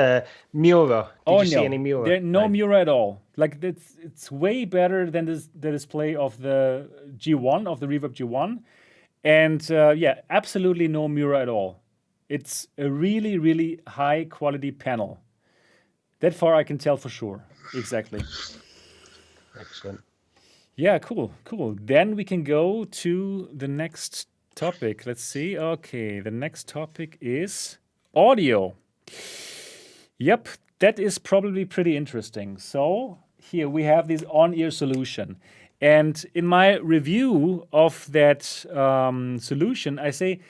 Mura. Did you see any Mura? There's no Mura at all. Like, it's way better than the display of the G1, of the Reverb G1. And absolutely no Mura at all. It's a really, really high quality panel. That far I can tell for sure. Exactly. Excellent. Yeah, cool. Then we can go to the next topic. Let's see. Okay, the next topic is audio. Yep, that is probably pretty interesting. So here we have this on-ear solution. And in my review of that solution, I say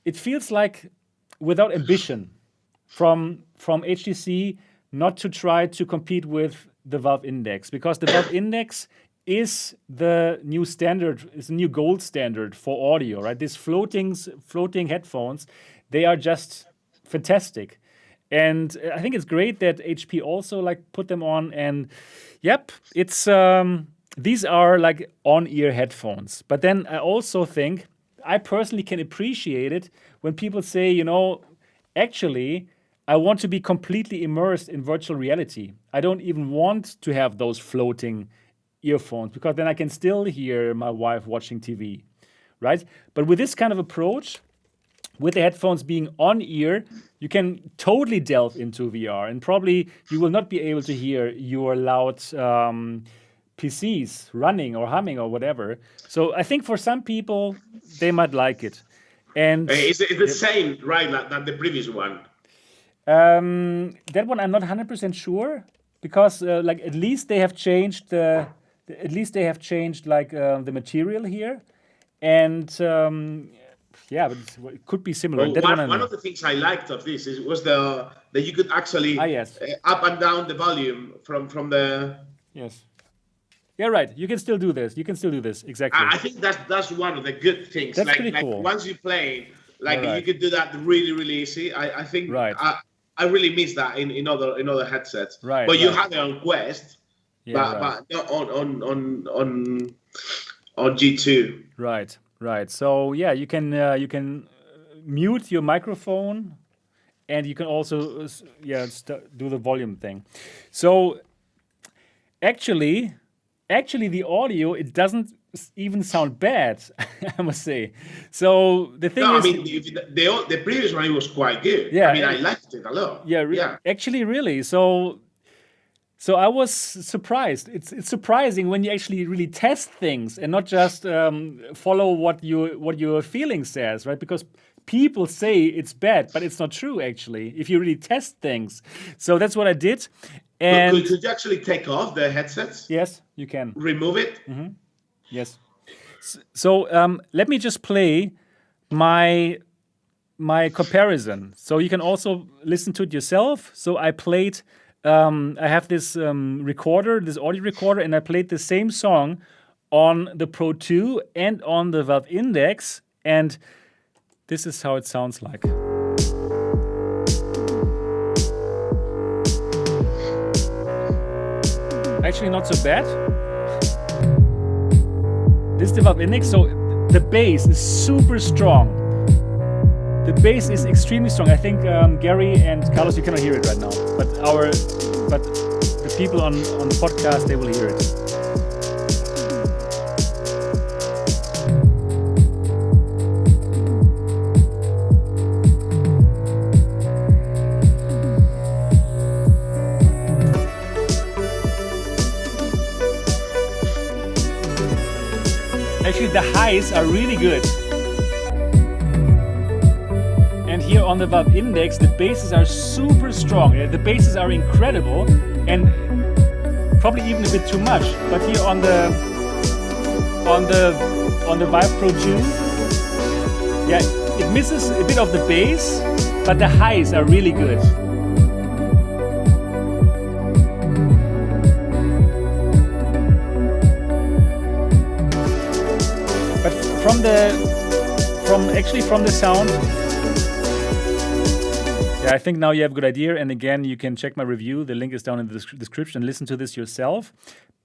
it feels like without ambition from HTC not to try to compete with the Valve Index, because the Valve Index is the new standard, is the new gold standard for audio, right? These floating headphones, they are just fantastic. And I think it's great that HP also like put them on, and it's these are like on-ear headphones. But then I also think I personally can appreciate it when people say, actually, I want to be completely immersed in virtual reality. I don't even want to have those floating earphones, because then I can still hear my wife watching TV, right? But with this kind of approach, with the headphones being on ear, you can totally delve into VR, and probably you will not be able to hear your loud PCs running or humming or whatever. So I think for some people, they might like it. And it's the same, right, than the previous one? That one I'm not 100% sure because like at least they have changed the material here, and yeah, but it could be similar. Well, one of the things I liked of this was that you could actually yes. Up and down the volume from the. Yes. Yeah, right. You can still do this. Exactly. I think that's one of the good things. That's pretty cool. Once you play, you could do that really, really easy. I think right. I really miss that in other headsets. Right. But you have it on Quest, yeah, but not on G2. Right. Right. So yeah, you can mute your microphone, and you can also do the volume thing. So actually the audio, it doesn't even sound bad, I must say. So the thing is, I mean, the previous one was quite good. Yeah, I mean, I liked it a lot. Yeah. Actually, really. So I was surprised. It's surprising when you actually really test things and not just follow what your feeling says, right? Because people say it's bad, but it's not true actually. If you really test things, so that's what I did. And could you actually take off the headsets? Yes, you can remove it. Mm-hmm. Yes. So let me just play my comparison, so you can also listen to it yourself. So I played. I have this recorder, this audio recorder, and I played the same song on the Pro 2 and on the Valve Index, and this is how it sounds like. Actually, not so bad. This is the Valve Index, so the bass is super strong. The bass is extremely strong. I think Gary and Carlos, you cannot hear it right now, but the people on the podcast, they will hear it. Actually, the highs are really good. And here on the Valve Index, the basses are super strong. The basses are incredible and probably even a bit too much. But here on the Vive Pro 2, yeah, it misses a bit of the bass, but the highs are really good. But from the sound, yeah, I think now you have a good idea. And again, you can check my review. The link is down in the description. Listen to this yourself.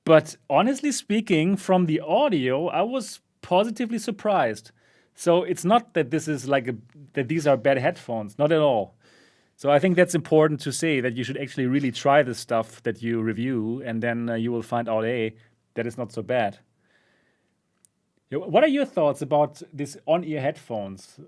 But honestly speaking, from the audio, I was positively surprised. So it's not that this is that these are bad headphones, not at all. So I think that's important to say, that you should actually really try the stuff that you review, and then you will find out that it's not so bad. What are your thoughts about this on-ear headphones?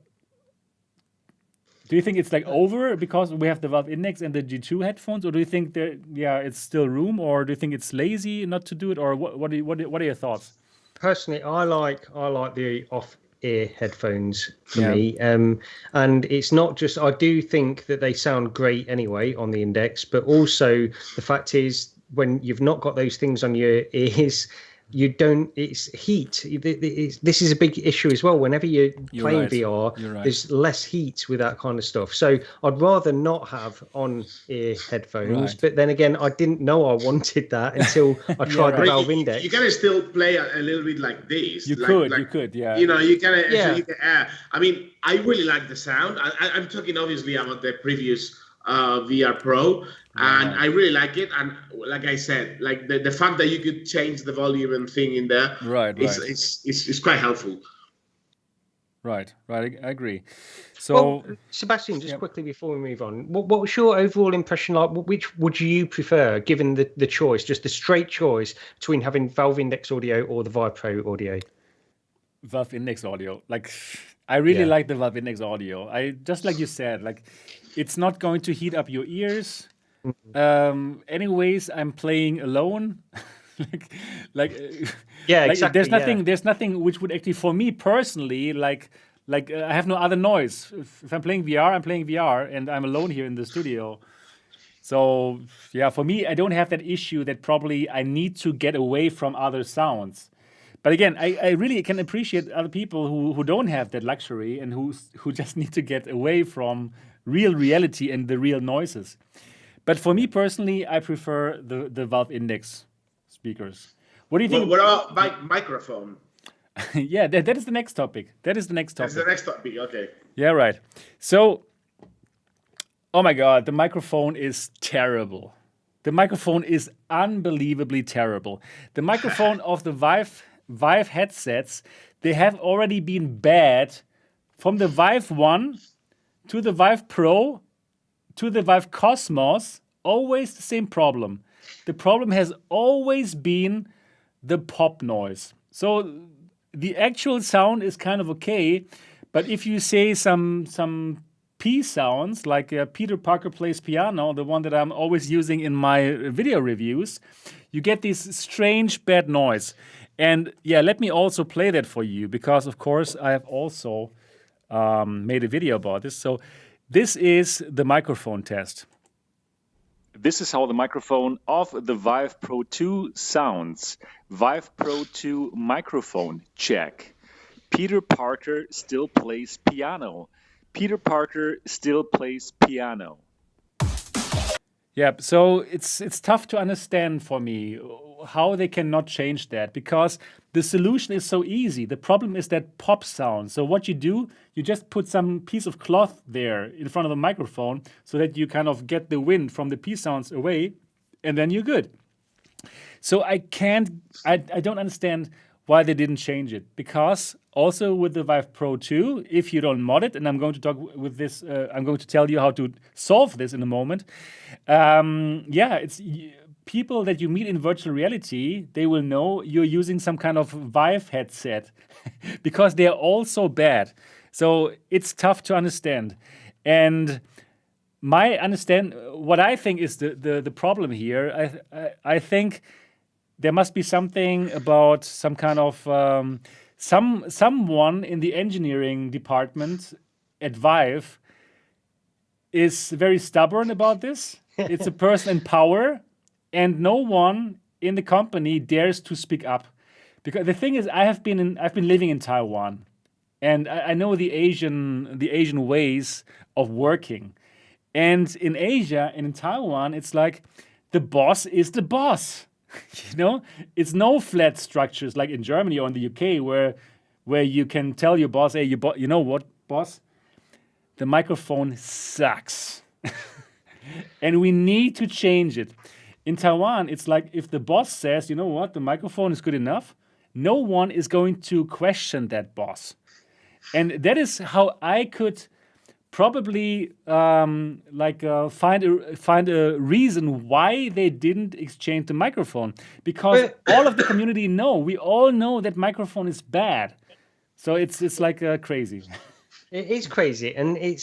Do you think it's over because we have the Valve Index and the G2 headphones, or do you think it's still room, or do you think it's lazy not to do it, or what are your thoughts? Personally, I like the off-ear headphones for me, and it's not just. I do think that they sound great anyway on the Index, but also the fact is, when you've not got those things on your ears, it's heat. This is a big issue as well. Whenever you're playing VR, there's less heat with that kind of stuff. So I'd rather not have on-ear headphones. Right. But then again, I didn't know I wanted that until I tried the Valve Index. You can still play a little bit like this. You could, yeah. You know, you can. I mean, I really like the sound. I'm talking obviously about the previous VR Pro, and I really like it. And like I said, the fact that you could change the volume and thing in there, it's quite helpful. Right, I agree. So, Sebastian, just quickly before we move on, what was your overall impression like? Which would you prefer, given the choice, just the straight choice between having Valve Index audio or the Vive Pro audio? Valve Index audio, I really like the Valve Index audio. I just like you said, it's not going to heat up your ears. Anyways, I'm playing alone. Exactly. There's nothing which would actually, for me personally, I have no other noise. If I'm playing VR, I'm playing VR, and I'm alone here in the studio. So yeah, for me, I don't have that issue that probably I need to get away from other sounds. But again, I really can appreciate other people who don't have that luxury and who just need to get away from real reality and the real noises. But for me personally, I prefer the Valve Index speakers. What do you think? What about microphone? Yeah, that is the next topic. That's the next topic. Okay. Yeah, right. So, oh my God, the microphone is terrible. The microphone is unbelievably terrible. The microphone of the Vive headsets, they have already been bad from the Vive 1 to the Vive Pro to the Vive Cosmos, always the same problem. The problem has always been the pop noise. So the actual sound is kind of okay, but if you say some P sounds, like Peter Parker plays piano, the one that I'm always using in my video reviews, you get this strange bad noise. And yeah, let me also play that for you, because of course I have also made a video about this. So this is the microphone test. This is how the microphone of the Vive Pro 2 sounds. Vive Pro 2 microphone check. Peter Parker still plays piano. Peter Parker still plays piano. Yeah, so it's tough to understand for me how they cannot change that, because the solution is so easy. The problem is that pop sound. So what you do, you just put some piece of cloth there in front of the microphone so that you kind of get the wind from the P sounds away, and then you're good. So I don't understand why they didn't change it, because also with the Vive Pro 2, if you don't mod it, and I'm going to talk with this, I'm going to tell you how to solve this in a moment. It's people that you meet in virtual reality, they will know you're using some kind of Vive headset because they're all so bad. So it's tough to understand. And what I think is the problem here, I think there must be something about some kind of someone in the engineering department at Vive is very stubborn about this. It's a person in power, and no one in the company dares to speak up. Because the thing is, I've been living in Taiwan, and I know the Asian ways of working. And in Asia and in Taiwan, it's like the boss is the boss. You know, it's no flat structures like in Germany or in the UK where you can tell your boss, hey, you know what, boss? The microphone sucks. And we need to change it. In Taiwan, it's like if the boss says, you know what, the microphone is good enough, no one is going to question that boss. And that is how I could probably find a reason why they didn't exchange the microphone, because all of the community we all know that microphone is bad. So it's like crazy. It is crazy, and it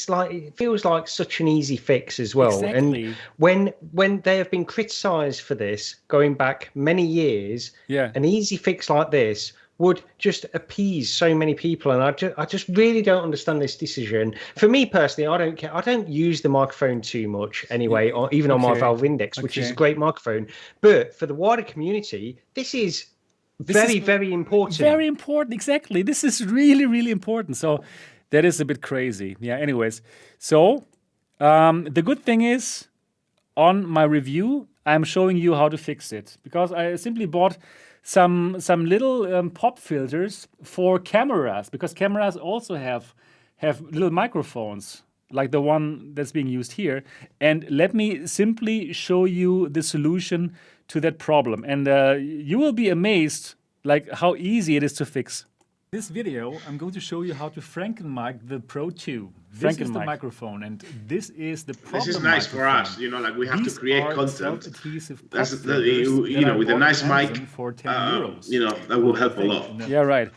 feels like such an easy fix as well. Exactly. And when they have been criticised for this going back many years, an easy fix like this would just appease so many people, and I just really don't understand this decision. For me personally, I don't care. I don't use the microphone too much anyway, or even on my Valve Index, which is a great microphone. But for the wider community, this is very important. Very important, exactly. This is really, really important. So that is a bit crazy. Yeah. Anyways, so the good thing is, on my review, I'm showing you how to fix it, because I simply bought some little pop filters for cameras, because cameras also have little microphones like the one that's being used here. And let me simply show you the solution to that problem, and you will be amazed like how easy it is to fix. This video, I'm going to show you how to Frankenmic the Pro 2. This is the microphone, and this is the problem. This is nice for us, you know, like we have to create content. That's with a nice mic, for 10 euros. you know, that will help a lot. Yeah, right.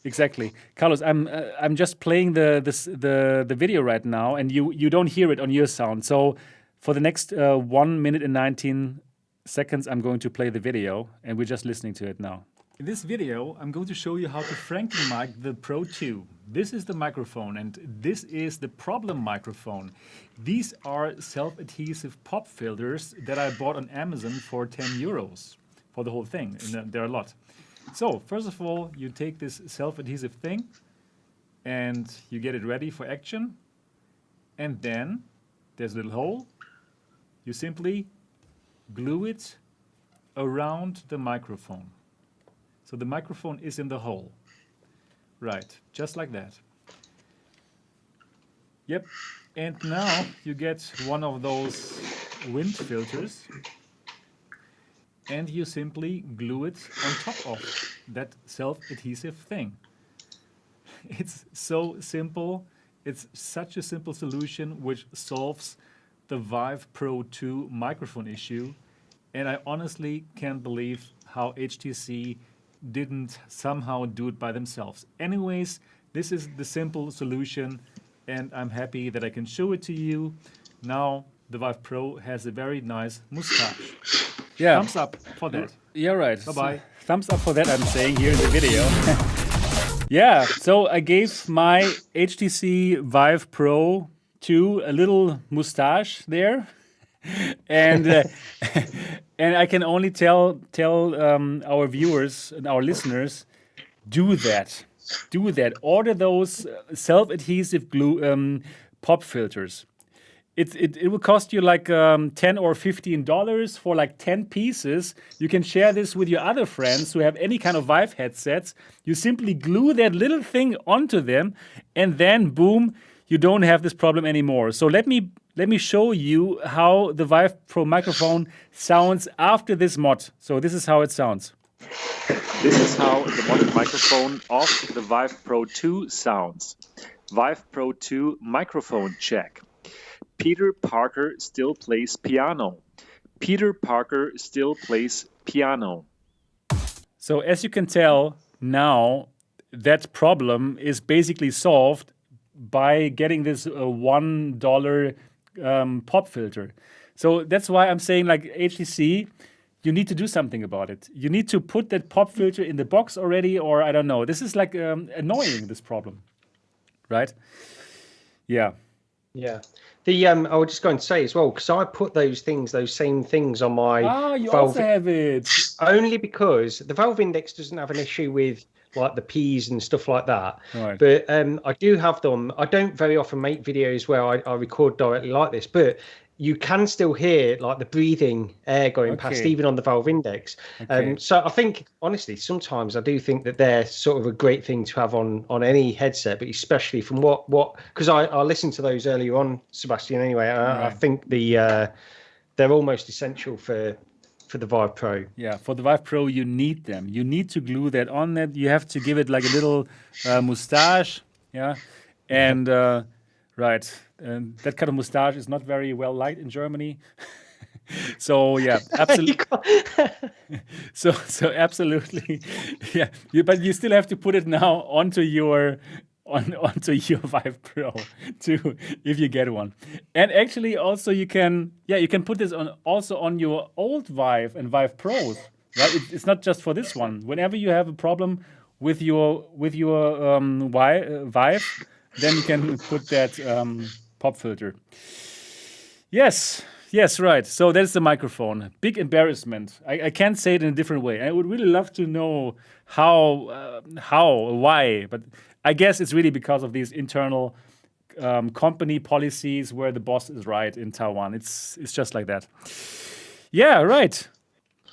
Exactly, Carlos. I'm just playing the video right now, and you don't hear it on your sound. So for the next 1 minute and 19 seconds, I'm going to play the video, and we're just listening to it now. In this video, I'm going to show you how to Franken mic the Pro 2. This is the microphone, and this is the problem microphone. These are self-adhesive pop filters that I bought on Amazon for 10 euros for the whole thing, and there are a lot. So, first of all, you take this self-adhesive thing, and you get it ready for action. And then, there's a little hole. You simply glue it around the microphone. So the microphone is in the hole. Right, just like that. Yep, and now you get one of those wind filters and you simply glue it on top of that self-adhesive thing. It's so simple. It's such a simple solution which solves the Vive Pro 2 microphone issue. And I honestly can't believe how HTC didn't somehow do it by themselves. Anyways, this is the simple solution, and I'm happy that I can show it to you. Now, the Vive Pro has a very nice mustache. Yeah. Thumbs up for that. Yeah, right. Bye-bye. Thumbs up for that, I'm saying here in the video. Yeah, so I gave my HTC Vive Pro 2 a little mustache there. And and I can only tell our viewers and our listeners, do that. Order those self-adhesive glue pop filters. It will cost you like $10 or $15 for like 10 pieces. You can share this with your other friends who have any kind of Vive headsets. You simply glue that little thing onto them, and then boom, you don't have this problem anymore. So let me show you how the Vive Pro microphone sounds after this mod. So this is how it sounds. This is how the modded microphone of the Vive Pro 2 sounds. Vive Pro 2 microphone check. Peter Parker still plays piano. Peter Parker still plays piano. So as you can tell now, that problem is basically solved by getting this $1 pop filter. So that's why I'm saying, like, HTC, you need to do something about it. You need to put that pop filter in the box already, or I don't know. This is like annoying, this problem, right? Yeah. Yeah. I was just going to say as well, because I put those same things on my you Valve, also have it. only because the Valve Index doesn't have an issue with like the P's and stuff like that. Right. But I do have them. I don't very often make videos where I record directly like this, but you can still hear like the breathing air going past even on the Valve Index. So I think, honestly, sometimes I do think that they're sort of a great thing to have on any headset, but especially from what because I listened to those earlier on, Sebastian, anyway. I think they're almost essential for the Vive Pro. Yeah, for the Vive Pro, you need them. You need to glue that on that. You have to give it like a little mustache. Yeah, and right. And that kind of mustache is not very well liked in Germany. So yeah, absolutely. so absolutely, yeah. But you still have to put it now onto your Vive Pro too, if you get one. And actually, also you can put this on your old Vive and Vive Pros. Right? It's not just for this one. Whenever you have a problem with your Vive, then you can put that pop filter. Yes, right. So that's the microphone. Big embarrassment. I can't say it in a different way. I would really love to know why, but I guess it's really because of these internal company policies where the boss is right in Taiwan. It's just like that. Yeah, right.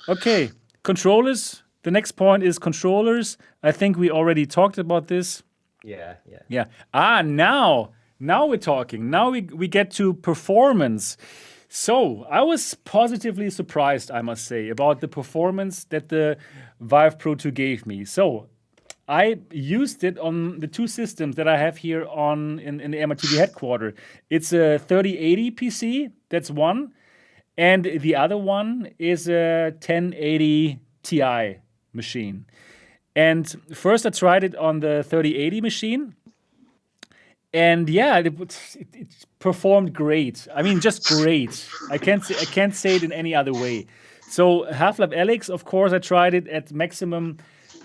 Okay, controllers. The next point is controllers. I think we already talked about this. Yeah. Now we're talking. Now we get to performance. So I was positively surprised, I must say, about the performance that the Vive Pro 2 gave me. So I used it on the two systems that I have here in the MRTV headquarters. It's a 3080 PC, that's one, and the other one is a 1080 Ti machine. And first I tried it on the 3080 machine. And yeah, it performed great. I mean, just great. I can't say it in any other way. So Half-Life Alyx, of course, I tried it at maximum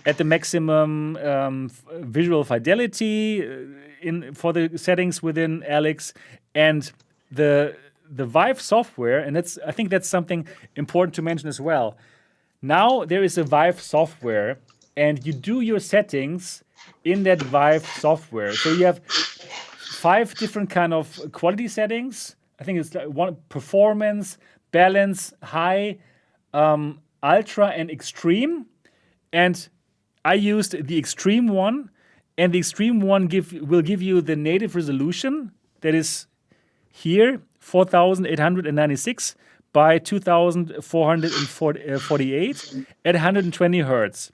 at the maximum visual fidelity for the settings within Alex, and the Vive software, and I think that's something important to mention as well. Now there is a Vive software, and you do your settings in that Vive software. So you have 5 different kind of quality settings. I think it's like one: performance, balance, high, ultra, and extreme. And I used the extreme one, and the extreme one will give you the native resolution that is here, 4,896 by 2,448 at 120 hertz.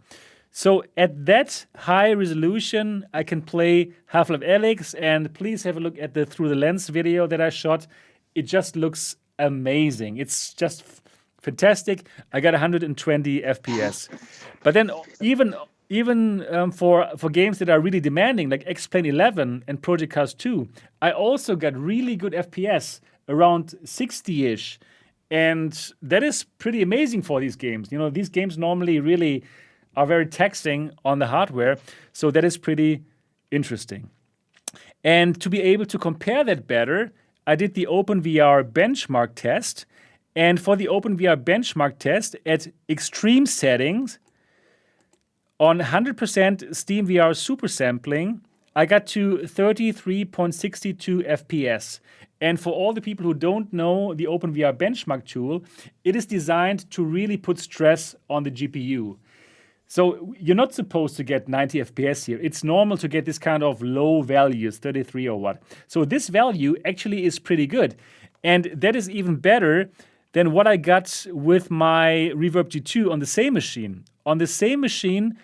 So at that high resolution, I can play Half-Life Alyx, and please have a look at the Through the Lens video that I shot. It just looks amazing. It's just fantastic. I got 120 FPS. But then even for games that are really demanding, like X-Plane 11 and Project Cars 2, I also got really good FPS, around 60-ish. And that is pretty amazing for these games. You know, these games normally really are very taxing on the hardware. So that is pretty interesting. And to be able to compare that better, I did the OpenVR benchmark test. And for the OpenVR benchmark test at extreme settings, on 100% SteamVR super sampling, I got to 33.62 FPS. And for all the people who don't know the OpenVR benchmark tool, it is designed to really put stress on the GPU. So you're not supposed to get 90 FPS here. It's normal to get this kind of low values, 33 or what. So this value actually is pretty good. And that is even better than what I got with my Reverb G2 on the same machine. On the same machine,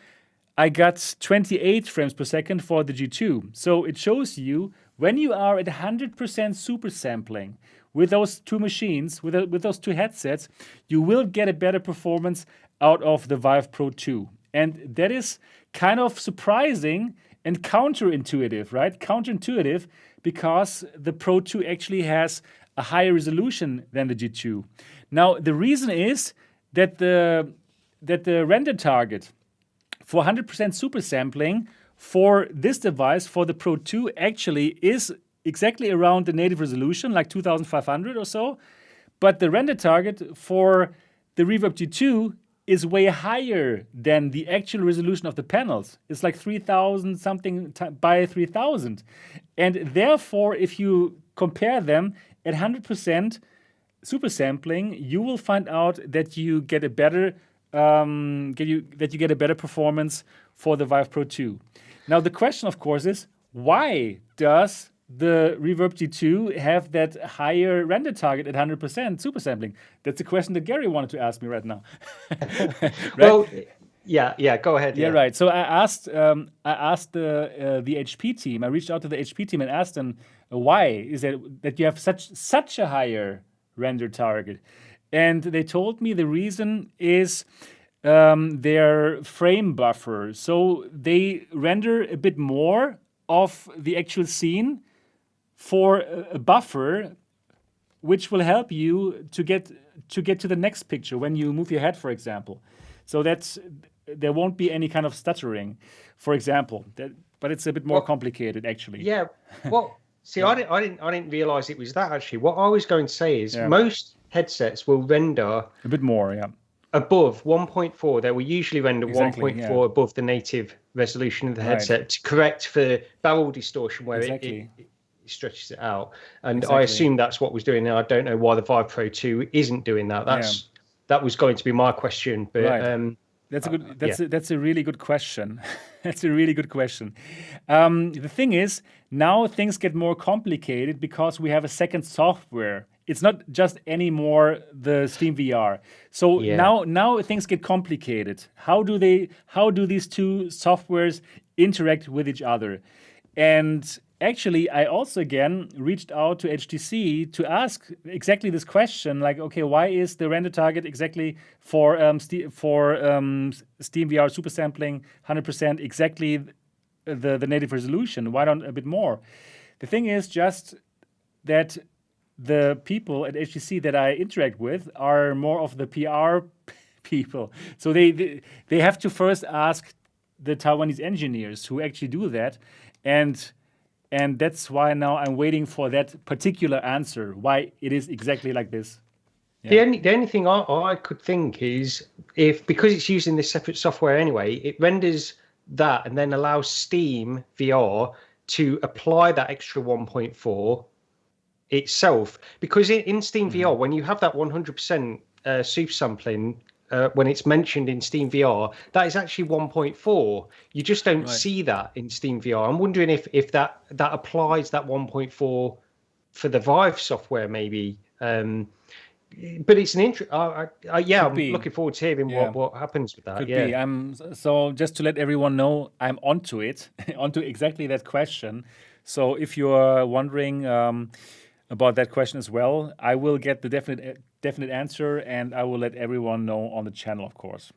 I got 28 frames per second for the G2. So it shows you when you are at 100% super sampling with those two machines, with those two headsets, you will get a better performance out of the Vive Pro 2. And that is kind of surprising and counterintuitive, right? Counterintuitive, because the Pro 2 actually has a higher resolution than the G2. Now, the reason is that the render target for 100% super sampling for this device, for the Pro 2, actually is exactly around the native resolution, like 2,500 or so. But the render target for the Reverb G2 is way higher than the actual resolution of the panels. It's like 3,000 something by 3,000. And therefore, if you compare them at 100% super sampling, you will find out that you get a better performance for the Vive Pro 2. Now the question, of course, is why does the Reverb G2 have that higher render target at 100% super sampling? That's a question that Gary wanted to ask me right now. Right? Well, yeah, go ahead. Yeah, right. So I asked the HP team. I reached out to the HP team and asked them why is it that you have such a higher render target, and they told me the reason is their frame buffer. So they render a bit more of the actual scene for a buffer, which will help you to get to the next picture when you move your head, for example. So there won't be any kind of stuttering, for example. But it's a bit more complicated, actually. Yeah. Well, see, I didn't realize it was that actually. What I was going to say is most headsets will render a bit more, above 1.4. They will usually render 1.4 above the native resolution of the headset to correct for barrel distortion, where it stretches it out. And I assume that's what was doing. And I don't know why the Vive Pro 2 isn't doing that. That was going to be my question. But that's a really good question. That's a really good question. The thing is, now things get more complicated because we have a second software. It's not just anymore the SteamVR. So now things get complicated. How do these two softwares interact with each other? And actually, I also again reached out to HTC to ask exactly this question, like, okay, why is the render target exactly for SteamVR super sampling 100% exactly the native resolution? Why not a bit more? The thing is just that the people at HTC that I interact with are more of the PR people. So they have to first ask the Taiwanese engineers who actually do that, and that's why now I'm waiting for that particular answer, why it is exactly like this. Yeah. The only thing I could think is because it's using this separate software anyway, it renders that and then allows Steam VR to apply that extra 1.4 itself. Because in Steam VR, when you have that 100% super sampling, when it's mentioned in Steam VR, that is actually 1.4. You just don't see that in Steam VR. I'm wondering if that applies that 1.4 for the Vive software, maybe. But it's an I'm looking forward to hearing what happens with that. Could be. So just to let everyone know, I'm onto it, onto exactly that question. So if you're wondering about that question as well, I will get the definite answer, and I will let everyone know on the channel, of course.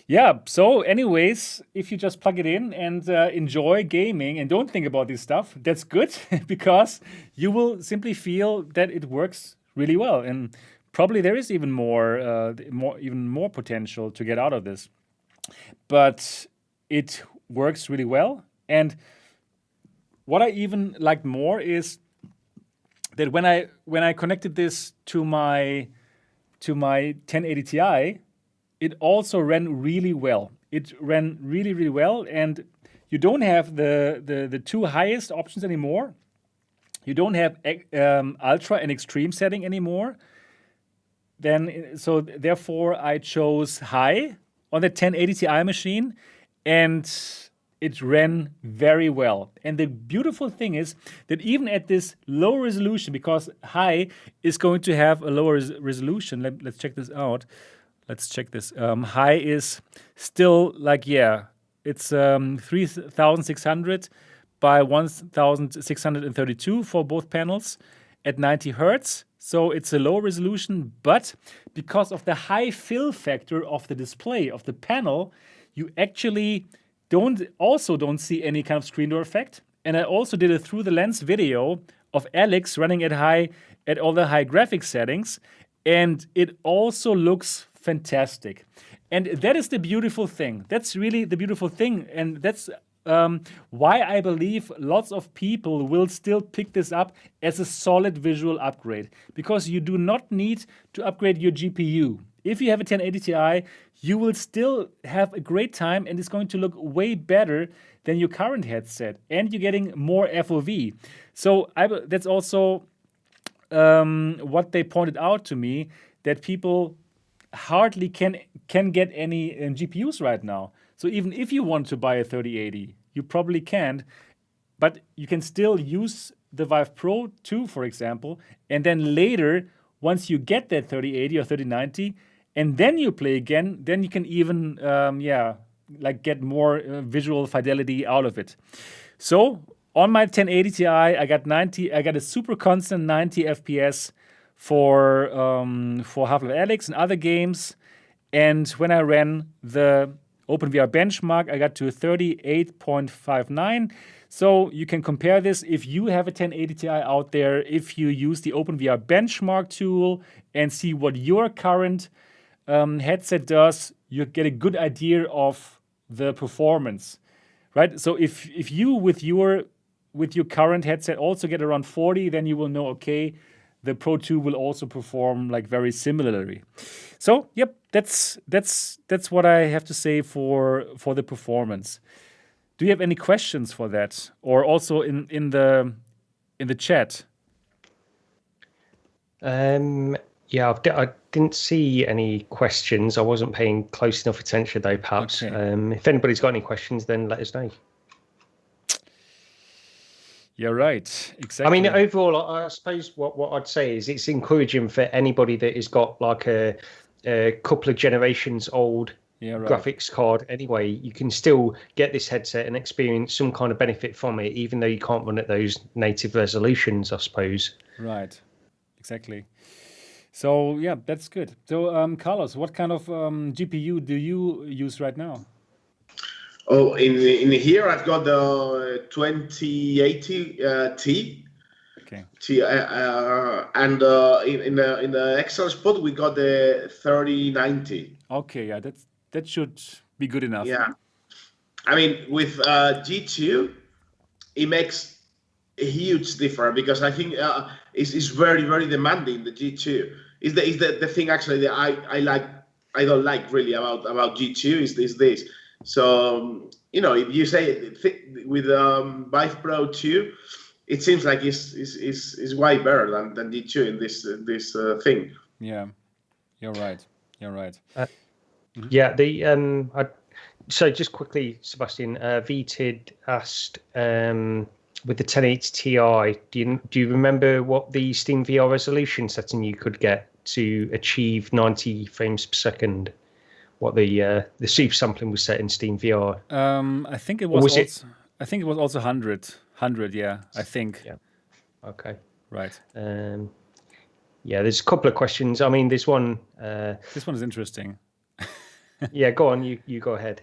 Yeah, so anyways, if you just plug it in and enjoy gaming and don't think about this stuff, that's good, because you will simply feel that it works really well. And probably there is even more potential to get out of this. But it works really well. And what I even liked more is that when I connected this to my 1080 Ti, it also ran really well. It ran really, really well, and you don't have the two highest options anymore. You don't have ultra and extreme setting anymore. So therefore, I chose high on the 1080 Ti machine, and it ran very well. And the beautiful thing is that even at this low resolution, because high is going to have a lower resolution. Let's check this out. Let's check this. High is still it's 3600 by 1632 for both panels at 90 Hertz. So it's a low resolution, but because of the high fill factor of the display, of the panel, you actually don't see any kind of screen door effect. And I also did a through the lens video of Alex running at all the high graphics settings, and it also looks fantastic. And that is the beautiful thing. That's really the beautiful thing, and that's why I believe lots of people will still pick this up as a solid visual upgrade, because you do not need to upgrade your GPU. If you have a 1080 Ti, you will still have a great time, and it's going to look way better than your current headset, and you're getting more FOV. So that's also what they pointed out to me, that people hardly can get any GPUs right now. So even if you want to buy a 3080, you probably can't, but you can still use the Vive Pro 2, for example, and then later, once you get that 3080 or 3090, and then you play again, then you can even get more visual fidelity out of it. So on my 1080 Ti, I got a super constant 90 FPS for Half-Life Alyx and other games. And when I ran the OpenVR benchmark, I got to 38.59. So you can compare this if you have a 1080 Ti out there, if you use the OpenVR benchmark tool and see what your current headset does, you get a good idea of the performance, right? So if you with your current headset also get around 40, then you will know, okay, the Pro 2 will also perform very similarly. So, yep, that's what I have to say for the performance. Do you have any questions for that, or also in the chat? I didn't see any questions. I wasn't paying close enough attention though, perhaps. Okay. If anybody's got any questions, then let us know. You're right. Exactly. I mean, overall, I suppose what I'd say is it's encouraging for anybody that has got a couple of generations old graphics card. Anyway, you can still get this headset and experience some kind of benefit from it, even though you can't run at those native resolutions, I suppose. Right. Exactly. So, yeah, that's good. So, Carlos, what kind of GPU do you use right now? Oh, in here I've got the 2080 T. Okay. T, and in the Excel spot we got the 3090. Okay, yeah, that should be good enough. Yeah. I mean, with G2, it makes a huge difference because I think it's very, very demanding. The G2 is the thing actually that I don't like really about G2 is this. So if you say with Vive Pro 2, it seems like it's way better than G2 in this thing. Yeah, you're right. Yeah, so just quickly, Sebastian, VTID asked with the 1080 Ti, do you remember what the Steam VR resolution setting you could get to achieve 90 frames per second? What the super sampling was set in Steam VR? I think it was. I think it was also 100. 100, yeah. I think. Yeah. Okay. Right. Yeah, there's a couple of questions. I mean, there's one. This one is interesting. Yeah, go on. You go ahead.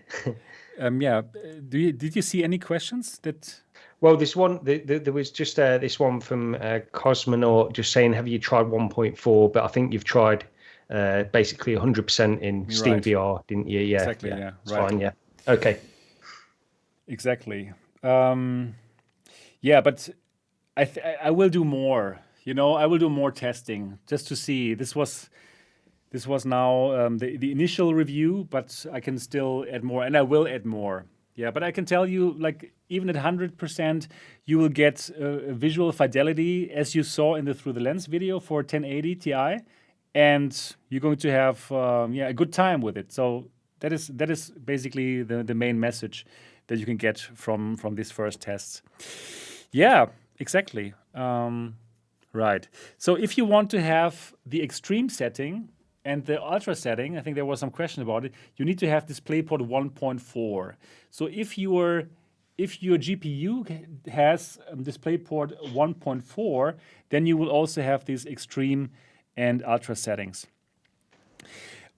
Yeah. Did you see any questions that? Well, this one, there was just this one from Cosmonaut just saying, have you tried 1.4? But I think you've tried basically 100% in Steam VR, didn't you? Yeah. Exactly. Yeah. It's right. fine. Yeah. Okay. Exactly. Yeah, but I will do more. I will do more testing just to see. This was now the initial review, but I can still add more, and I will add more. Yeah, but I can tell you, like, even at 100%, you will get visual fidelity, as you saw in the Through the Lens video for 1080 Ti, and you're going to have a good time with it. So that is basically the main message that you can get from this first test. Yeah, exactly. Right. So if you want to have the extreme setting and the ultra setting, I think there was some question about it, you need to have DisplayPort 1.4. So if your GPU has DisplayPort 1.4, then you will also have these extreme and ultra settings.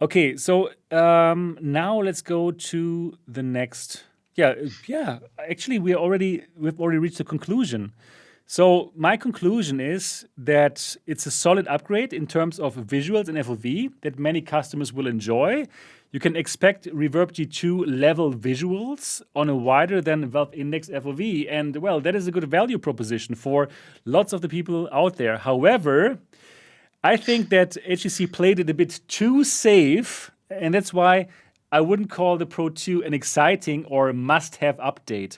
Okay, so now let's go to the next. Yeah. Actually, we've already reached the conclusion. So my conclusion is that it's a solid upgrade in terms of visuals and FOV that many customers will enjoy. You can expect Reverb G2 level visuals on a wider than Valve Index FOV. And well, that is a good value proposition for lots of the people out there. However, I think that HTC played it a bit too safe, and that's why I wouldn't call the Pro 2 an exciting or must-have update.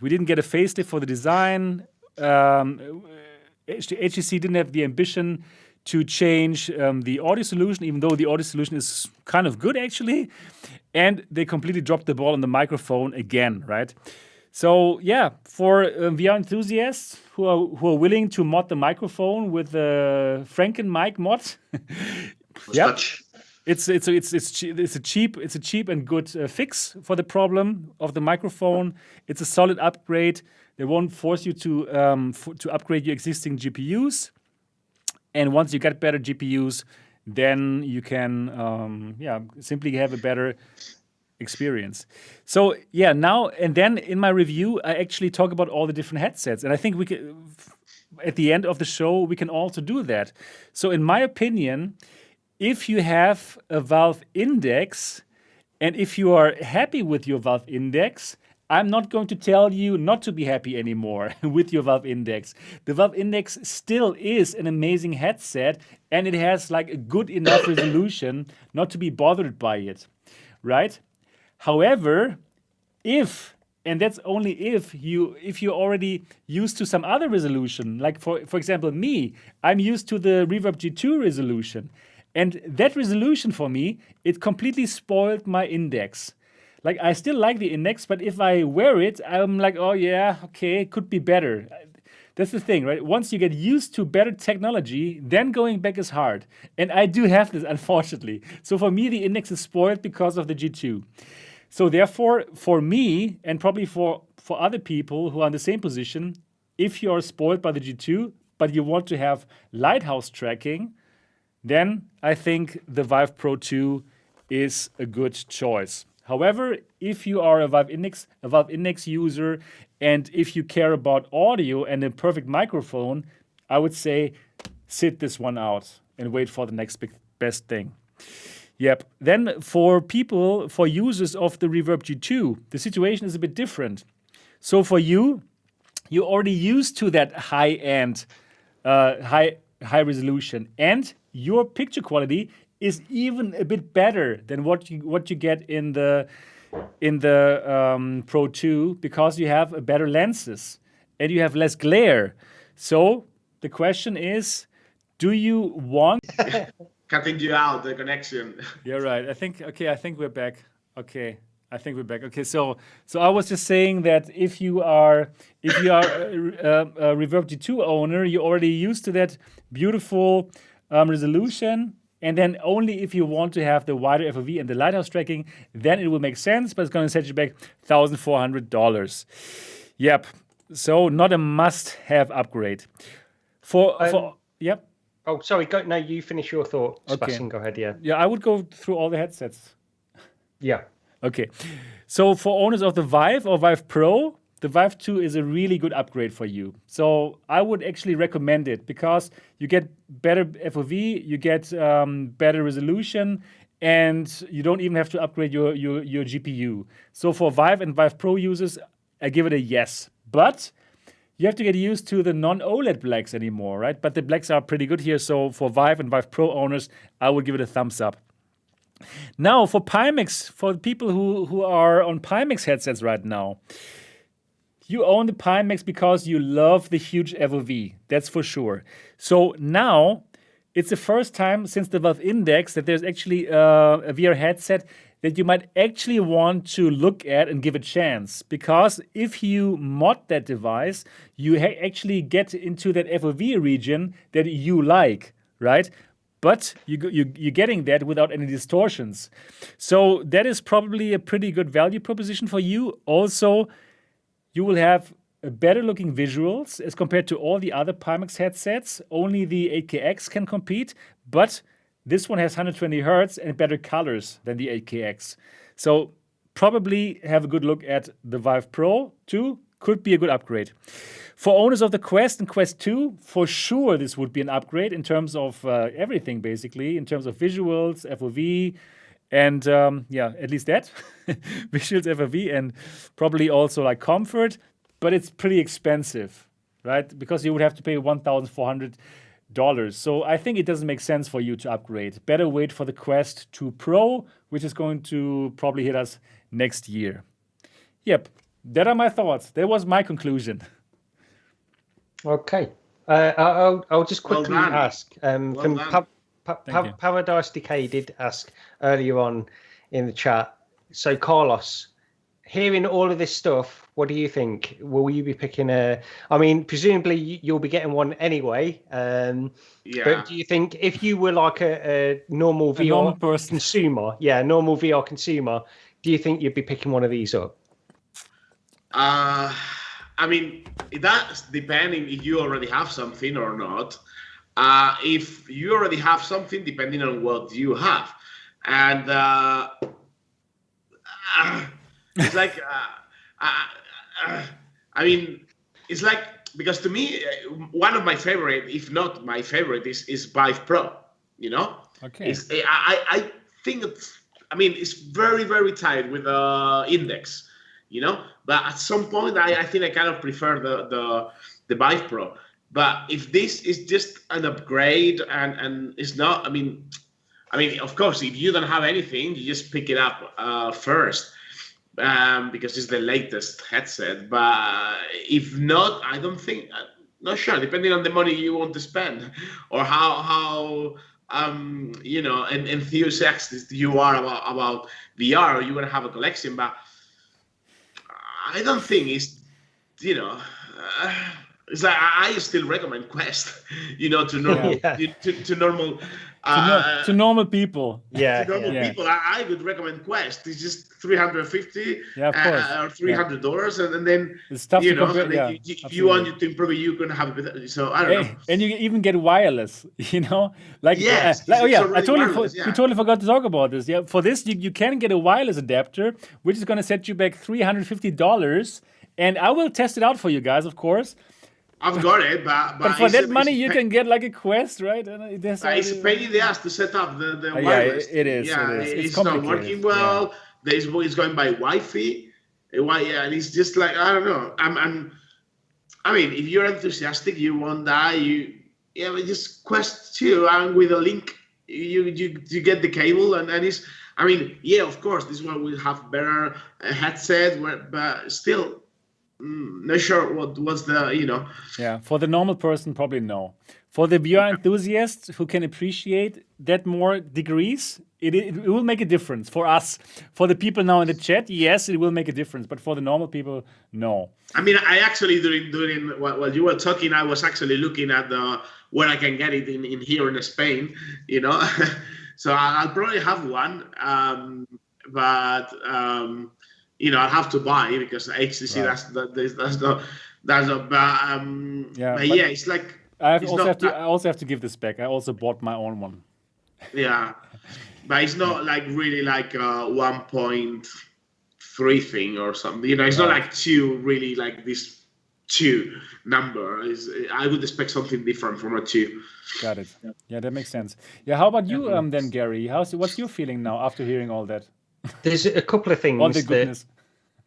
We didn't get a facelift for the design. HTC didn't have the ambition to change the audio solution, even though the audio solution is kind of good, actually. And they completely dropped the ball on the microphone again, right? So, for VR enthusiasts who are willing to mod the microphone with the Franken mic mod, It's a cheap and good fix for the problem of the microphone. It's a solid upgrade. They won't force you to upgrade your existing GPUs. And once you get better GPUs, then you can simply have a better experience. So now and then in my review, I actually talk about all the different headsets, and I think we can, at the end of the show, we can also do that. So in my opinion, if you have a Valve Index, and if you are happy with your Valve Index, I'm not going to tell you not to be happy anymore with your Valve Index. The Valve Index still is an amazing headset, and it has like a good enough resolution not to be bothered by it, right? However, and that's only if you're already used to some other resolution, like for example me, I'm used to the Reverb G2 resolution. And that resolution for me, it completely spoiled my Index. Like, I still like the Index, but if I wear it, I'm like, oh yeah, okay, it could be better. That's the thing, right? Once you get used to better technology, then going back is hard. And I do have this, unfortunately. So for me, the Index is spoiled because of the G2. So therefore, for me, and probably for other people who are in the same position, if you are spoiled by the G2, but you want to have lighthouse tracking, then I think the Vive Pro 2 is a good choice. However, if you are a Valve Index user, and if you care about audio and a perfect microphone, I would say sit this one out and wait for the next best thing. Yep. Then for users of the Reverb G2, the situation is a bit different. So for you're already used to that high-end, high resolution, and your picture quality is even a bit better than what you get in the Pro 2 because you have better lenses and you have less glare. So the question is, do you want? Cutting you out the connection. You're right. I think we're back. Okay. So I was just saying that if you are a Reverb G2 owner, you're already used to that beautiful resolution. And then only if you want to have the wider FOV and the lighthouse tracking, then it will make sense, but it's going to set you back $1,400. Yep. So not a must-have upgrade. Yep. Oh, sorry. No, you finish your thought, Sebastian. Okay. Go ahead. Yeah. Yeah, I would go through all the headsets. Yeah. Okay. So for owners of the Vive or Vive Pro, the Vive 2 is a really good upgrade for you. So I would actually recommend it because you get better FOV, you get better resolution, and you don't even have to upgrade your GPU. So for Vive and Vive Pro users, I give it a yes. But you have to get used to the non-OLED blacks anymore, right? But the blacks are pretty good here. So for Vive and Vive Pro owners, I would give it a thumbs up. Now for Pimax, for the people who are on Pimax headsets right now, you own the Pimax because you love the huge FOV. That's for sure. So now it's the first time since the Valve Index that there's actually a VR headset that you might actually want to look at and give a chance. Because if you mod that device, you actually get into that FOV region that you like, right? But you're getting that without any distortions. So that is probably a pretty good value proposition for you. Also, you will have better looking visuals as compared to all the other Pimax headsets. Only the 8KX can compete, but this one has 120 Hertz and better colors than the 8KX. So probably have a good look at the Vive Pro 2. Could be a good upgrade. For owners of the Quest and Quest 2, for sure this would be an upgrade in terms of everything, basically, in terms of visuals, FOV, and at least that. Visuals, FOV, and probably also like comfort, but it's pretty expensive, right? Because you would have to pay $1,400. So I think it doesn't make sense for you to upgrade. Better wait for the Quest 2 Pro, which is going to probably hit us next year. Yep, that are my thoughts. That was my conclusion. Okay. I'll just quickly ask. Paradise Decay did ask earlier on in the chat. So, Carlos, hearing all of this stuff, what do you think? Will you be picking I mean, presumably you'll be getting one anyway. But do you think if you were like a normal VR consumer, normal VR consumer, do you think you'd be picking one of these up? I mean, that's depending if you already have something or not. If you already have something, depending on what you have. And it's like, I mean, it's like, because to me, one of my favorite, if not my favorite, is Vive Pro, you know? Okay. I think it's very, very tight with the Index, you know? But at some point, I think I kind of prefer the Vive Pro. But if this is just an upgrade and it's not, I mean, of course, if you don't have anything, you just pick it up first because it's the latest headset. But if not, I don't think, not sure, depending on the money you want to spend or how enthusiastic you are about VR, or you want to have a collection. But I don't think it's, it's like I still recommend Quest, to normal to normal to normal people. People. I would recommend Quest. It's just $350 or $300, and then it's tough to compare. If you want to improve it, you can have a bit. So I don't know. And you even get wireless. Like we totally forgot to talk about this. Yeah, for this you can get a wireless adapter, which is going to set you back $350. And I will test it out for you guys, of course. I've got it, but for that money you can get like a Quest, right? And it's a pain in the ass to set up the wireless. It is. Yeah, it is. It's not working well. It's going by Wi-Fi. And it's just like, I don't know. I mean, if you're enthusiastic, you won't die. But just Quest 2 and with a link, you get the cable and it's. I mean, of course, this one will have better headset, but still. Not sure what's the. Yeah, for the normal person, probably no. For the VR enthusiast who can appreciate that more degrees, it will make a difference for us. For the people now in the chat, yes, it will make a difference. But for the normal people, no. I mean, I actually during while you were talking, I was actually looking at where I can get it in here in Spain. So I'll probably have one, but. I'll have to buy because HTC that's not. But it's like I also have to give this back. I also bought my own one. Yeah, but it's not like really like a 1.3 thing or something. It's not like 2 really like this 2 number. I would expect something different from a 2. Got it. Yeah, that makes sense. Yeah, how about you then, Gary? What's your feeling now after hearing all that? There's a couple of things. All the goodness.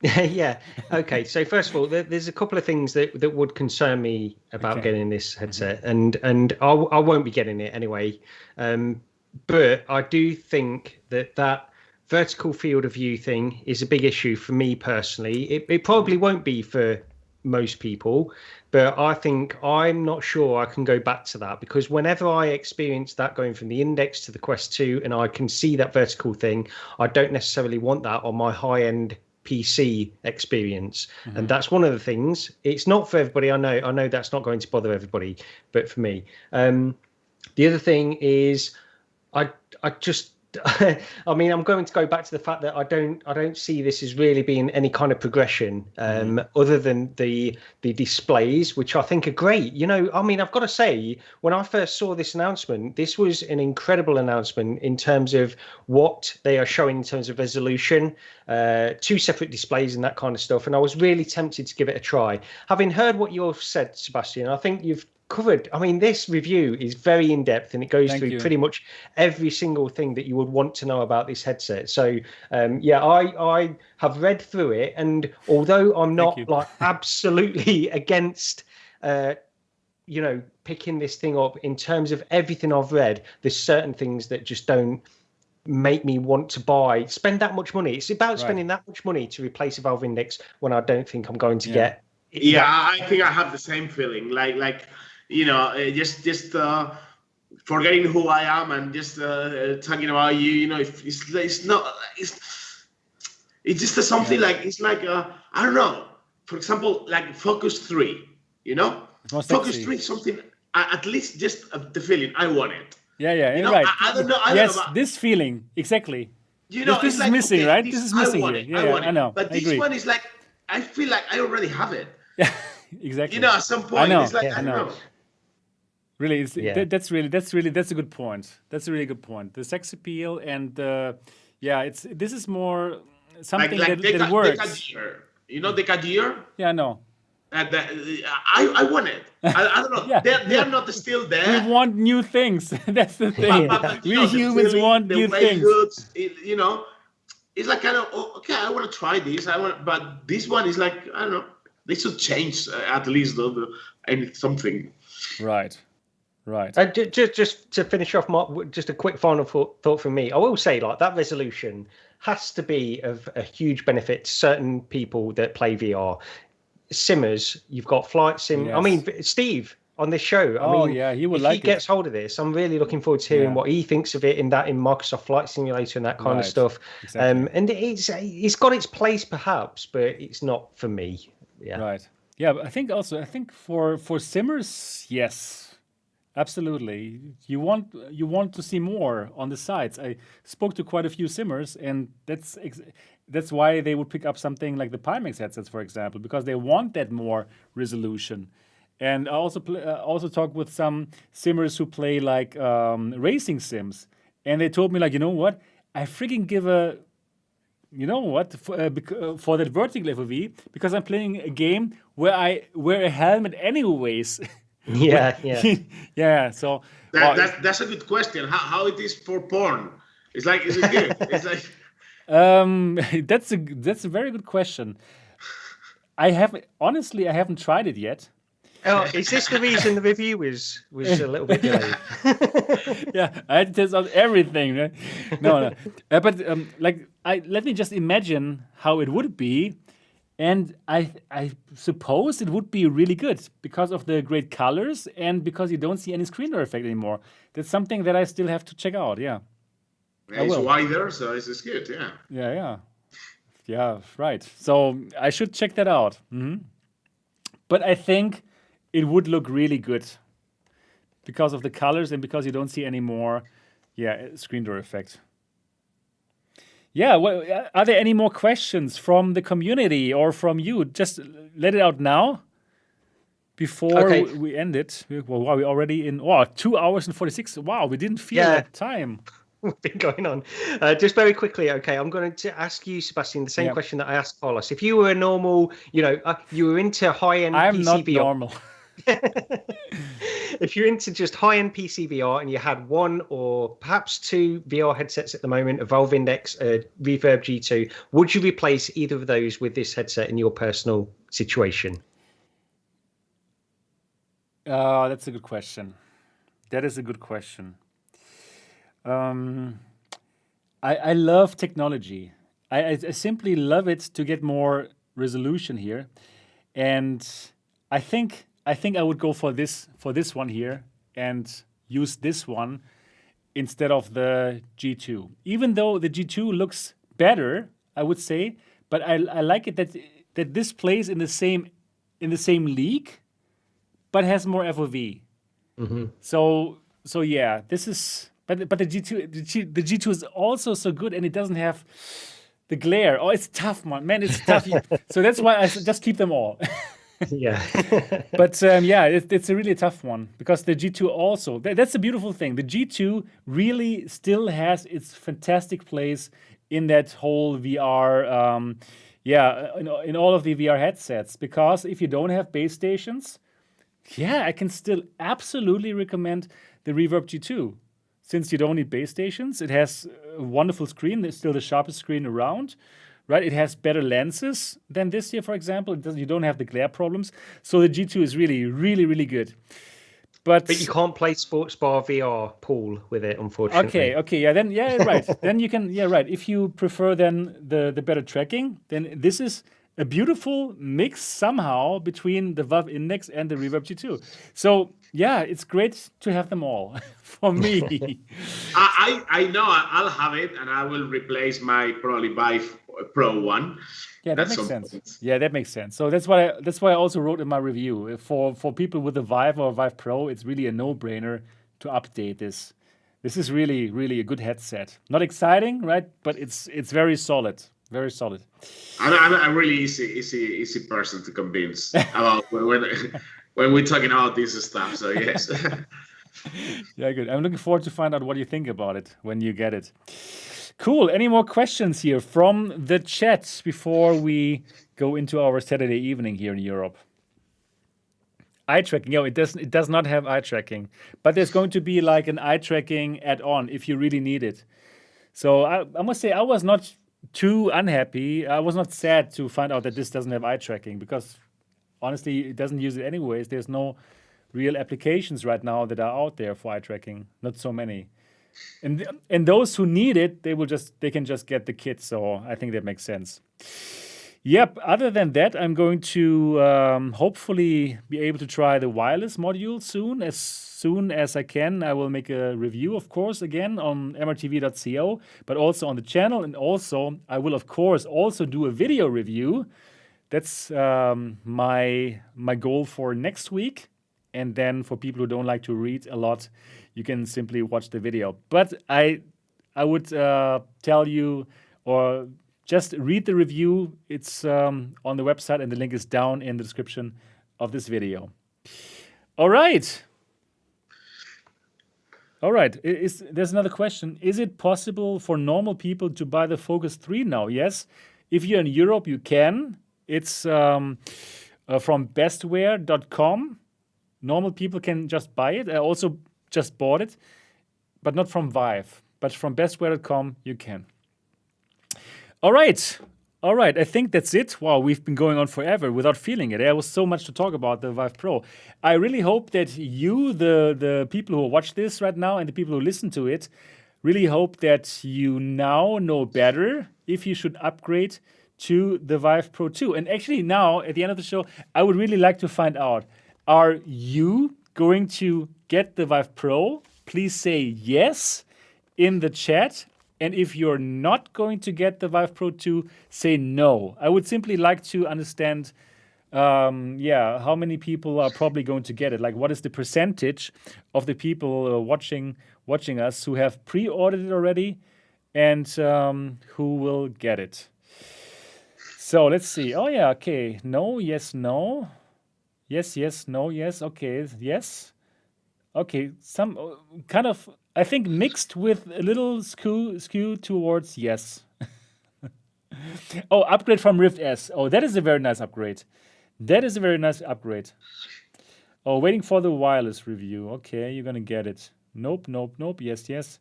Yeah. Okay. So first of all, there's a couple of things that would concern me about getting this headset, and I won't be getting it anyway. But I do think that vertical field of view thing is a big issue for me personally. It probably won't be for most people, but I think I'm not sure I can go back to that, because whenever I experience that going from the Index to the Quest 2 and I can see that vertical thing, I don't necessarily want that on my high-end PC experience. And that's one of the things. It's not for everybody. I know that's not going to bother everybody, but for me. The other thing is I just I mean, I'm going to go back to the fact that I don't see this as really being any kind of progression, other than the displays, which I think are great. I mean, I've got to say, when I first saw this announcement, this was an incredible announcement in terms of what they are showing in terms of resolution, 2 separate displays and that kind of stuff. And I was really tempted to give it a try. Having heard what you've said, Sebastian, I think you've covered. I mean, this review is very in depth and it goes through pretty much every single thing that you would want to know about this headset. So I have read through it, and although I'm not like absolutely against picking this thing up, in terms of everything I've read, there's certain things that just don't make me want to spend that much money. It's about spending that much money to replace a Valve Index when I don't think I'm going to get I think I have the same feeling, like just forgetting who I am and just talking about you. It's just something like, it's like I don't know. For example, like Focus 3. Focus 3 is something. At least just the feeling I want it. Yeah, right. I don't know. Yes, this feeling exactly. This is like, missing, right? This is missing here. Yeah, I know. But this one is like, I feel like I already have it. Yeah, exactly. At some point, it's like, I don't know. Really, that's a good point. That's a really good point. The sex appeal and this is more something that works. Decadir. Decadir? Yeah, no. I want it. I don't know. They're not still there. We want new things. That's the thing. We humans want new things. It's like kind of I want to try this. But this one is like, I don't know. They should change at least something. Right. Just to finish off, just a quick final thought from me. I will say, like, that resolution has to be of a huge benefit to certain people that play VR. Simmers, you've got Flight Sim. Yes. I mean, Steve on this show. He would like it. If he gets hold of this, I'm really looking forward to hearing what he thinks of it in Microsoft Flight Simulator and that kind of stuff. Exactly. And it's got its place perhaps, but it's not for me. Yeah. Right. Yeah, but I think for simmers, yes. Absolutely. You want to see more on the sides. I spoke to quite a few simmers, and that's why they would pick up something like the Pimax headsets, for example, because they want that more resolution. And I also talked with some simmers who play like racing sims, and they told me, like, you know what? I freaking give a you know what, for that vertical FOV, because I'm playing a game where I wear a helmet anyways. Yeah. Yeah. So that's a good question. How it is for porn? Is it good? It's like that's a very good question. I haven't tried it yet. Oh, is this the reason the review was a little bit delayed? Yeah, I had to test out everything. Right? No. But let me just imagine how it would be, and I suppose it would be really good because of the great colors and because you don't see any screen door effect anymore. That's something that I still have to check out. Yeah. it's wider, so it's good. Yeah. Yeah, right. So I should check that out. But I think it would look really good because of the colors and because you don't see any more, screen door effect. Yeah, well, are there any more questions from the community or from you? Just let it out now before we end it. Well, are we already in 2 hours and 46? Wow, we didn't feel that time. We've been going on. Just very quickly, I'm going to ask you, Sebastian, the same question that I asked Carlos. If you were a normal, you were into high-end I'm PC not VR. normal. If you're into just high-end PC VR and you had one or perhaps two VR headsets at the moment, a Valve Index, a Reverb G2, would you replace either of those with this headset in your personal situation? That's a good question. That is a good question. I love technology. I simply love it to get more resolution here, and I think I would go for this one here and use this one instead of the G2. Even though the G2 looks better, I would say, but I like it that this plays in the same league, but has more FOV. So yeah, this is. But the G2 is also so good, and it doesn't have the glare. Oh, it's tough, man. It's tough. So that's why I just keep them all. Yeah. But it's a really tough one because the G2 also. That's the beautiful thing. The G2 really still has its fantastic place in that whole VR. In all of the VR headsets, because if you don't have base stations, I can still absolutely recommend the Reverb G2. Since you don't need base stations, it has a wonderful screen. It's still the sharpest screen around, right? It has better lenses than this here, for example. You don't have the glare problems. So the G2 is really, really, really good. But you can't play Sports Bar VR pool with it, unfortunately. Okay, right. Then you can, right. If you prefer then the better tracking, then this is a beautiful mix somehow between the Valve Index and the Reverb G2. So it's great to have them all for me. I know I'll have it, and I will replace my probably Vive Pro one. Yeah, that makes sense. Yeah, that makes sense. So that's why I also wrote in my review for people with the Vive or Vive Pro, it's really a no-brainer to update this. This is really, really a good headset. Not exciting, right? But it's very solid. Very solid. I'm a really easy person to convince about when we're talking about this stuff. So yes. Yeah, good. I'm looking forward to find out what you think about it when you get it. Cool. Any more questions here from the chat before we go into our Saturday evening here in Europe? Eye tracking. It does not have eye tracking, but there's going to be like an eye tracking add-on if you really need it. So I must say I was not too unhappy. I was not sad to find out that this doesn't have eye tracking because honestly, it doesn't use it anyways. There's no real applications right now that are out there for eye tracking. Not so many. And those who need it, they can just get the kit. So I think that makes sense. Yep. Other than that, I'm going to hopefully be able to try the wireless module soon. As soon as I can, I will make a review, of course, again on mrtv.co, but also on the channel. And also, I will, of course, also do a video review. That's my goal for next week. And then for people who don't like to read a lot, you can simply watch the video. But I would tell you, or just read the review. It's on the website, and the link is down in the description of this video. All right. All right. There's another question. Is it possible for normal people to buy the Focus 3 now? Yes. If you're in Europe, you can. It's from bestwear.com. Normal people can just buy it. I also just bought it, but not from Vive. But from bestwear.com, you can. All right. All right, I think that's it. Wow, we've been going on forever without feeling it. There was so much to talk about the Vive Pro. I really hope that you, the people who watch this right now and the people who listen to it, really hope that you now know better if you should upgrade to the Vive Pro 2. And actually now, at the end of the show, I would really like to find out, are you going to get the Vive Pro? Please say yes in the chat. And if you're not going to get the Vive Pro 2, say no. I would simply like to understand, how many people are probably going to get it. Like, what is the percentage of the people watching us who have pre-ordered it already and who will get it? So let's see. Oh, yeah, okay. No, yes, no. Yes, yes, no, yes. Okay, yes. Okay, some kind of... I think mixed with a little skew towards yes. Oh, upgrade from Rift S. Oh, that is a very nice upgrade. That is a very nice upgrade. Oh, waiting for the wireless review. Okay, you're gonna get it. Nope, nope, nope. Yes, yes.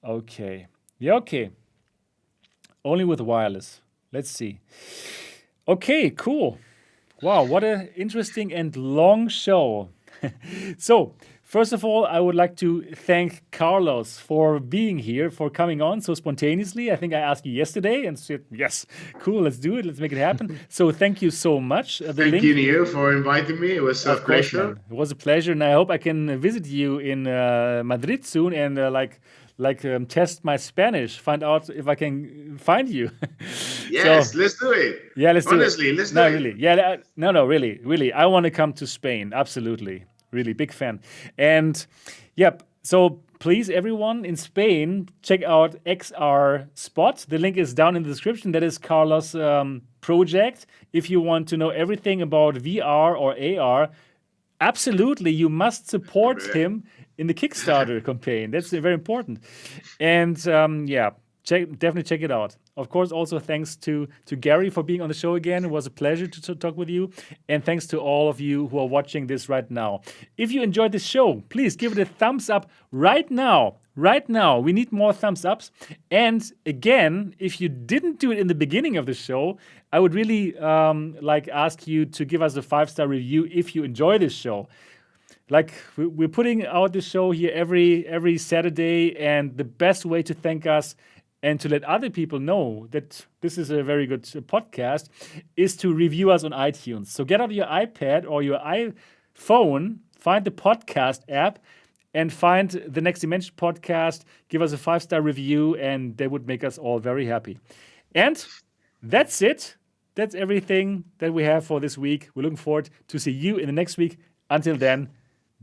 Okay. Yeah, okay. Only with wireless. Let's see. Okay, cool. Wow, what an interesting and long show. So, first of all, I would like to thank Carlos for being here, for coming on so spontaneously. I think I asked you yesterday and said, yes, cool, let's do it, let's make it happen. So thank you so much. Thank you, Neil, for inviting me. It was a pleasure. It was a pleasure, and I hope I can visit you in Madrid soon and test my Spanish, find out if I can find you. Yes, so, let's do it. Yeah, let's do it. Honestly, let's do it. Really. Yeah, no, really. I want to come to Spain, absolutely. Really big fan. And yep, so please, everyone in Spain, check out XR Spot. The link is down in the description. That is Carlos' project. If you want to know everything about VR or AR, absolutely, you must support him in the Kickstarter campaign. That's very important. And definitely check it out. Of course, also thanks to Gary for being on the show again. It was a pleasure to talk with you. And thanks to all of you who are watching this right now. If you enjoyed this show, please give it a thumbs up right now. Right now. We need more thumbs ups. And again, if you didn't do it in the beginning of the show, I would really ask you to give us a 5-star review if you enjoy this show. Like, we're putting out this show here every Saturday, and the best way to thank us and to let other people know that this is a very good podcast is to review us on iTunes. So get out your iPad or your iPhone, find the podcast app, and find the Next Dimension podcast, give us a 5-star review, and that would make us all very happy. And that's it. That's everything that we have for this week. We're looking forward to see you in the next week. Until then,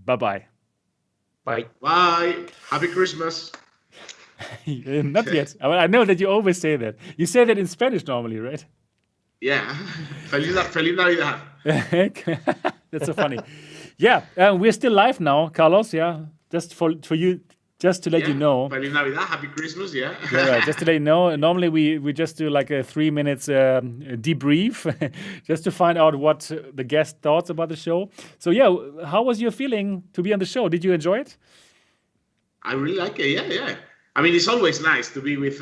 bye-bye. Bye. Bye. Happy Christmas. Not yet. I know that you always say that. You say that in Spanish normally, right? Yeah. Feliz Navidad. That's so funny. Yeah, we're still live now, Carlos. Yeah, just for you, just to let you know. Feliz Navidad, Happy Christmas. Yeah. Yeah, right. Just to let you know. Normally we just do like a 3 minutes debrief, just to find out what the guest thoughts about the show. So yeah, how was your feeling to be on the show? Did you enjoy it? I really like it. Yeah. I mean, it's always nice to be with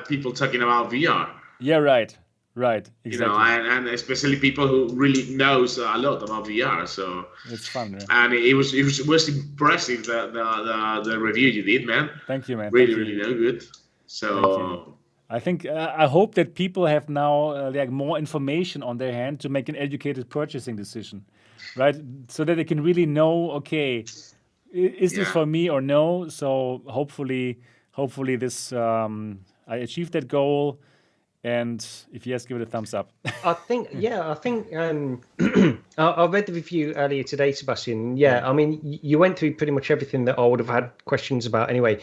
people talking about VR. Yeah, right. Exactly. You know, and especially people who really knows a lot about VR. So it's fun. Yeah. And it was impressive the review you did, man. Thank you, man. Really good. So I think I hope that people have now more information on their hand to make an educated purchasing decision, right? So that they can really know, okay, is this for me or no? So hopefully this I achieved that goal. And if yes, give it a thumbs up. I think I read the review earlier today, Sebastian. Yeah, I mean, you went through pretty much everything that I would have had questions about anyway.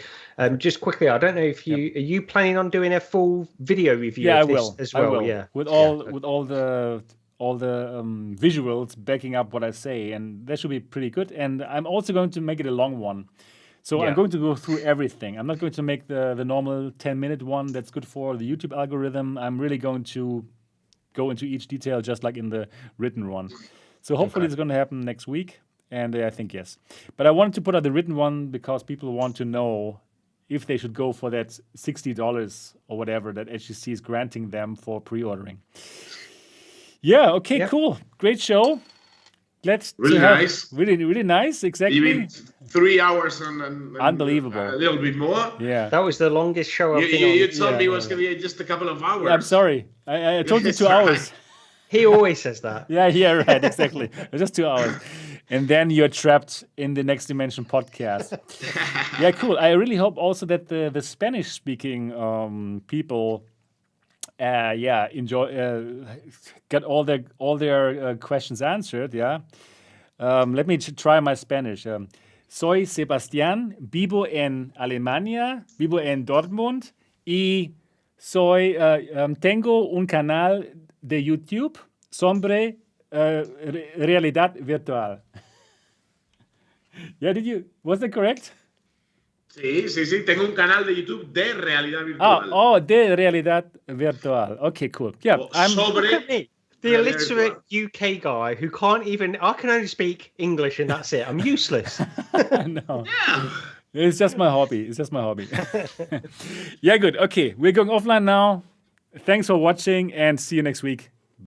Just quickly, I don't know if are you planning on doing a full video review of this as well? I will. Yeah, with all the visuals backing up what I say, and that should be pretty good. And I'm also going to make it a long one. So I'm going to go through everything. I'm not going to make the normal 10-minute one that's good for the YouTube algorithm. I'm really going to go into each detail just like in the written one. So hopefully it's going to happen next week. And I think yes. But I wanted to put out the written one because people want to know if they should go for that $60 or whatever that HTC is granting them for pre-ordering. Yeah, okay, cool. Great show. Really nice. Really nice, exactly. Even 3 hours and unbelievable. A little bit more. Yeah. That was the longest show I've been on. You told me it was going to be just a couple of hours. Yeah, I'm sorry. I told you 2 hours. He always says that. Yeah, right, exactly. Just 2 hours. And then you're trapped in the Next Dimension podcast. Yeah, cool. I really hope also that the Spanish-speaking people enjoy got all their questions answered. Yeah, let me try my Spanish. Soy Sebastián, vivo en Alemania, vivo en Dortmund y tengo un canal de YouTube sobre realidad virtual. Yeah, was that correct? Sí. Tengo un canal de YouTube de realidad virtual. De realidad virtual. Okay, cool. Yeah, Look at me, the illiterate UK guy who can't even. I can only speak English and that's it. I'm useless. No. Yeah. It's just my hobby. Yeah, good. Okay, we're going offline now. Thanks for watching and see you next week.